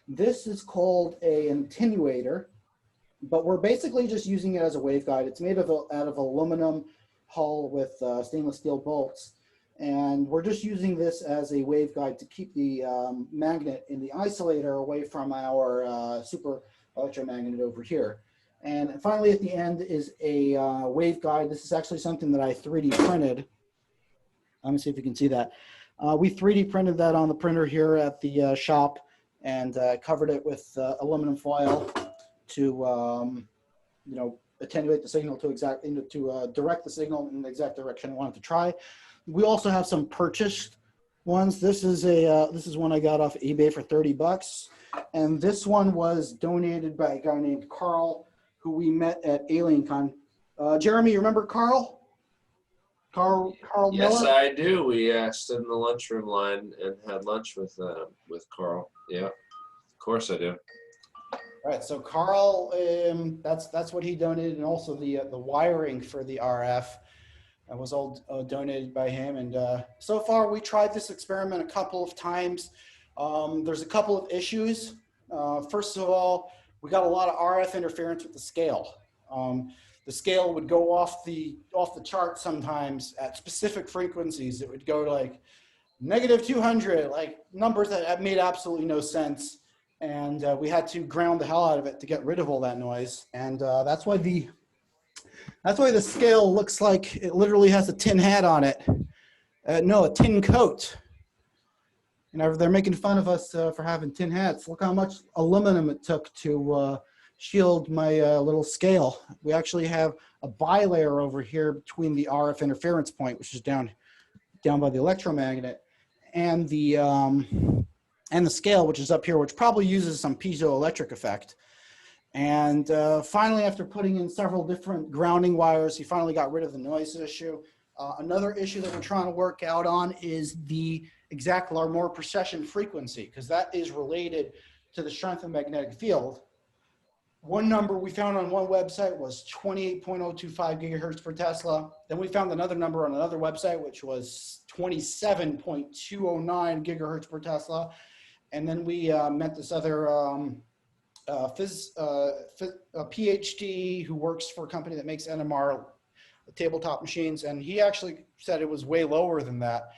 This is called an attenuator, but we're basically just using it as a waveguide. It's made out of aluminum hull with stainless steel bolts, and we're just using this as a waveguide to keep the magnet in the isolator away from our super electromagnet over here. And finally, at the end is a waveguide. This is actually something that I 3D printed. Let me see if you can see that. We 3D printed that on the printer here at the shop, and covered it with aluminum foil to, attenuate the signal to direct the signal in the exact direction I wanted to try. We also have some purchased ones. This is one I got off eBay for $30, and this one was donated by a guy named Carl, who we met at AlienCon. Jeremy, you remember Carl? Carl Yes, Miller? I do. We stood in the lunchroom line and had lunch with Carl. Yeah, of course I do. All right, so Carl, that's what he donated, and also the wiring for the RF was all donated by him. And so far, we tried this experiment a couple of times. There's a couple of issues. First of all, we got a lot of RF interference with the scale. The scale would go off the chart sometimes at specific frequencies. It would go like -200, like numbers that made absolutely no sense. And we had to ground the hell out of it to get rid of all that noise. And that's why the scale looks like it literally has a tin hat on it. No, a tin coat. You know, they're making fun of us for having tin hats. Look how much aluminum it took to shield my little scale. We actually have a bilayer over here between the RF interference point, which is down by the electromagnet, and the scale, which is up here, which probably uses some piezoelectric effect. And finally, after putting in several different grounding wires, he finally got rid of the noise issue. Another issue that we're trying to work out on is the exact Larmor precession frequency, because that is related to the strength of the magnetic field. One number we found on one website was 28.025 gigahertz per Tesla. Then we found another number on another website, which was 27.209 gigahertz per Tesla. And then we met this other a PhD who works for a company that makes NMR tabletop machines, and he actually said it was way lower than that,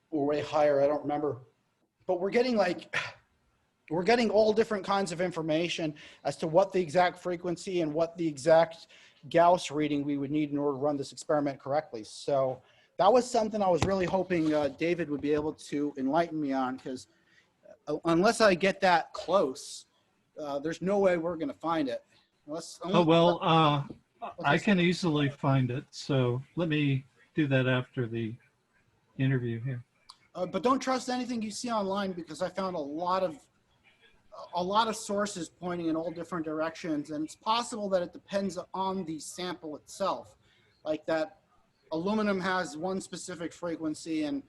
or way higher, I don't remember. But we're getting all different kinds of information as to what the exact frequency and what the exact Gauss reading we would need in order to run this experiment correctly. So that was something I was really hoping David would be able to enlighten me on, because unless I get that close, there's no way we're going to find it. Oh, well, I let's- can easily find it. So let me do that after the interview here. but don't trust anything you see online, because I found a lot of sources pointing in all different directions, and it's possible that it depends on the sample itself. Like that aluminum has one specific frequency, and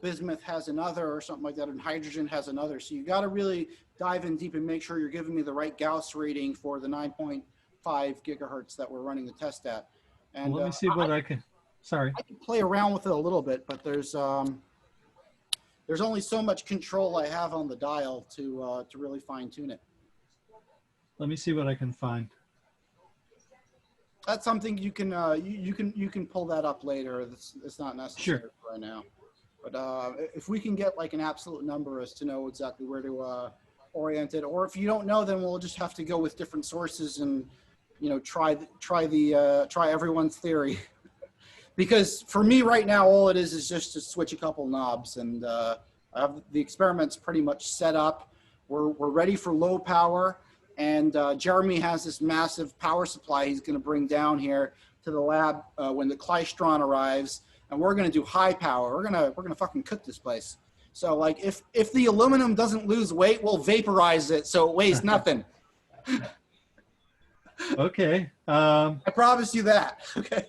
bismuth has another, or something like that, and hydrogen has another. So you got to really dive in deep and make sure you're giving me the right Gauss reading for the 9.5 gigahertz that we're running the test at. And Well, let me see what I can. Sorry. I can play around with it a little bit, but there's only so much control I have on the dial to really fine tune it. Let me see what I can find. That's something you can you can pull that up later. It's not necessary Sure. right now. But if we can get like an absolute number as to know exactly where to orient it, or if you don't know, then we'll just have to go with different sources and try everyone's theory. Because for me right now, all it is just to switch a couple knobs, and I have the experiments pretty much set up. We're ready for low power, and Jeremy has this massive power supply he's going to bring down here to the lab when the Klystron arrives, and we're going to do high power. We're gonna fucking cook this place. So like if the aluminum doesn't lose weight, we'll vaporize it so it weighs nothing. Okay. I promise you that. Okay.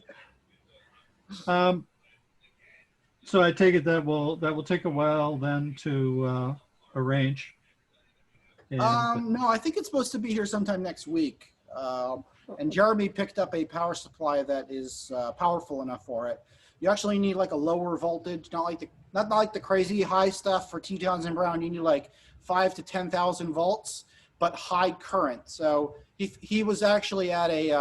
So I take it that will take a while then to arrange. And, No, I think it's supposed to be here sometime next week. And Jeremy picked up a power supply that is powerful enough for it. You actually need like a lower voltage, not like the crazy high stuff for T. Townsend Brown. You need like 5,000 to 10,000 volts, but high current. So he was actually at a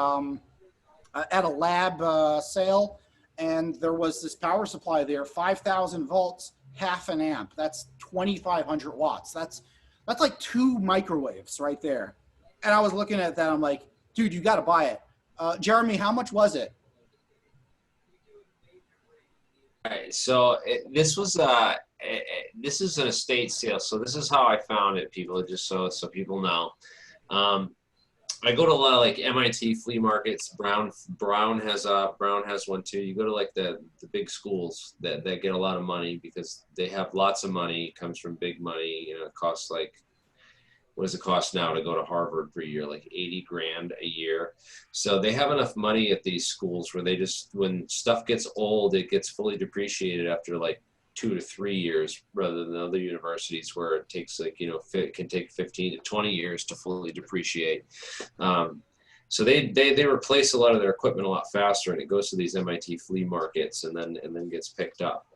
lab sale, and there was this power supply there, 5,000 volts, half an amp. That's 2,500 watts. That's like 2 microwaves right there. And I was looking at that. I'm like, dude, you got to buy it. Jeremy, how much was it? All right, so this was this is an estate sale. So this is how I found it, people. Just so people know. I go to a lot of like MIT flea markets. Brown has one too. You go to like the big schools that get a lot of money because they have lots of money. It comes from big money. It costs like, what does it cost now to go to Harvard per year? Like 80 grand a year. So they have enough money at these schools where they just, when stuff gets old, it gets fully depreciated after like 2 to 3 years, rather than other universities where it takes like, it can take 15 to 20 years to fully depreciate. So they replace a lot of their equipment a lot faster, and it goes to these MIT flea markets and then gets picked up.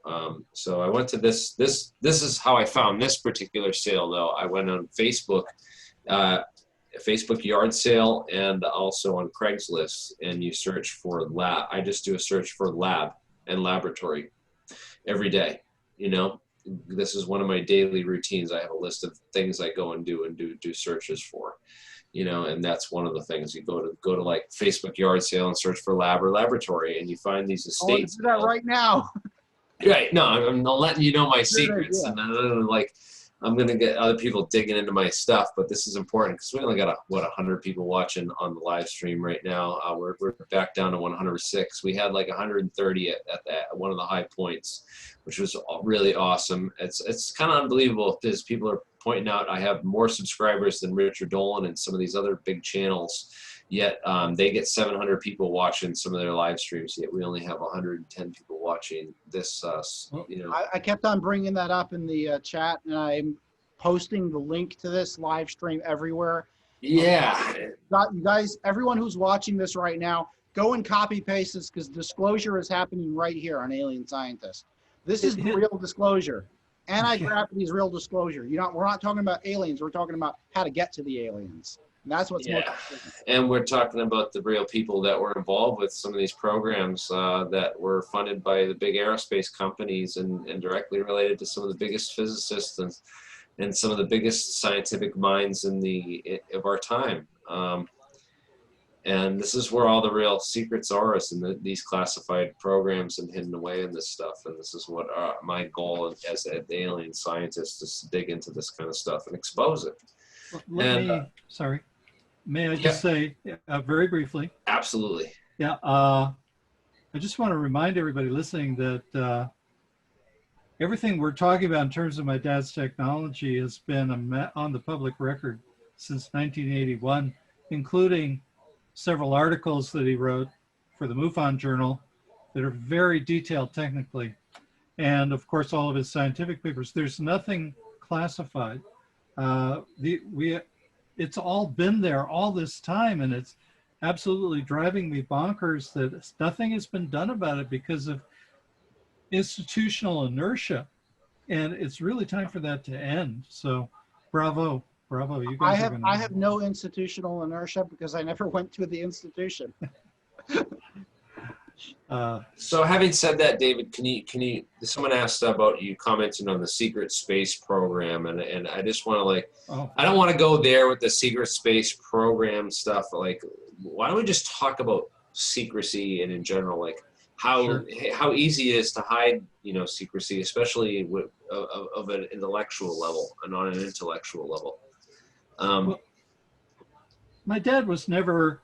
So I went to this is how I found this particular sale though. I went on Facebook, Facebook yard sale, and also on Craigslist, and you search for lab. I just do a search for lab and laboratory every day. This is one of my daily routines. I have a list of things I go and do searches for. And that's one of the things. You go to like Facebook yard sale and search for lab or laboratory, and you find these estates. I want to do that right now. Right. No, I'm letting you know my secrets, and I'm gonna get other people digging into my stuff. But this is important because we only got 100 people watching on the live stream right now. We're back down to 106. We had like 130 at one of the high points, which was really awesome. It's kind of unbelievable because people are pointing out I have more subscribers than Richard Dolan and some of these other big channels. Yet they get 700 people watching some of their live streams. Yet we only have 110 people watching this. I kept on bringing that up in the chat, and I'm posting the link to this live stream everywhere. Yeah. You guys, everyone who's watching this right now, go and copy paste this, because disclosure is happening right here on Alien Scientist. This is the real disclosure. Anti-gravity is real disclosure. We're not talking about aliens. We're talking about how to get to the aliens. And that's what's most important. And we're talking about the real people that were involved with some of these programs that were funded by the big aerospace companies and directly related to some of the biggest physicists and some of the biggest scientific minds of our time. And this is where all the real secrets are, is in these classified programs and hidden away in this stuff. And this is what my goal as an alien scientist is to dig into this kind of stuff and expose it. Sorry. may I just say very briefly? Absolutely. Yeah, I just want to remind everybody listening that everything we're talking about in terms of my dad's technology has been on the public record since 1981, including several articles that he wrote for the MUFON Journal that are very detailed technically. And of course, all of his scientific papers. There's nothing classified. It's all been there all this time, and it's absolutely driving me bonkers that nothing has been done about it because of institutional inertia. And it's really time for that to end. So bravo, bravo. You guys are gonna... I have no institutional inertia because I never went to the institution. So having said that, David, can you, someone asked about you commenting on the secret space program, and I just want to I don't want to go there with the secret space program stuff. Like, why don't we just talk about secrecy and in general, like how easy it is to hide, secrecy, especially with, of an intellectual level and on an intellectual level. Well, my dad was never,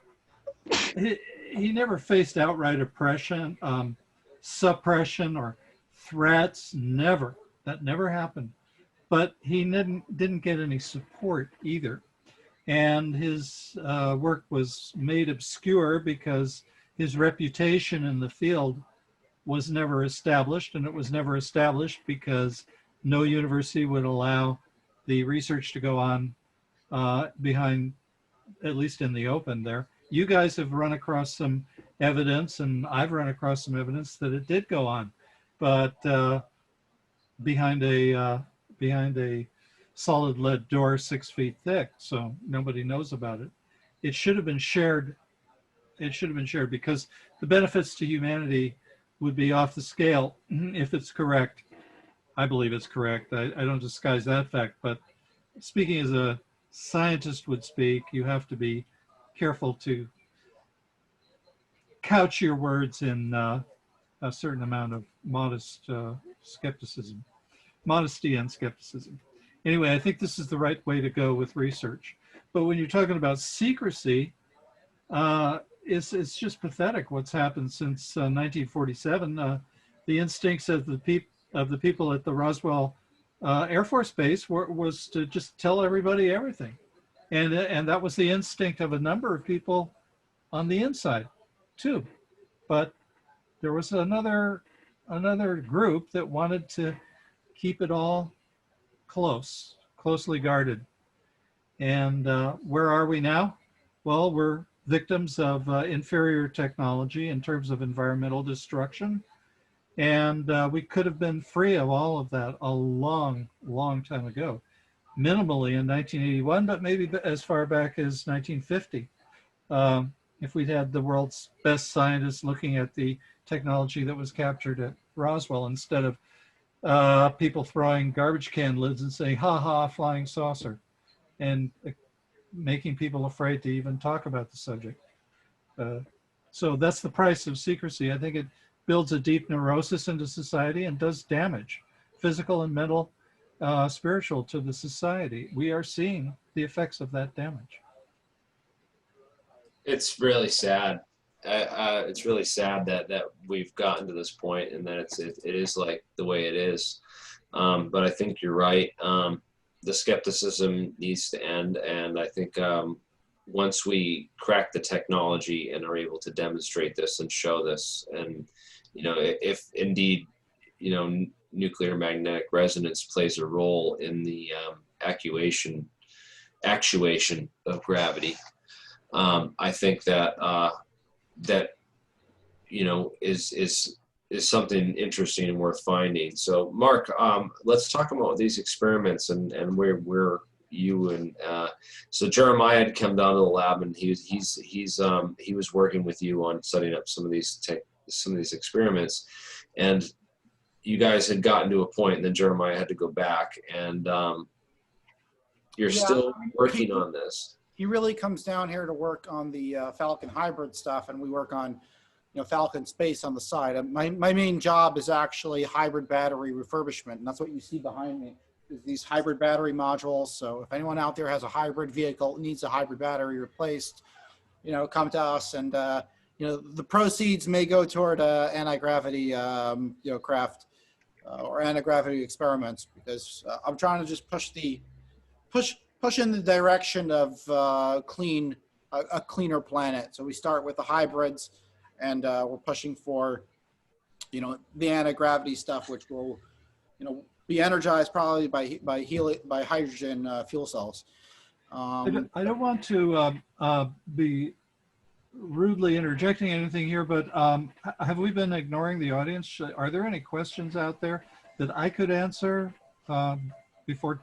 he never faced outright oppression, suppression, or threats. Never. That never happened. But he didn't get any support either. And his work was made obscure because his reputation in the field was never established, and it was never established because no university would allow the research to go on behind, at least in the open there. You guys have run across some evidence, and I've run across some evidence that it did go on, but behind a solid lead door 6 feet thick, so nobody knows about it. It should have been shared. It should have been shared because the benefits to humanity would be off the scale if it's correct. I believe it's correct. I don't disguise that fact, but speaking as a scientist would speak, you have to be careful to couch your words in a certain amount of modest skepticism, modesty and skepticism. Anyway, I think this is the right way to go with research. But when you're talking about secrecy, it's just pathetic what's happened since 1947. The instincts of the people at the Roswell Air Force Base was to just tell everybody everything. And that was the instinct of a number of people on the inside too. But there was another group that wanted to keep it all closely guarded. And where are we now? Well, we're victims of inferior technology in terms of environmental destruction. And we could have been free of all of that a long, long time ago. Minimally in 1981, but maybe as far back as 1950. If we'd had the world's best scientists looking at the technology that was captured at Roswell instead of people throwing garbage can lids and saying, ha ha, flying saucer, and making people afraid to even talk about the subject. So that's the price of secrecy. I think it builds a deep neurosis into society and does damage, physical and mental, spiritual, to the society. We are seeing the effects of that damage. It's really sad. It's really sad that we've gotten to this point and that it is like the way it is. But I think you're right. The skepticism needs to end, and I think once we crack the technology and are able to demonstrate this and show this, and if indeed nuclear magnetic resonance plays a role in the actuation of gravity, I think that is something interesting and worth finding. So Mark, let's talk about these experiments and where you and so Jeremiah had come down to the lab, and he was working with you on setting up some of these experiments, and you guys had gotten to a point, and then Jeremiah had to go back, and you're still working on this. He really comes down here to work on the Falcon hybrid stuff, and we work on Falcon space on the side. My main job is actually hybrid battery refurbishment, and that's what you see behind me. these hybrid battery modules. So if anyone out there has a hybrid vehicle, needs a hybrid battery replaced, come to us, and the proceeds may go toward anti-gravity, craft or anti-gravity experiments, because I'm trying to just push in the direction of a cleaner planet. So we start with the hybrids, and we're pushing for the anti-gravity stuff, which will be energized probably by hydrogen fuel cells. I don't want to be rudely interjecting anything here, but have we been ignoring the audience? Are there any questions out there that I could answer before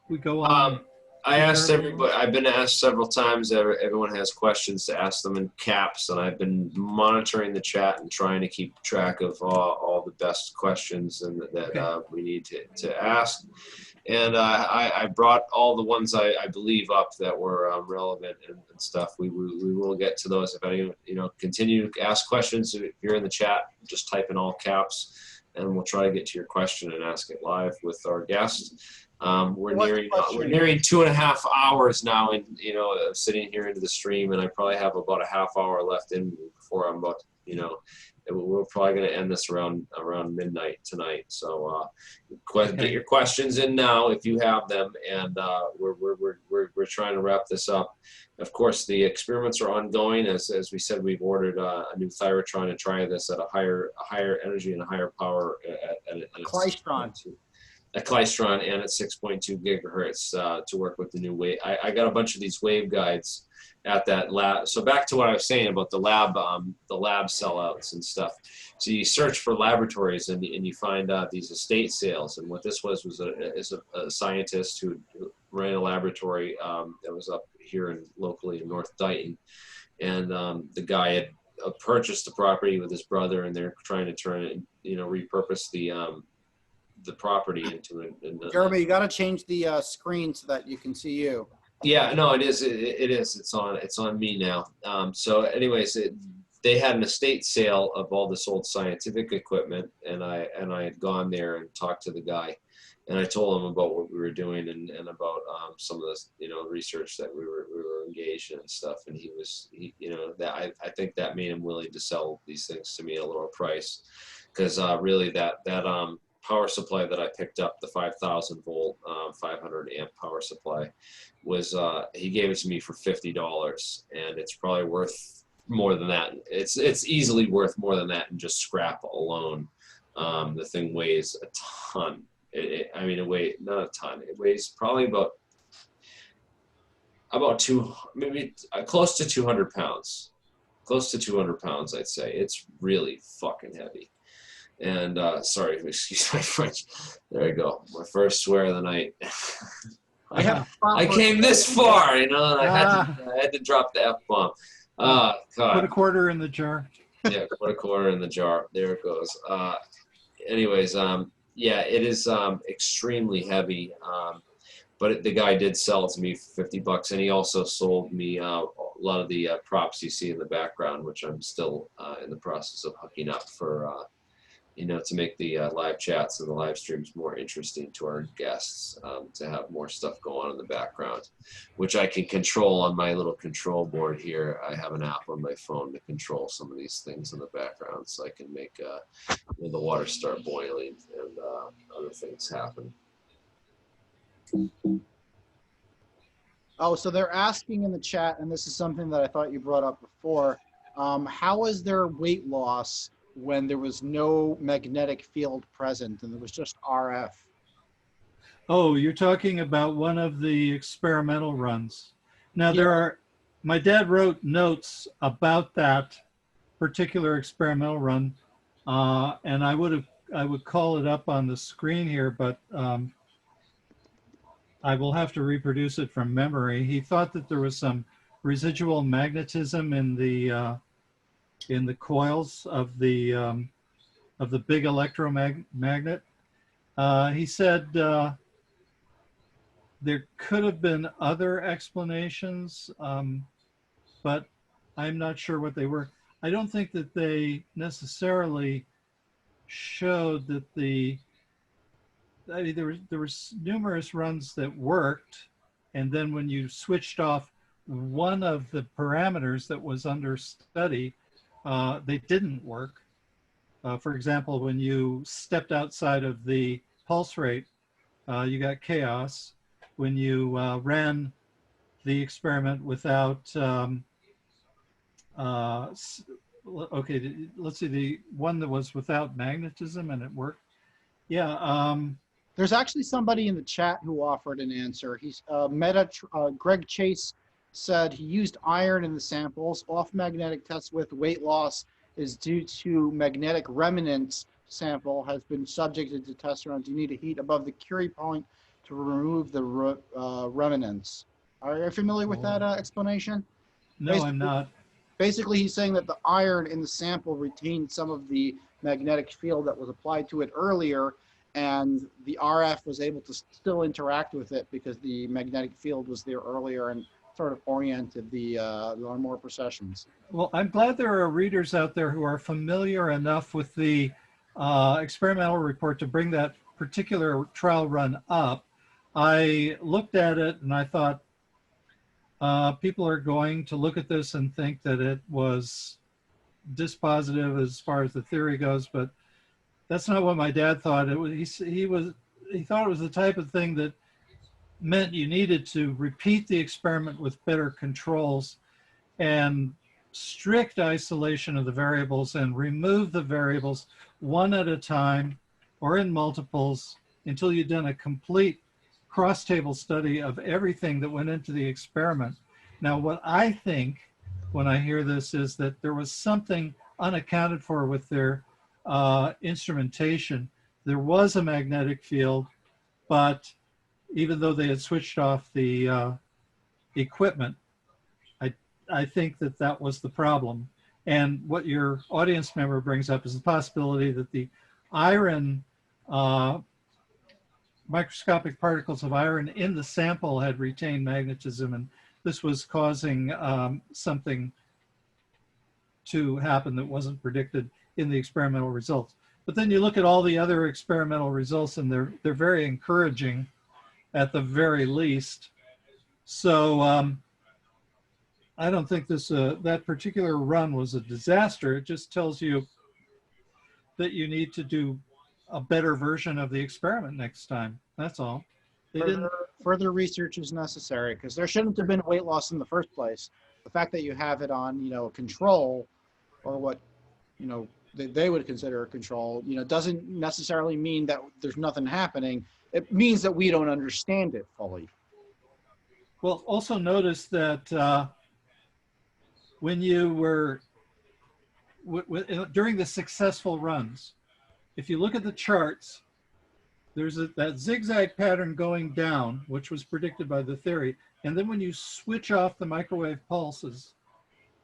we go on? I asked everybody. I've been asked several times. Everyone has questions to ask them in caps, and I've been monitoring the chat and trying to keep track of all the best questions and that we need to ask. And I brought all the ones I believe up that were relevant and stuff. We will get to those. If anyone continue to ask questions, if you're in the chat, just type in all caps, and we'll try to get to your question and ask it live with our guest. We're nearing 2.5 hours now, and sitting here into the stream, and I probably have about a half hour left in before I'm about we're probably going to end this around midnight tonight. So get your questions in now if you have them, and we're trying to wrap this up. Of course, the experiments are ongoing. As we said, we've ordered a new Thyratron to try this at a higher energy and a higher power at a Klystron and at 6.2 gigahertz to work with the new wave. I got a bunch of these waveguides at that lab. So back to what I was saying about the lab sellouts and stuff. So you search for laboratories and you find these estate sales. And what this was a scientist who ran a laboratory that was up here locally in North Dighton. And the guy had purchased the property with his brother, and they're trying to turn it, repurpose the property into it. Jeremy, you got to change the screen so that you can see you. Yeah, no, it is. It is. It's on me now. So, anyways, they had an estate sale of all this old scientific equipment, and I had gone there and talked to the guy, and I told him about what we were doing and about some of the research that we were engaged in and stuff. And I think that made him willing to sell these things to me at a lower price, because really that power supply that I picked up, the 5,000 volt, 500 amp power supply, was he gave it to me for $50, and it's probably worth more than that. It's easily worth more than that in just scrap alone. The thing weighs a ton. It weighs not a ton. It weighs probably about close to 200 pounds. Close to 200 pounds, I'd say. It's really fucking heavy. And sorry, excuse my French. There you go. My first swear of the night. I came this far, and I had to drop the F-bomb. God. Put a quarter in the jar. Yeah, put a quarter in the jar. There it goes. Anyways, yeah, it is extremely heavy. But the guy did sell it to me for $50, and he also sold me a lot of the props you see in the background, which I'm still in the process of hooking up for. To make the live chats and the live streams more interesting to our guests, to have more stuff go on in the background, which I can control on my little control board here. I have an app on my phone to control some of these things in the background, so I can make the water start boiling and other things happen. Oh, so they're asking in the chat, and this is something that I thought you brought up before. How is their weight loss when there was no magnetic field present and there was just RF? Oh, you're talking about one of the experimental runs. Now my dad wrote notes about that particular experimental run, and I would call it up on the screen here, but I will have to reproduce it from memory. He thought that there was some residual magnetism in the coils of the big electromagnet. He said there could have been other explanations, but I'm not sure what they were. I don't think that they necessarily showed that the I mean, there was numerous runs that worked, and then when you switched off one of the parameters that was under study, they didn't work. For example, when you stepped outside of the pulse rate, you got chaos. When you ran the experiment without, okay, let's see, the one that was without magnetism and it worked. Yeah. There's actually somebody in the chat who offered an answer. He's Greg Chase said he used iron in the samples. Off magnetic tests with weight loss is due to magnetic remnants sample has been subjected to test runs. You need to heat above the Curie point to remove the remnants. Are you familiar with that explanation? No, I'm not. Basically, he's saying that the iron in the sample retained some of the magnetic field that was applied to it earlier, and the RF was able to still interact with it because the magnetic field was there earlier and sort of oriented the more processions. Well, I'm glad there are readers out there who are familiar enough with the experimental report to bring that particular trial run up. I looked at it and I thought, people are going to look at this and think that it was dispositive as far as the theory goes, but that's not what my dad thought. It was, he thought it was the type of thing that meant you needed to repeat the experiment with better controls and strict isolation of the variables and remove the variables one at a time or in multiples until you'd done a complete cross-table study of everything that went into the experiment. Now, what I think when I hear this is that there was something unaccounted for with their instrumentation. There was a magnetic field, but even though they had switched off the equipment, I think that that was the problem. And what your audience member brings up is the possibility that the iron, microscopic particles of iron in the sample had retained magnetism, and this was causing something to happen that wasn't predicted in the experimental results. But then you look at all the other experimental results and they're very encouraging at the very least. So I don't think this that particular run was a disaster. It just tells you that you need to do a better version of the experiment next time. That's all. Further research is necessary because there shouldn't have been weight loss in the first place. The fact that you have it on, control, or what, they would consider a control, doesn't necessarily mean that there's nothing happening. It means that we don't understand it fully. Well, also notice that when you were, during the successful runs, if you look at the charts, there's that zigzag pattern going down, which was predicted by the theory. And then when you switch off the microwave pulses,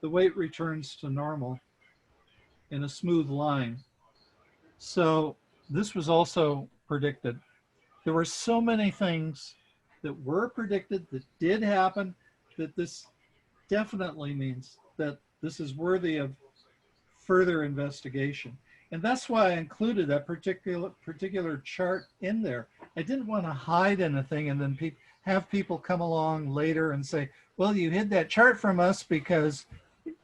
the weight returns to normal in a smooth line. So this was also predicted. There were so many things that were predicted that did happen that this definitely means that this is worthy of further investigation. And that's why I included that particular chart in there. I didn't want to hide anything and then have people come along later and say, well, you hid that chart from us because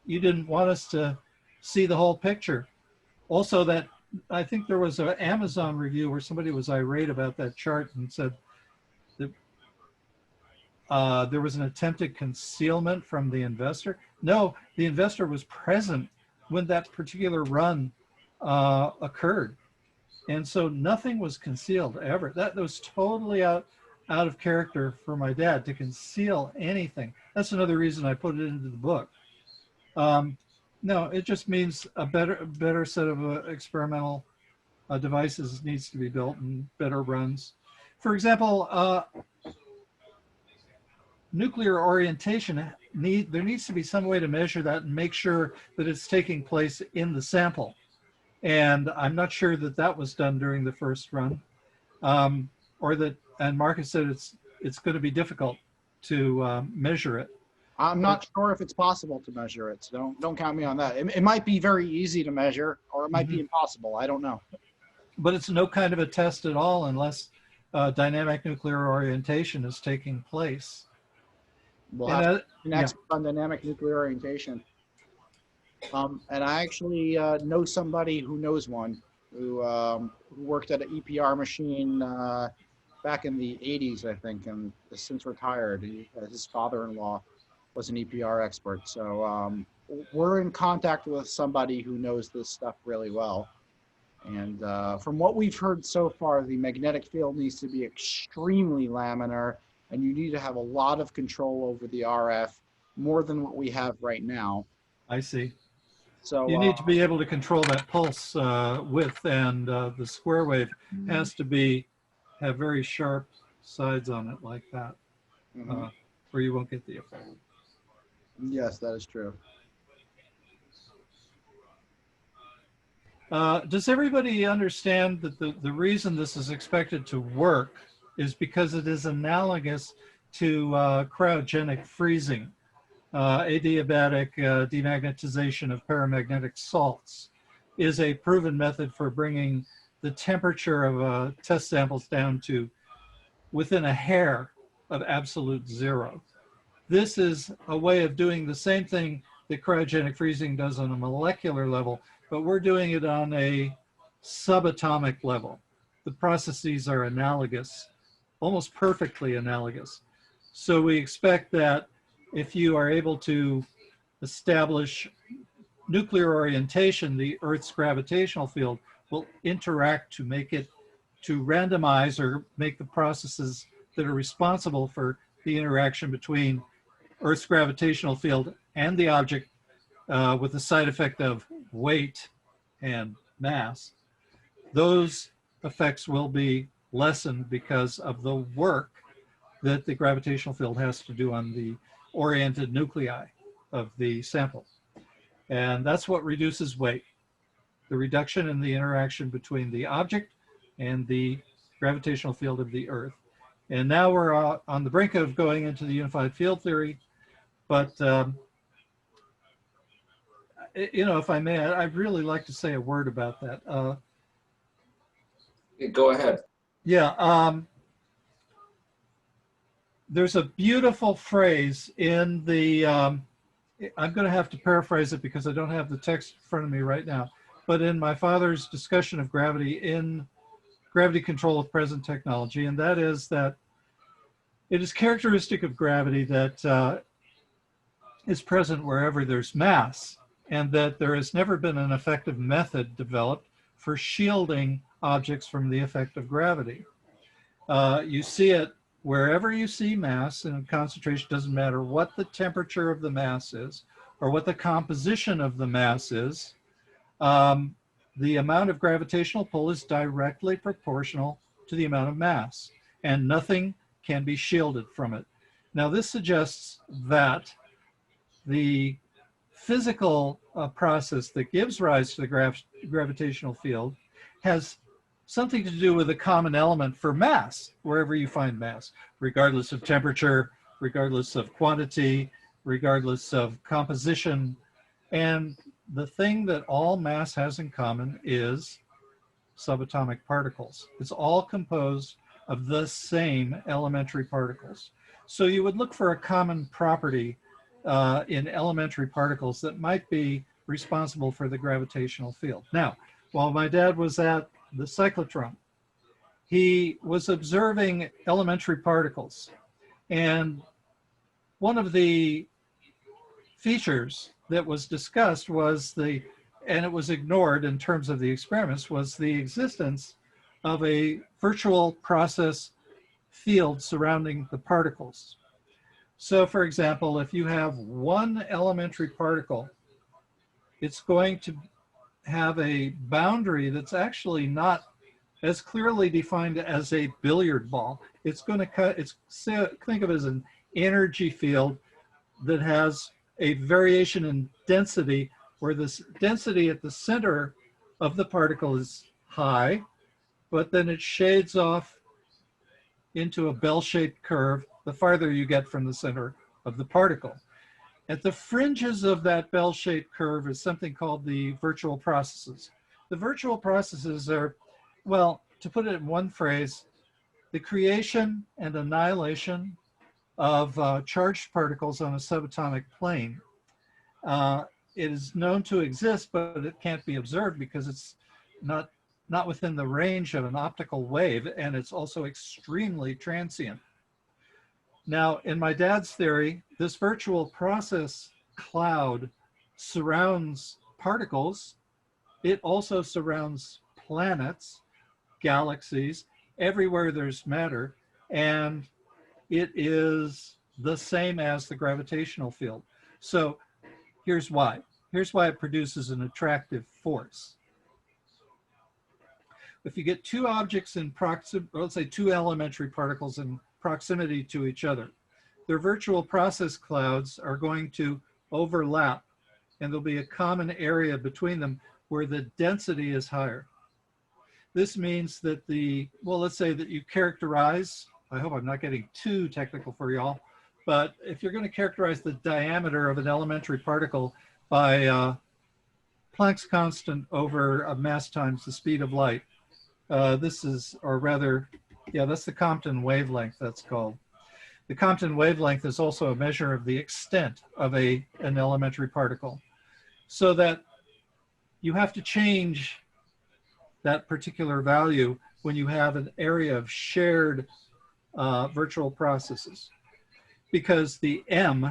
you didn't want us to see the whole picture. Also, that I think there was an Amazon review where somebody was irate about that chart and said that there was an attempted concealment from the investor. No, the investor was present when that particular run occurred. And so nothing was concealed ever. That was totally out of character for my dad to conceal anything. That's another reason I put it into the book. No, it just means a better set of experimental devices needs to be built and better runs. For example, nuclear orientation, there needs to be some way to measure that and make sure that it's taking place in the sample. And I'm not sure that that was done during the first run, and Marcus said it's going to be difficult to measure it. I'm not sure if it's possible to measure it, so don't count me on that. It might be very easy to measure, or it might be impossible. I don't know. But it's no kind of a test at all unless dynamic nuclear orientation is taking place. We'll And have an yeah, expert on dynamic nuclear orientation. And I actually know somebody who knows one who worked at an EPR machine back in the 80s, I think, and has since retired. His father-in-law was an EPR expert. So we're in contact with somebody who knows this stuff really well. And from what we've heard so far, the magnetic field needs to be extremely laminar, and you need to have a lot of control over the RF, more than what we have right now. I see. So You need to be able to control that pulse width, and the square wave has to have very sharp sides on it like that, or you won't get the effect. yes, that is true. Does everybody understand that the reason this is expected to work is because it is analogous to cryogenic freezing, adiabatic demagnetization of paramagnetic salts is a proven method for bringing the temperature of test samples down to within a hair of absolute zero. This is a way of doing the same thing that cryogenic freezing does on a molecular level, but we're doing it on a subatomic level. The processes are analogous, almost perfectly analogous. So we expect that if you are able to establish nuclear orientation, the Earth's gravitational field will interact to make it, to randomize or make the processes that are responsible for the interaction between Earth's gravitational field and the object with the side effect of weight and mass. Those effects will be lessened because of the work that the gravitational field has to do on the oriented nuclei of the sample. And that's what reduces weight, the reduction in the interaction between the object and the gravitational field of the Earth. And now we're on the brink of going into the unified field theory, but you know, if I may, I'd really like to say a word about that. Go ahead. Yeah, there's a beautiful phrase in the, I'm going to have to paraphrase it because I don't have the text in front of me right now, but in my father's discussion of gravity in Gravity Control of Present Technology, and that is that it is characteristic of gravity that is present wherever there's mass, and that there has never been an effective method developed for shielding objects from the effect of gravity. You see it wherever you see mass and concentration, doesn't matter what the temperature of the mass is or what the composition of the mass is. The amount of gravitational pull is directly proportional to the amount of mass, and nothing can be shielded from it. Now, this suggests that the physical process that gives rise to the gravitational field has something to do with a common element for mass, wherever you find mass, regardless of temperature, regardless of quantity, regardless of composition. And the thing that all mass has in common is subatomic particles. It's all composed of the same elementary particles. So you would look for a common property in elementary particles that might be responsible for the gravitational field. Now, while my dad was at the cyclotron, he was observing elementary particles. And one of the features that was discussed was and it was ignored in terms of the experiments, was the existence of a virtual process field surrounding the particles. So for example, if you have one elementary particle, it's going to have a boundary that's actually not as clearly defined as a billiard ball. It's going to think of it as an energy field that has a variation in density, where this density at the center of the particle is high, but then it shades off into a bell-shaped curve the farther you get from the center of the particle. At the fringes of that bell-shaped curve is something called the virtual processes. The virtual processes are, well, to put it in one phrase, the creation and annihilation of charged particles on a subatomic plane. It is known to exist, but it can't be observed because it's not within the range of an optical wave, and it's also extremely transient. Now, in my dad's theory, this virtual process cloud surrounds particles. It also surrounds planets, galaxies, everywhere there's matter, and it is the same as the gravitational field. So here's why. Here's why it produces an attractive force. If you get two objects in proximity, let's say two elementary particles in proximity to each other, their virtual process clouds are going to overlap, and there'll be a common area between them where the density is higher. This means that well, let's say that you characterize, I hope I'm not getting too technical for y'all, but if you're going to characterize the diameter of an elementary particle by Planck's constant over a mass times the speed of light, this is, or rather, yeah, that's the Compton wavelength, that's called. The Compton wavelength is also a measure of the extent of an elementary particle, so that you have to change that particular value when you have an area of shared virtual processes, because the M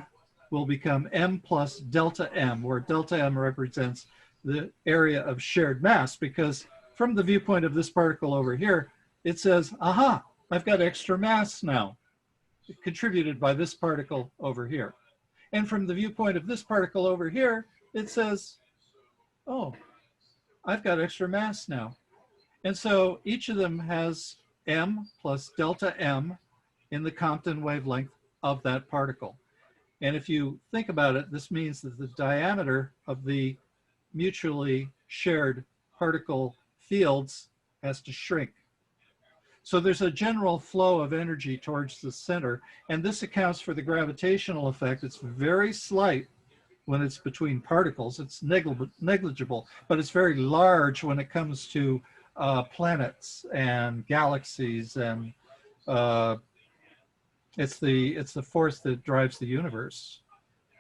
will become M plus delta M, where delta M represents the area of shared mass, because from the viewpoint of this particle over here, it says, aha, I've got extra mass now, contributed by this particle over here. And from the viewpoint of this particle over here, it says, oh, I've got extra mass now. And so each of them has M plus delta M in the Compton wavelength of that particle. And if you think about it, this means that the diameter of the mutually shared particle fields has to shrink. So there's a general flow of energy towards the center, and this accounts for the gravitational effect. It's very slight when it's between particles. It's negligible, but it's very large when it comes to planets and galaxies, and it's the force that drives the universe.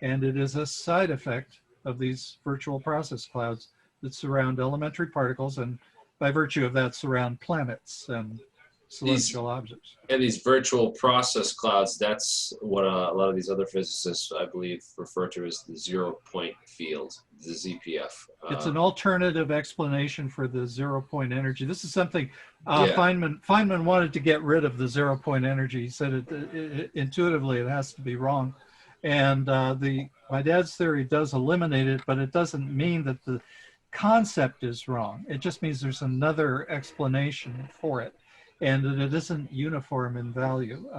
And it is a side effect of these virtual process clouds that surround elementary particles, and by virtue of that surround planets and celestial objects. And these virtual process clouds, that's what a lot of these other physicists, I believe, refer to as the zero-point field, the ZPF. It's an alternative explanation for the zero-point energy. This is something Feynman wanted to get rid of, the zero-point energy. He said intuitively it has to be wrong. And my dad's theory does eliminate it, but it doesn't mean that the concept is wrong. It just means there's another explanation for it, and that it isn't uniform in value,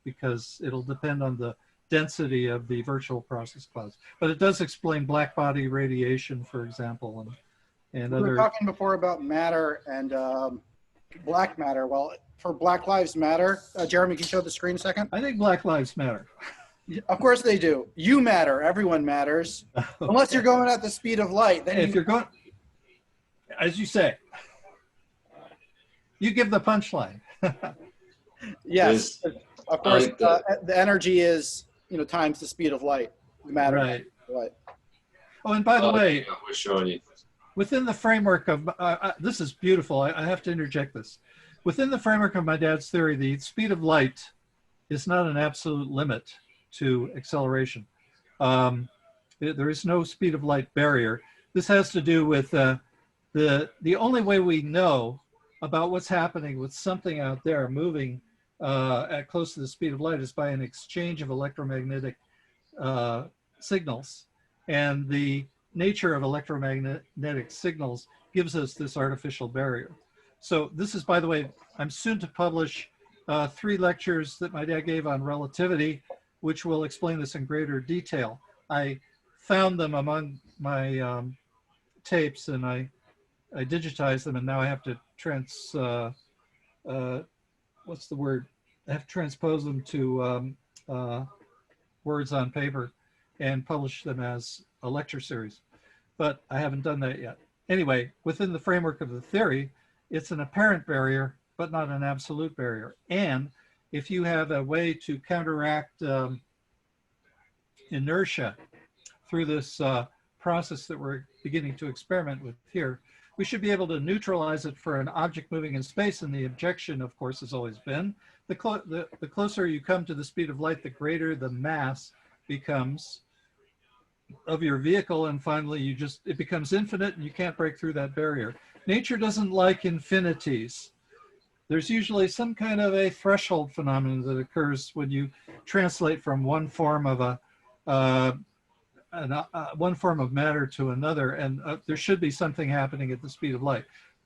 because it'll depend on the density of the virtual process clouds. But it does explain black body radiation, for example, and other. We were talking before about matter and black matter. Well, for Black Lives Matter, Jeremy, can you show the screen a second? I think Black Lives Matter. Of course they do. You matter. Everyone matters. Okay. Unless you're going at the speed of light. Then if you're going, as you say, you give the punchline. Yes, of course. Like the energy is, times the speed of light. The matter. Right. Light. Oh, and by the way, we're showing you. Within the framework of this is beautiful. I have to interject this. Within the framework of my dad's theory, the speed of light is not an absolute limit to acceleration. There is no speed of light barrier. This has to do with the only way we know about what's happening with something out there moving at close to the speed of light is by an exchange of electromagnetic signals. And the nature of electromagnetic signals gives us this artificial barrier. So this is, by the way, I'm soon to publish 3 lectures that my dad gave on relativity, which will explain this in greater detail. I found them among my tapes, and I digitized them, and now I have to what's the word? I have to transpose them to words on paper and publish them as a lecture series, but I haven't done that yet. Anyway, within the framework of the theory, it's an apparent barrier but not an absolute barrier. And if you have a way to counteract inertia through this process that we're beginning to experiment with here, we should be able to neutralize it for an object moving in space. And the objection, of course, has always been the closer you come to the speed of light, the greater the mass becomes of your vehicle, and finally it becomes infinite and you can't break through that barrier. Nature doesn't like infinities. There's usually some kind of a threshold phenomenon that occurs when you translate from one form of one form of matter to another, and there should be something happening at the speed of light.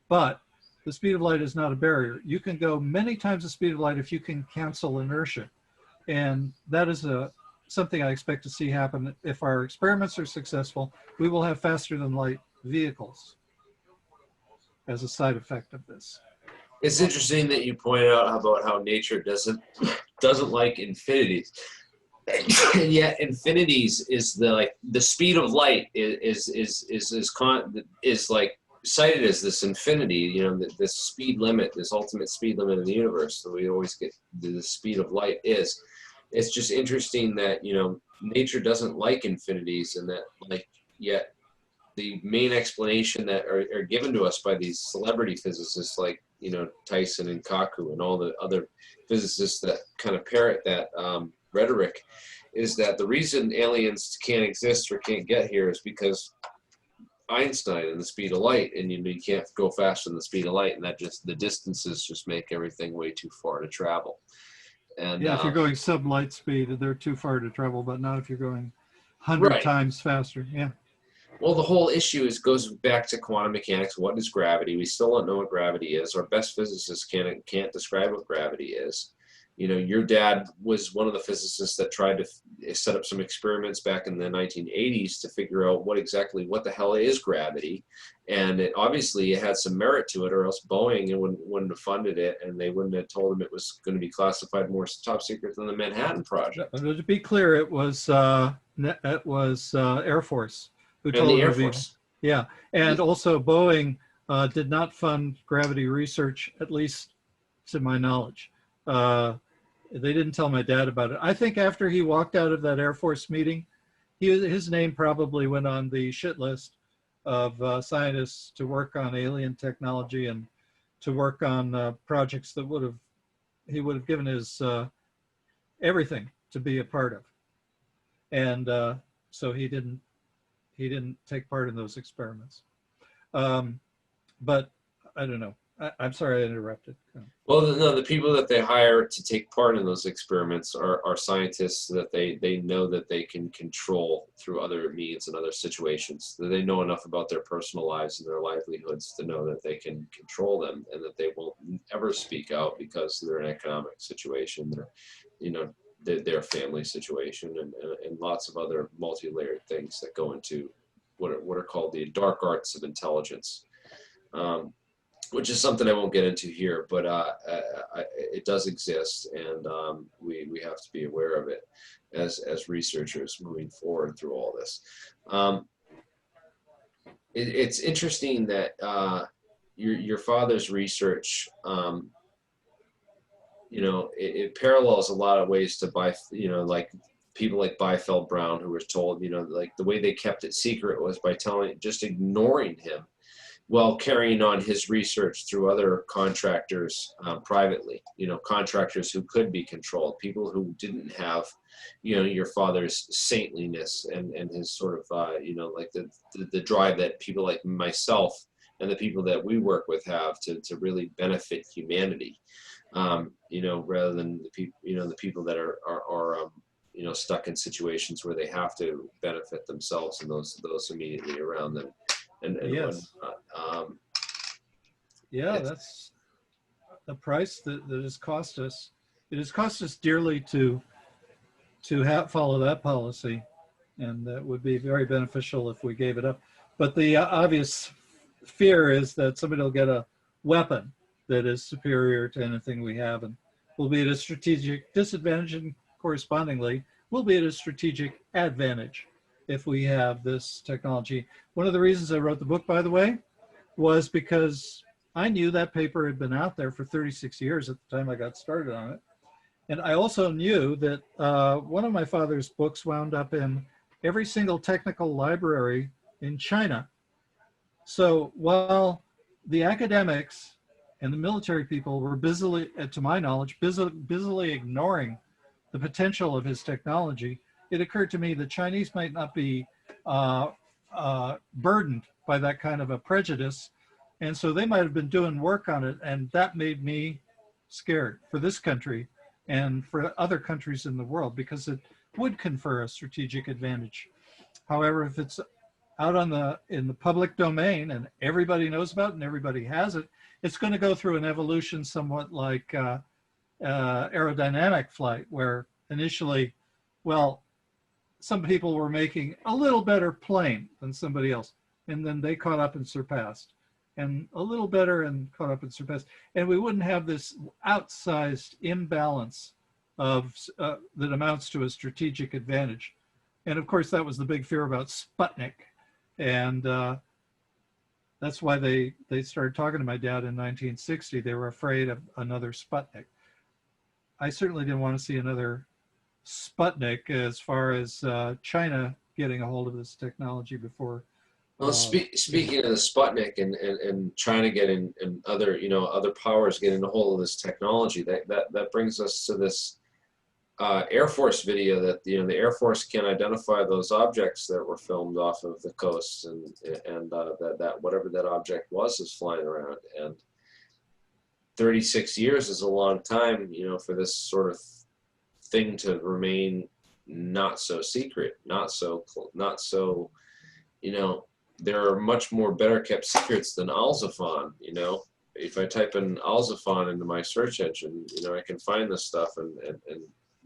But the speed of light is not a barrier. You can go many times the speed of light if you can cancel inertia, and that is something I expect to see happen. If our experiments are successful, we will have faster than light vehicles as a side effect of this. It's interesting that you pointed out about how nature doesn't like infinities, and yet infinities is the speed of light is like cited as this infinity. You know, this speed limit, this ultimate speed limit in the universe. So we always get the speed of light is. It's just interesting that, you know, nature doesn't like infinities, and that yet the main explanation that are given to us by these celebrity physicists like, you know, Tyson and Kaku and all the other physicists that kind of parrot that rhetoric is that the reason aliens can't exist or can't get here is because Einstein and the speed of light, and you can't go faster than the speed of light, and that just the distances just make everything way too far to travel. And yeah, if you're going sub-light speed, they're too far to travel, but not if you're going 100 times faster. Yeah. Well, the whole issue goes back to quantum mechanics. What is gravity? We still don't know what gravity is. Our best physicists can't describe what gravity is. You know, your dad was one of the physicists that tried to set up some experiments back in the 1980s to figure out what the hell is gravity. And it obviously had some merit to it, or else Boeing wouldn't have funded it, and they wouldn't have told him it was going to be classified more top secret than the Manhattan Project. To be clear, it was Air Force who told the Air him. Force. Yeah, and also Boeing did not fund gravity research, at least to my knowledge. They didn't tell my dad about it. I think after he walked out of that Air Force meeting, his name probably went on the shit list of scientists to work on alien technology and to work on projects that he would have given his everything to be a part of. And so he didn't take part in those experiments. But I don't know. I'm sorry I interrupted. Well, no, the people that they hire to take part in those experiments are scientists that they know that they can control through other means and other situations. That they know enough about their personal lives and their livelihoods to know that they can control them, and that they won't ever speak out because they're an economic situation, their family situation, and lots of other multi-layered things that go into what are called the dark arts of intelligence. Which is something I won't get into here, but it does exist, and we have to be aware of it as researchers moving forward through all this. It's interesting that your father's research, it parallels a lot of ways to like people like Byfeld Brown, who was told, like the way they kept it secret was by just ignoring him, while carrying on his research through other contractors privately, contractors who could be controlled, people who didn't have, your father's saintliness and his sort of, like the drive that people like myself and the people that we work with have to really benefit humanity, rather than the people that are stuck in situations where they have to benefit themselves and those immediately around them. And yes. That's the price that has cost us. It has cost us dearly to follow that policy, and that would be very beneficial if we gave it up. But the obvious fear is that somebody will get a weapon that is superior to anything we have, and we'll be at a strategic disadvantage, and correspondingly, we'll be at a strategic advantage if we have this technology. One of the reasons I wrote the book, by the way, was because I knew that paper had been out there for 36 years at the time I got started on it. And I also knew that one of my father's books wound up in every single technical library in China. So while the academics and the military people were busily, to my knowledge, busily ignoring the potential of his technology, it occurred to me the Chinese might not be burdened by that kind of a prejudice. And so they might have been doing work on it. And that made me scared for this country and for other countries in the world, because it would confer a strategic advantage. However, if it's out in the public domain and everybody knows about it and everybody has it, it's going to go through an evolution somewhat like aerodynamic flight, where initially, well, some people were making a little better plane than somebody else, and then they caught up and surpassed, and a little better and caught up and surpassed. And we wouldn't have this outsized imbalance of that amounts to a strategic advantage. And of course, that was the big fear about Sputnik. And that's why they started talking to my dad in 1960. They were afraid of another Sputnik. I certainly didn't want to see another Sputnik as far as China getting a hold of this technology before. Well, speaking of the Sputnik and trying to get in, and other other powers getting a hold of this technology, that brings us to this Air Force video that the Air Force can identify those objects that were filmed off of the coast, and that whatever that object was is flying around. And 36 years is a long time, for this sort of thing to remain not so secret, not so there are much more better kept secrets than Alzofon. If I type in Alzofon into my search engine, I can find this stuff, and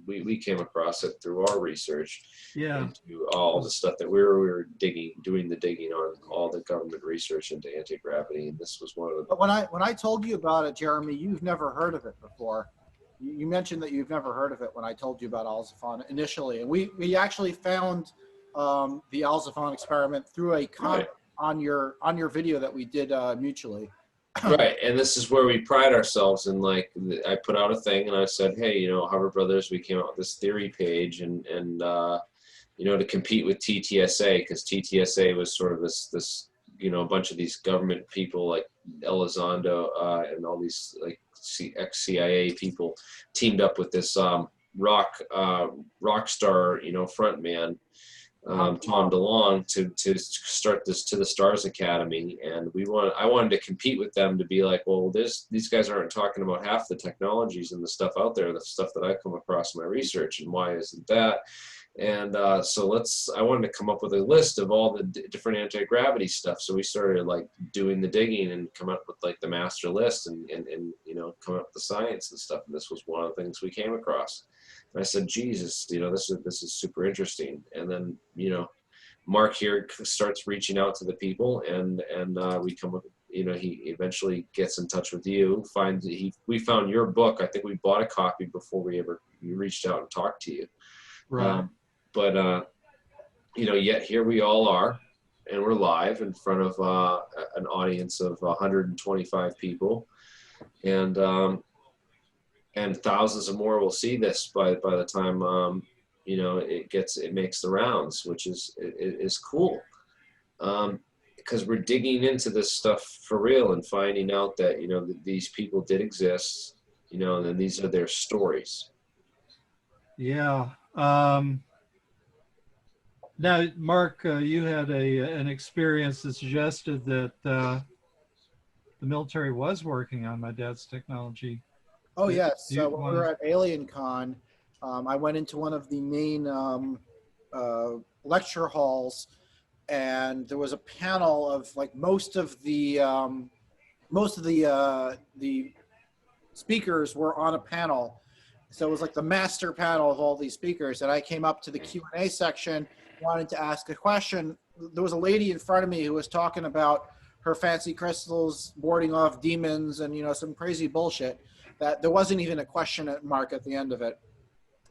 we came across it through our research. Yeah. Into all the stuff that we were doing the digging on all the government research into anti-gravity, and this was one of the. But when I told you about it, Jeremy, you've never heard of it before. You mentioned that you've never heard of it when I told you about Alzofon initially, and we actually found the Alzofon experiment through a comment on your video that we did mutually. Right, and this is where we pride ourselves in. Like, I put out a thing and I said, hey, Hubbard Brothers, we came out with this theory page, and to compete with TTSA, because TTSA was sort of this a bunch of these government people like Elizondo and all these like ex-CIA people teamed up with this rock star front man, Tom DeLonge, to start this To the Stars Academy. And I wanted to compete with them to be like, well, these guys aren't talking about half the technologies and the stuff out there, the stuff that I come across in my research, and why isn't that? And so I wanted to come up with a list of all the different anti-gravity stuff. So we started like doing the digging and come up with like the master list and come up with the science and stuff. And this was one of the things we came across. And I said, Jesus, this is super interesting. And then, Mark here starts reaching out to the people, and we come up, he eventually gets in touch with you, we found your book. I think we bought a copy before we reached out and talked to you. Right. Yet here we all are, and we're live in front of an audience of 125 people, and thousands of more will see this by the time it makes the rounds, which is cool, because we're digging into this stuff for real and finding out that that these people did exist, and then these are their stories. Yeah. Now, Mark, you had an experience that suggested that the military was working on my dad's technology. Oh, yes. So when we were at Alien Con, I went into one of the main lecture halls, and there was a panel of like most of the speakers were on a panel. So it was like the master panel of all these speakers. And I came up to the Q&A section, wanted to ask a question. There was a lady in front of me who was talking about her fancy crystals warding off demons and, some crazy bullshit that there wasn't even a question mark at the end of it.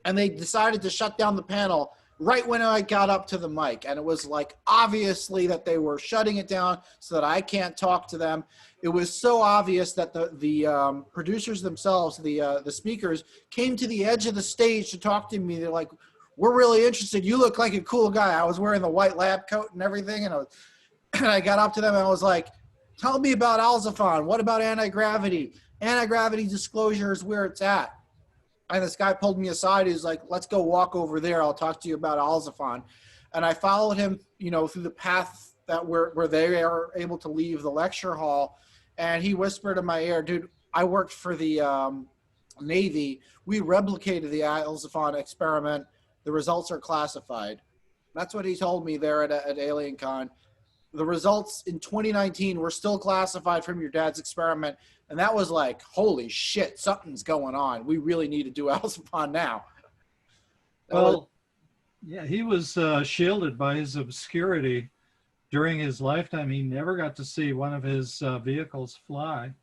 And they decided to shut down the panel right when I got up to the mic. And it was like, obviously that they were shutting it down so that I can't talk to them. It was so obvious that the producers themselves, the speakers, came to the edge of the stage to talk to me. They're like, we're really interested. You look like a cool guy. I was wearing the white lab coat and everything. And I got up to them and I was like, tell me about Alzofon. What about anti-gravity? Anti-gravity disclosure is where it's at. And this guy pulled me aside. He's like, let's go walk over there. I'll talk to you about Alzofon. And I followed him, you know, through the path that where they are able to leave the lecture hall. And he whispered in my ear, dude, I worked for the Navy. We replicated the Alzofon experiment. The results are classified. That's what he told me there at AlienCon. The results in 2019 were still classified from your dad's experiment. And that was like, holy shit, something's going on. We really need to do Alzofon now. Well, yeah, he was shielded by his obscurity during his lifetime. He never got to see one of his vehicles fly.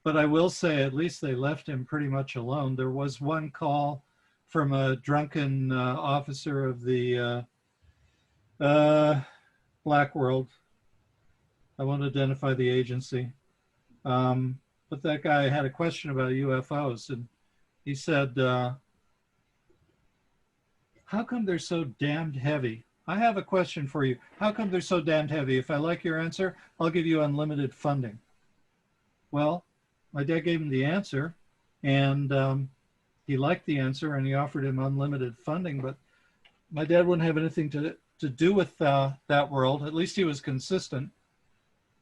But I will say, at least they left him pretty much alone. There was one call from a drunken officer of the Black World. I won't identify the agency. But that guy had a question about UFOs, and he said, how come they're so damned heavy? I have a question for you. How come they're so damned heavy? If I like your answer, I'll give you unlimited funding. Well, my dad gave him the answer, and he liked the answer, and he offered him unlimited funding, but my dad wouldn't have anything to do with that world. At least he was consistent.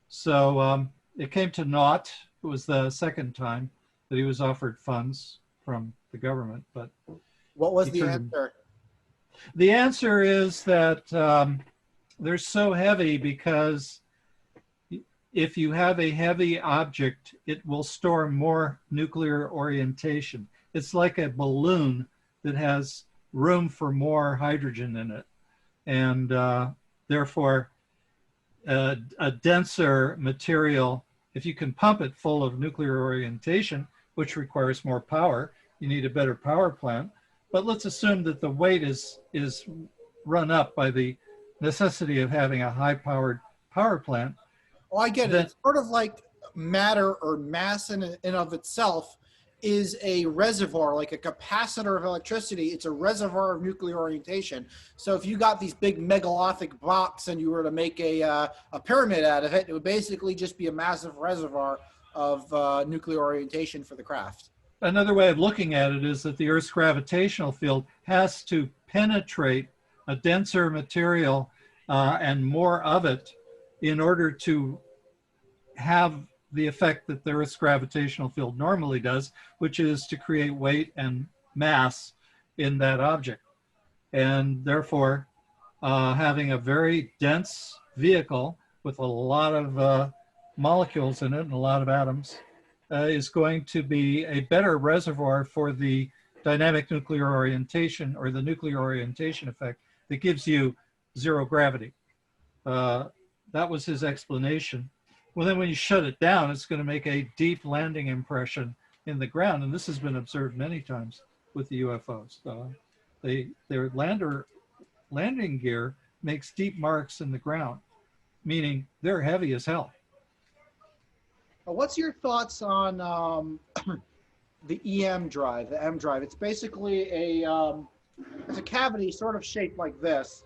So it came to naught. It was the second time that he was offered funds from the government. But what was the answer? The answer is that they're so heavy because if you have a heavy object, it will store more nuclear orientation. It's like a balloon that has room for more hydrogen in it. And therefore, a denser material, if you can pump it full of nuclear orientation, which requires more power, you need a better power plant. But let's assume that the weight is run up by the necessity of having a high-powered power plant. Oh, I get it. It's sort of like matter or mass in and of itself is a reservoir, like a capacitor of electricity. It's a reservoir of nuclear orientation. So if you got these big megalithic blocks and you were to make a pyramid out of it, it would basically just be a massive reservoir of nuclear orientation for the craft. Another way of looking at it is that the Earth's gravitational field has to penetrate a denser material and more of it in order to have the effect that the Earth's gravitational field normally does, which is to create weight and mass in that object. And therefore, having a very dense vehicle with a lot of molecules in it and a lot of atoms is going to be a better reservoir for the dynamic nuclear orientation or the nuclear orientation effect that gives you zero gravity. That was his explanation. Well, then when you shut it down, it's going to make a deep landing impression in the ground. And this has been observed many times with the UFOs. Their landing gear makes deep marks in the ground, meaning they're heavy as hell. What's your thoughts on the EM drive, the M drive? It's basically it's a cavity sort of shaped like this,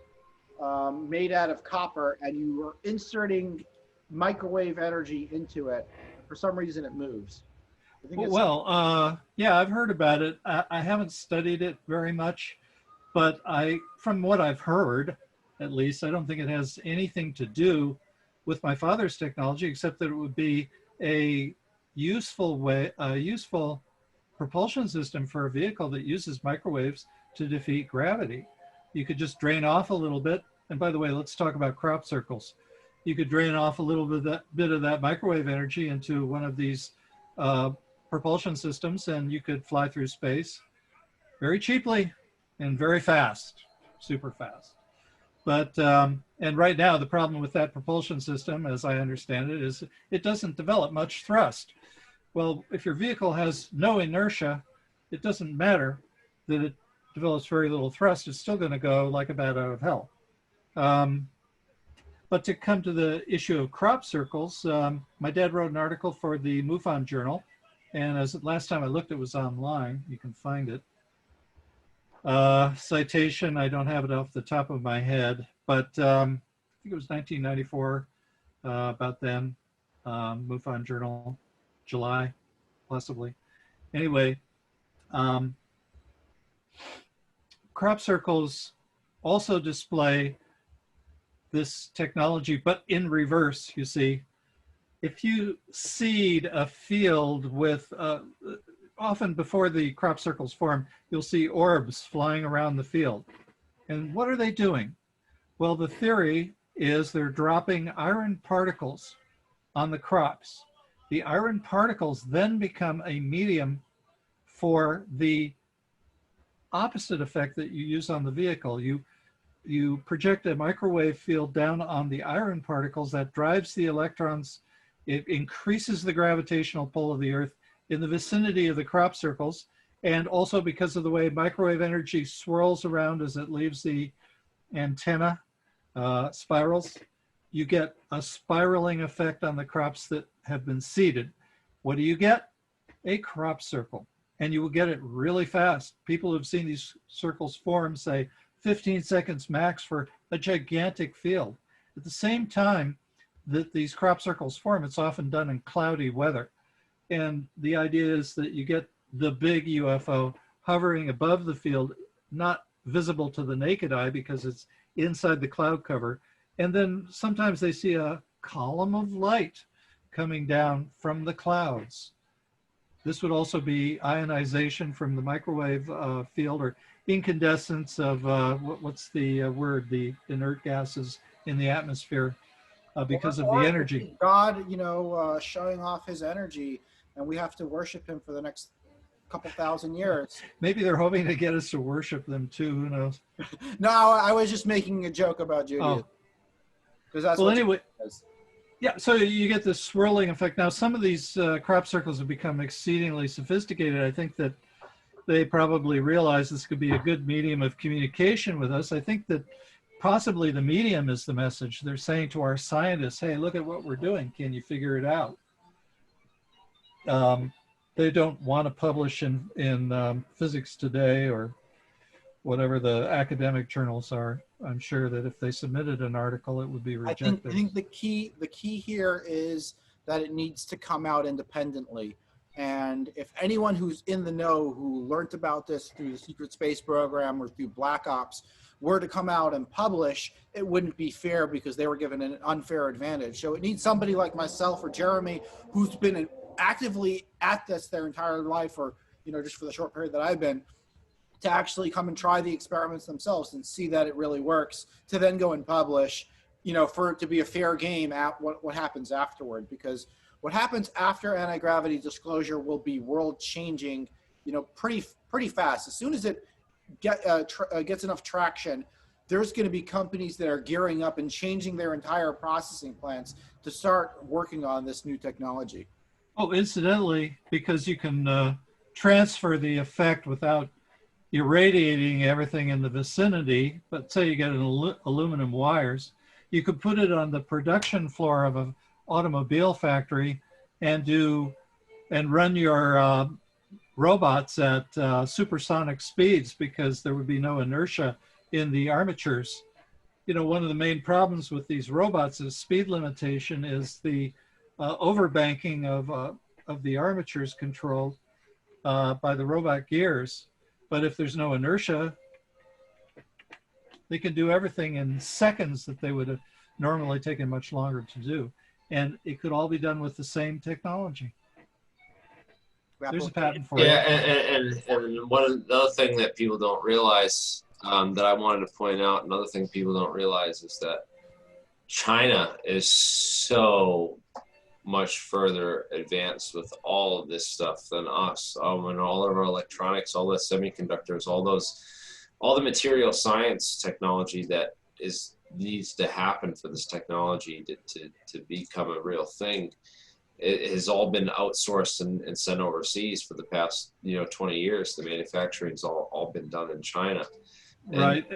made out of copper, and you are inserting microwave energy into it. For some reason, it moves. Well, yeah, I've heard about it. I haven't studied it very much, but from what I've heard, at least, I don't think it has anything to do with my father's technology, except that it would be a useful propulsion system for a vehicle that uses microwaves to defeat gravity. You could just drain off a little bit. And by the way, let's talk about crop circles. You could drain off a little bit of that microwave energy into one of these propulsion systems, and you could fly through space very cheaply and very fast, super fast. But, and right now, the problem with that propulsion system, as I understand it, is it doesn't develop much thrust. Well, if your vehicle has no inertia, it doesn't matter that develops very little thrust, it's still going to go like a bat out of hell. But to come to the issue of crop circles, my dad wrote an article for the MUFON Journal, and as last time I looked, it was online. You can find it. Citation, I don't have it off the top of my head, but I think it was 1994, about then, MUFON Journal, July, possibly. Anyway, crop circles also display this technology, but in reverse, you see. If you seed a field with, often before the crop circles form, you'll see orbs flying around the field. And what are they doing? Well, the theory is they're dropping iron particles on the crops. The iron particles then become a medium for the opposite effect that you use on the vehicle. You project a microwave field down on the iron particles that drives the electrons. It increases the gravitational pull of the Earth in the vicinity of the crop circles. And also because of the way microwave energy swirls around as it leaves the antenna spirals, you get a spiraling effect on the crops that have been seeded. What do you get? A crop circle. And you will get it really fast. People who have seen these circles form say 15 seconds max for a gigantic field. At the same time that these crop circles form, it's often done in cloudy weather. And the idea is that you get the big UFO hovering above the field, not visible to the naked eye because it's inside the cloud cover. And then sometimes they see a column of light coming down from the clouds. This would also be ionization from the microwave field, or incandescence of, what's the word, the inert gases in the atmosphere because of the energy. God, showing off his energy, and we have to worship him for the next couple thousand years. Maybe they're hoping to get us to worship them too, who knows? No, I was just making a joke about Judaism. Oh. Well, anyway. Yeah, so you get this swirling effect. Now, some of these crop circles have become exceedingly sophisticated. I think that they probably realize this could be a good medium of communication with us. I think that possibly the medium is the message. They're saying to our scientists, hey, look at what we're doing. Can you figure it out? They don't want to publish in Physics Today or whatever the academic journals are. I'm sure that if they submitted an article, it would be rejected. I think the key here is that it needs to come out independently. And if anyone who's in the know, who learned about this through the secret space program or through Black Ops, were to come out and publish, it wouldn't be fair because they were given an unfair advantage. So it needs somebody like myself or Jeremy, who's been actively at this their entire life, or just for the short period that I've been, to actually come and try the experiments themselves and see that it really works, to then go and publish, for it to be a fair game at what happens afterward. Because what happens after anti-gravity disclosure will be world changing, pretty fast. As soon as it gets enough traction, there's going to be companies that are gearing up and changing their entire processing plants to start working on this new technology. Oh, incidentally, because you can transfer the effect without irradiating everything in the vicinity, but say you get an aluminum wires, you could put it on the production floor of an automobile factory and run your robots at supersonic speeds, because there would be no inertia in the armatures. One of the main problems with these robots is speed limitation, is the overbanking of the armatures controlled by the robot gears. But if there's no inertia, they can do everything in seconds that they would have normally taken much longer to do. And it could all be done with the same technology. There's a patent for it. Yeah, and one other thing that people don't realize, that I wanted to point out, another thing people don't realize is that China is so much further advanced with all of this stuff than us. And all of our electronics, all the semiconductors, all the material science technology that needs to happen for this technology to become a real thing it has all been outsourced and sent overseas for the past 20 years. The manufacturing's all been done in China, Right.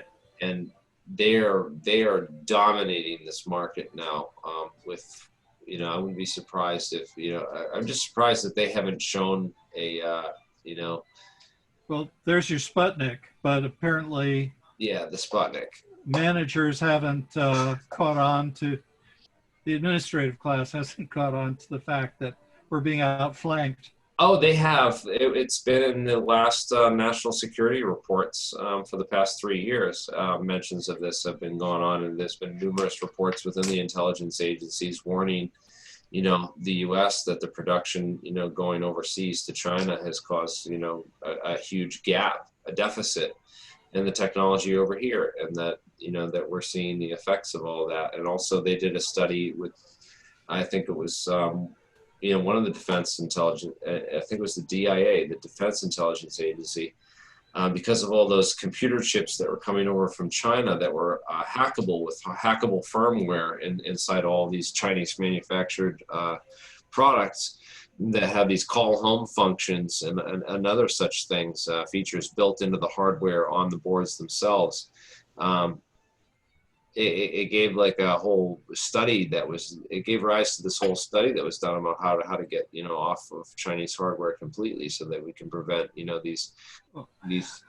And they are dominating this market now. With I wouldn't be surprised if I'm just surprised that they haven't shown a Well, there's your Sputnik, but apparently the Sputnik. managers haven't caught on to, the administrative class hasn't caught on to the fact that we're being outflanked. Oh, they have. It's been in the last national security reports for the past 3 years. Mentions of this have been going on, and there's been numerous reports within the intelligence agencies warning, the U.S. that the production, going overseas to China has caused, a huge gap, a deficit in the technology over here, and that, that we're seeing the effects of all of that. And also, they did a study with, I think it was. One of the defense intelligence, I think it was the DIA, the Defense Intelligence Agency, because of all those computer chips that were coming over from China that were hackable with hackable firmware inside all these Chinese manufactured products that have these call home functions and other such things, features built into the hardware on the boards themselves. It gave like a whole study it gave rise to this whole study that was done about how to get off of Chinese hardware completely, so that we can prevent these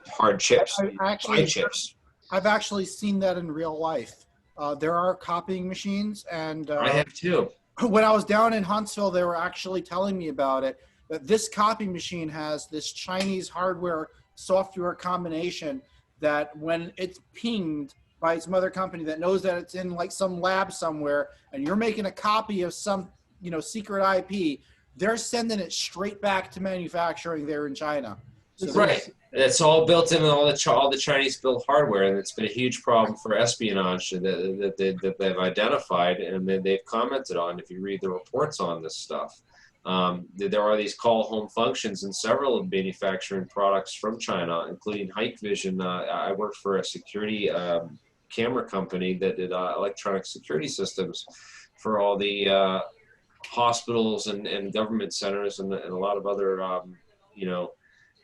hard chips, high chips. I've actually seen that in real life. There are copying machines, and I have too. When I was down in Huntsville, they were actually telling me about it. That this copying machine has this Chinese hardware software combination that when it's pinged by its mother company that knows that it's in like some lab somewhere, and you're making a copy of some, secret IP, they're sending it straight back to manufacturing there in China. So right. It's all built into all the Chinese built hardware, and it's been a huge problem for espionage that they've identified, and then they've commented on. If you read the reports on this stuff, there are these call home functions in several of manufacturing products from China, including Hikvision. I worked for a security camera company that did electronic security systems for all the hospitals and government centers and a lot of other,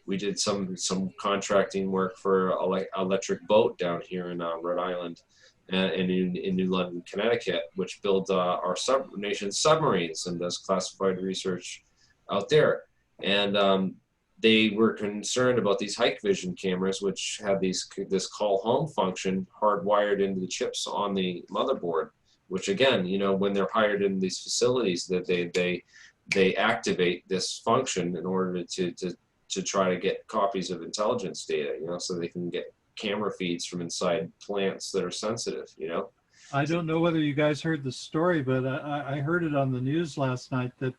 we did some contracting work for Electric Boat down here in Rhode Island and in New London, Connecticut, which builds our nation's submarines and does classified research out there. And they were concerned about these Hikvision cameras, which have this call home function hardwired into the chips on the motherboard, which again, when they're hired in these facilities, that they activate this function in order to try to get copies of intelligence data, so they can get camera feeds from inside plants that are sensitive, I don't know whether you guys heard the story, but I heard it on the news last night that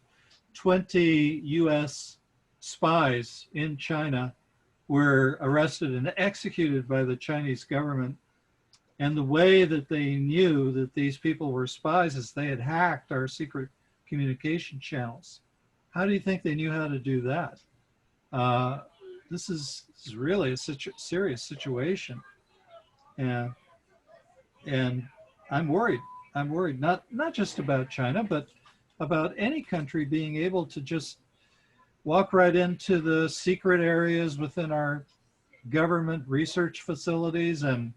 20 U.S. spies in China were arrested and executed by the Chinese government. And the way that they knew that these people were spies is they had hacked our secret communication channels. How do you think they knew how to do that? This is really a serious situation. And I'm worried. I'm worried, not just about China, but about any country being able to just walk right into the secret areas within our government research facilities and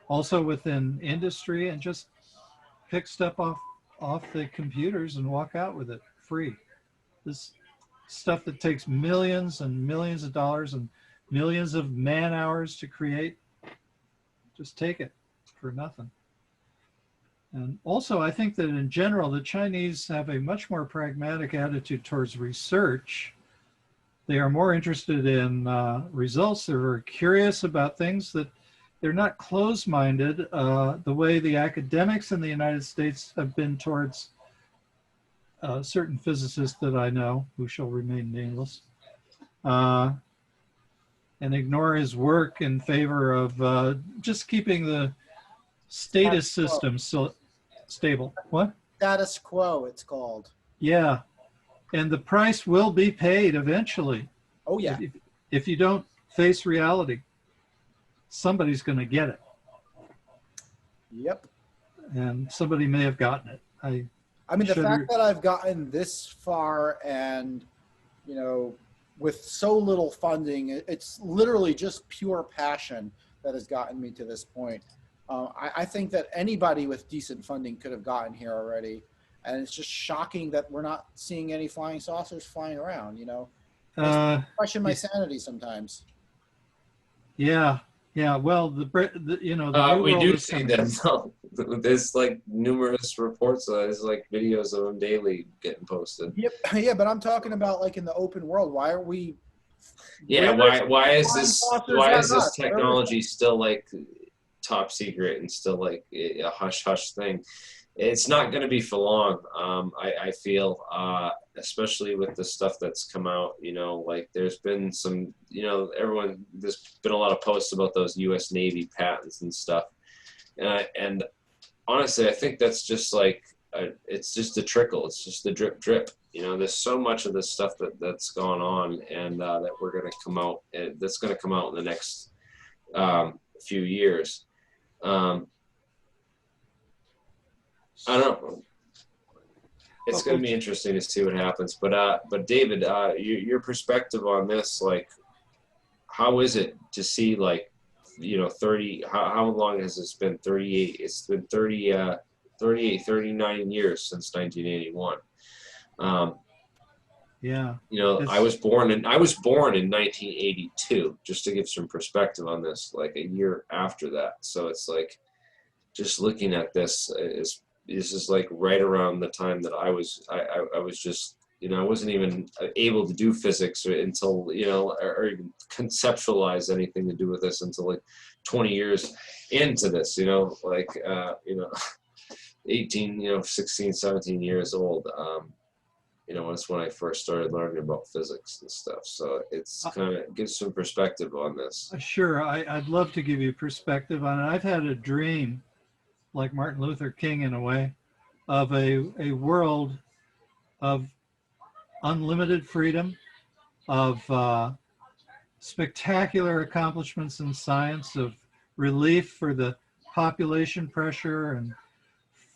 also within industry and just pick stuff off the computers and walk out with it free. This stuff that takes millions and millions of dollars and millions of man hours to create, just take it for nothing. And also, I think that in general, the Chinese have a much more pragmatic attitude towards research. They are more interested in results. They're very curious about things, that they're not closed-minded the way the academics in the United States have been towards certain physicists that I know, who shall remain nameless, and ignore his work in favor of just keeping the status system so stable. What? Status quo, it's called. Yeah. And the price will be paid eventually. Oh, yeah. If you don't face reality, somebody's going to get it. Yep. And somebody may have gotten it. I mean, the Should fact that I've gotten this far and, you know, with so little funding, it's literally just pure passion that has gotten me to this point. I think that anybody with decent funding could have gotten here already. And it's just shocking that we're not seeing any flying saucers flying around, you know. Makes me question my sanity sometimes. yeah, yeah. Well, you know, the new We world do is see coming. them. though. There's like numerous reports. There's like videos of them daily getting posted. Yep. Yeah, but I'm talking about like in the open world. Why are we? Yeah. Why is flying this saucers at us? technology still like top secret and still like a hush hush thing? It's not going to be for long. I feel, especially with the stuff that's come out, you know, like there's been some, you know, there's been a lot of posts about those U.S. Navy patents and stuff. And honestly, I think that's just like, it's just a trickle. It's just the drip, drip. You know, there's so much of this stuff that's gone on and that we're going to come out, that's going to come out in the next few years. I don't know. It's going to be interesting to see what happens. But David, your perspective on this, like, how is it to see, like, you know, 30, how long has this been? 38, it's been 39 years since 1981. Yeah. You know, I was born in 1982, just to give some perspective on this, like a year after that. So it's like, just looking at this this is like right around the time that I was just, you know, I wasn't even able to do physics until, you know, or even conceptualize anything to do with this until like 20 years into this, you know, like, you know, 18, you know, 16, 17 years old. You know, that's when I first started learning about physics and stuff. So it's kind of gives some perspective on this. Sure, I'd love to give you perspective on it. I've had a dream, like Martin Luther King in a way, of a world of unlimited freedom, of spectacular accomplishments in science, of relief for the population pressure and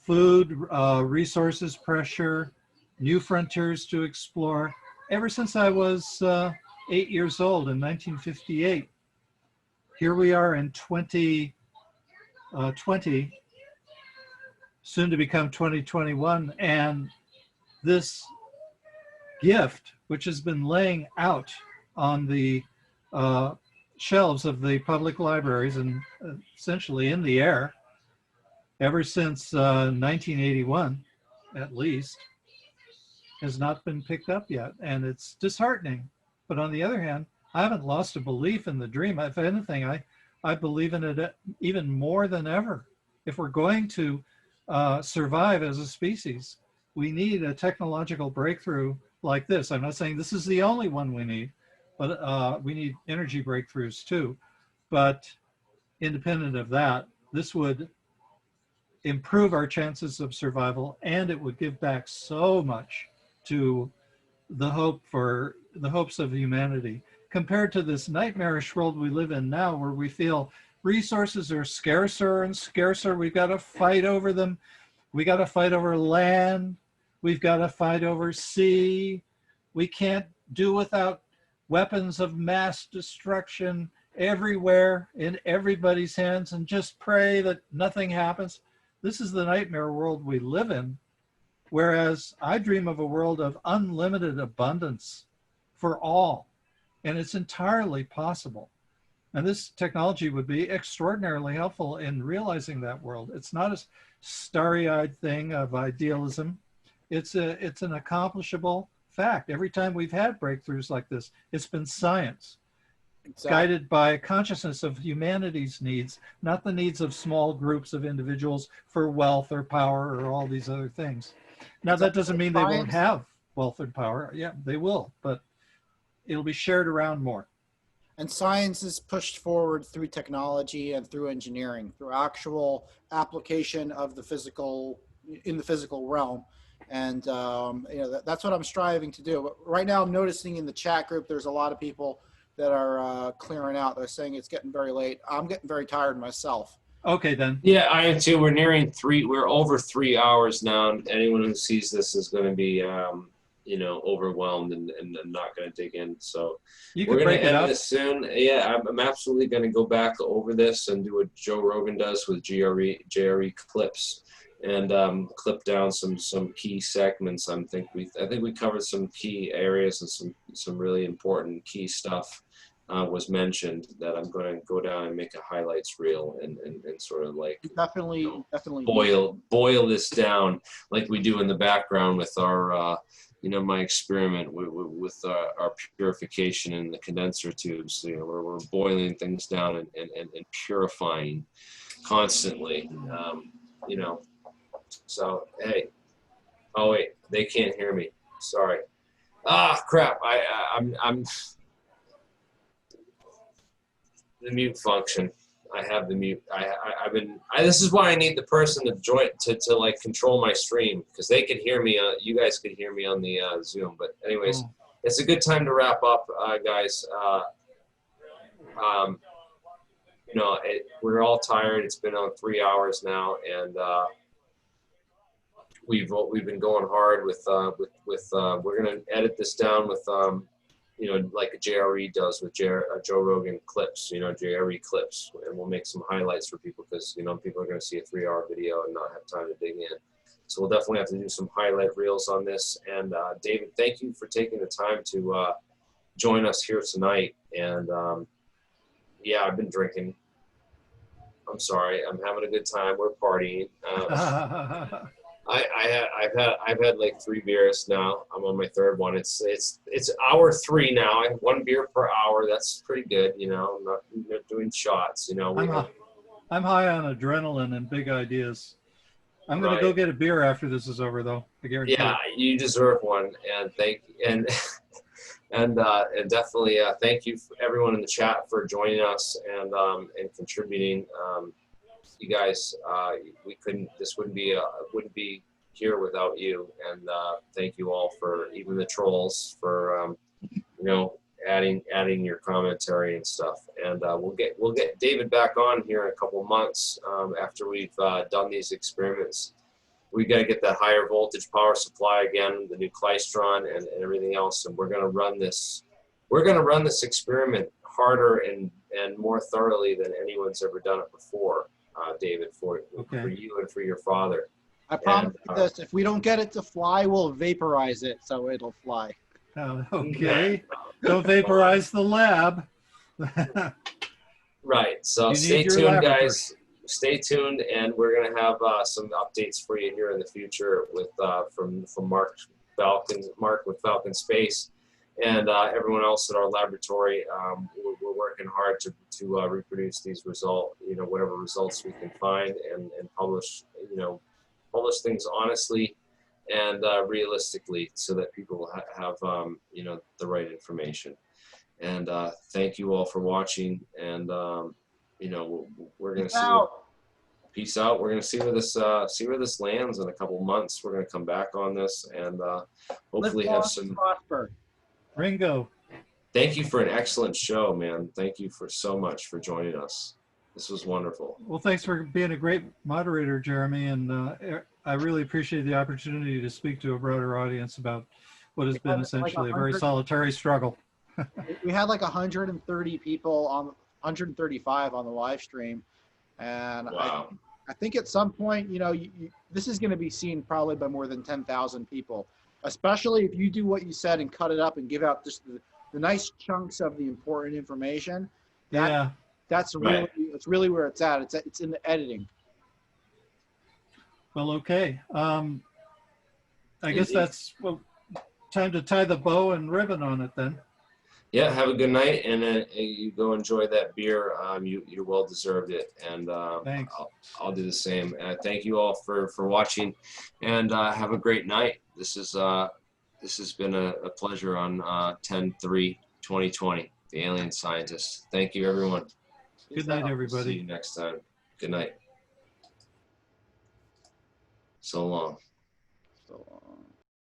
food resources pressure, new frontiers to explore. Ever since I was 8 years old in 1958, here we are in 2020, soon to become 2021, and this gift, which has been laying out on the shelves of the public libraries and essentially in the air ever since 1981, at least, has not been picked up yet. And it's disheartening. But on the other hand, I haven't lost a belief in the dream. If anything, I believe in it even more than ever. If we're going to survive as a species, we need a technological breakthrough like this. I'm not saying this is the only one we need, but we need energy breakthroughs too. But independent of that, this would improve our chances of survival, and it would give back so much to the hopes of humanity, compared to this nightmarish world we live in now, where we feel resources are scarcer and scarcer. We've got to fight over them. We got to fight over land. We've got to fight over sea. We can't do without weapons of mass destruction everywhere in everybody's hands and just pray that nothing happens. This is the nightmare world we live in. Whereas I dream of a world of unlimited abundance for all, and it's entirely possible. And this technology would be extraordinarily helpful in realizing that world. It's not a starry-eyed thing of idealism. It's an accomplishable fact. Every time we've had breakthroughs like this, it's been science, guided by consciousness of humanity's needs, not the needs of small groups of individuals for wealth or power or all these other things. Now, that doesn't mean they won't have wealth and power. Yeah, they will, but it'll be shared around more. And science is pushed forward through technology and through engineering, through actual application of the physical, in the physical realm. And you know, that's what I'm striving to do. But right now I'm noticing in the chat group, there's a lot of people that are clearing out. They're saying it's getting very late. I'm getting very tired myself. Okay, then. Yeah, I am too. We're nearing we're over 3 hours now. And anyone who sees this is going to be, you know, overwhelmed and not going to dig in. So You we're could going break to it end up. this soon. Yeah, I'm absolutely going to go back over this and do what Joe Rogan does with JRE clips, and clip down some key segments. I think we covered some key areas and some really important key stuff. Was mentioned that I'm going to go down and make a highlights reel and sort of like Definitely boil this down like we do in the background with our you know, my experiment with our purification in the condenser tubes. You know, where we're boiling things down and purifying constantly. You know, so hey, oh wait, they can't hear me. Sorry. Ah, crap. I'm the mute function. I have the mute. This is why I need the person to join to like control my stream, because they can hear me. You guys could hear me on the Zoom. But anyways, it's a good time to wrap up, guys. You know, we're all tired. It's been on 3 hours now, and we've been going hard with we're gonna edit this down with you know, like a JRE does with Joe Rogan clips, you know, JRE clips, and we'll make some highlights for people, because, you know, people are going to see a 3-hour video and not have time to dig in. So we'll definitely have to do some highlight reels on this. And David, thank you for taking the time to join us here tonight. And yeah, I've been drinking. I'm sorry. I'm having a good time. We're partying. I've had like 3 beers now. I'm on my 3rd one. It's hour 3 now. I have 1 beer per hour. That's pretty good, you know. I'm not doing shots, you know. I'm high on adrenaline and big ideas. I'm gonna go get a beer after this is over, though. I guarantee. Yeah, you deserve one, and and definitely thank you for everyone in the chat for joining us and contributing. You guys, this wouldn't be here without you. And thank you all, for even the trolls, for you know, adding your commentary and stuff. And we'll get David back on here in a couple months after we've done these experiments. We got to get that higher voltage power supply again, the new klystron and everything else. And we're going to run this. We're going to run this experiment harder and more thoroughly than anyone's ever done it before. David, for you and for your father. I promise you this: if we don't get it to fly, we'll vaporize it so it'll fly. Okay. Don't vaporize the lab. Right. So stay tuned, guys. Stay tuned, and we're going to have some updates for you here in the future with from Mark with Falcon Space, and everyone else at our laboratory. We're working hard to reproduce these results, you know, whatever results we can find, and publish, you know, publish things honestly and realistically, so that people have you know, the right information. And thank you all for watching. And you know, we're gonna see. Peace out. We're gonna see where this lands in a couple months. We're gonna come back on this and hopefully have some. Ringo. Thank you for an excellent show, man. Thank you so much for joining us. This was wonderful. Well, thanks for being a great moderator, Jeremy, and I really appreciate the opportunity to speak to a broader audience about what has been essentially a very solitary struggle. We had like 130 people 135 on the live stream, and wow. I think at some point, you know, this is going to be seen probably by more than 10,000 people, especially if you do what you said and cut it up and give out just the nice chunks of the important information. That's really, it's really where it's at. It's in the editing. Well, okay. I guess that's time to tie the bow and ribbon on it then. Yeah, have a good night, and you go enjoy that beer. You well deserved it, and thanks. I'll do the same. Thank you all for watching, and have a great night. This has been a pleasure on 10/3/2020, the Alien Scientist. Thank you, everyone. Good night, everybody. See you next time. Good night. So long. So long.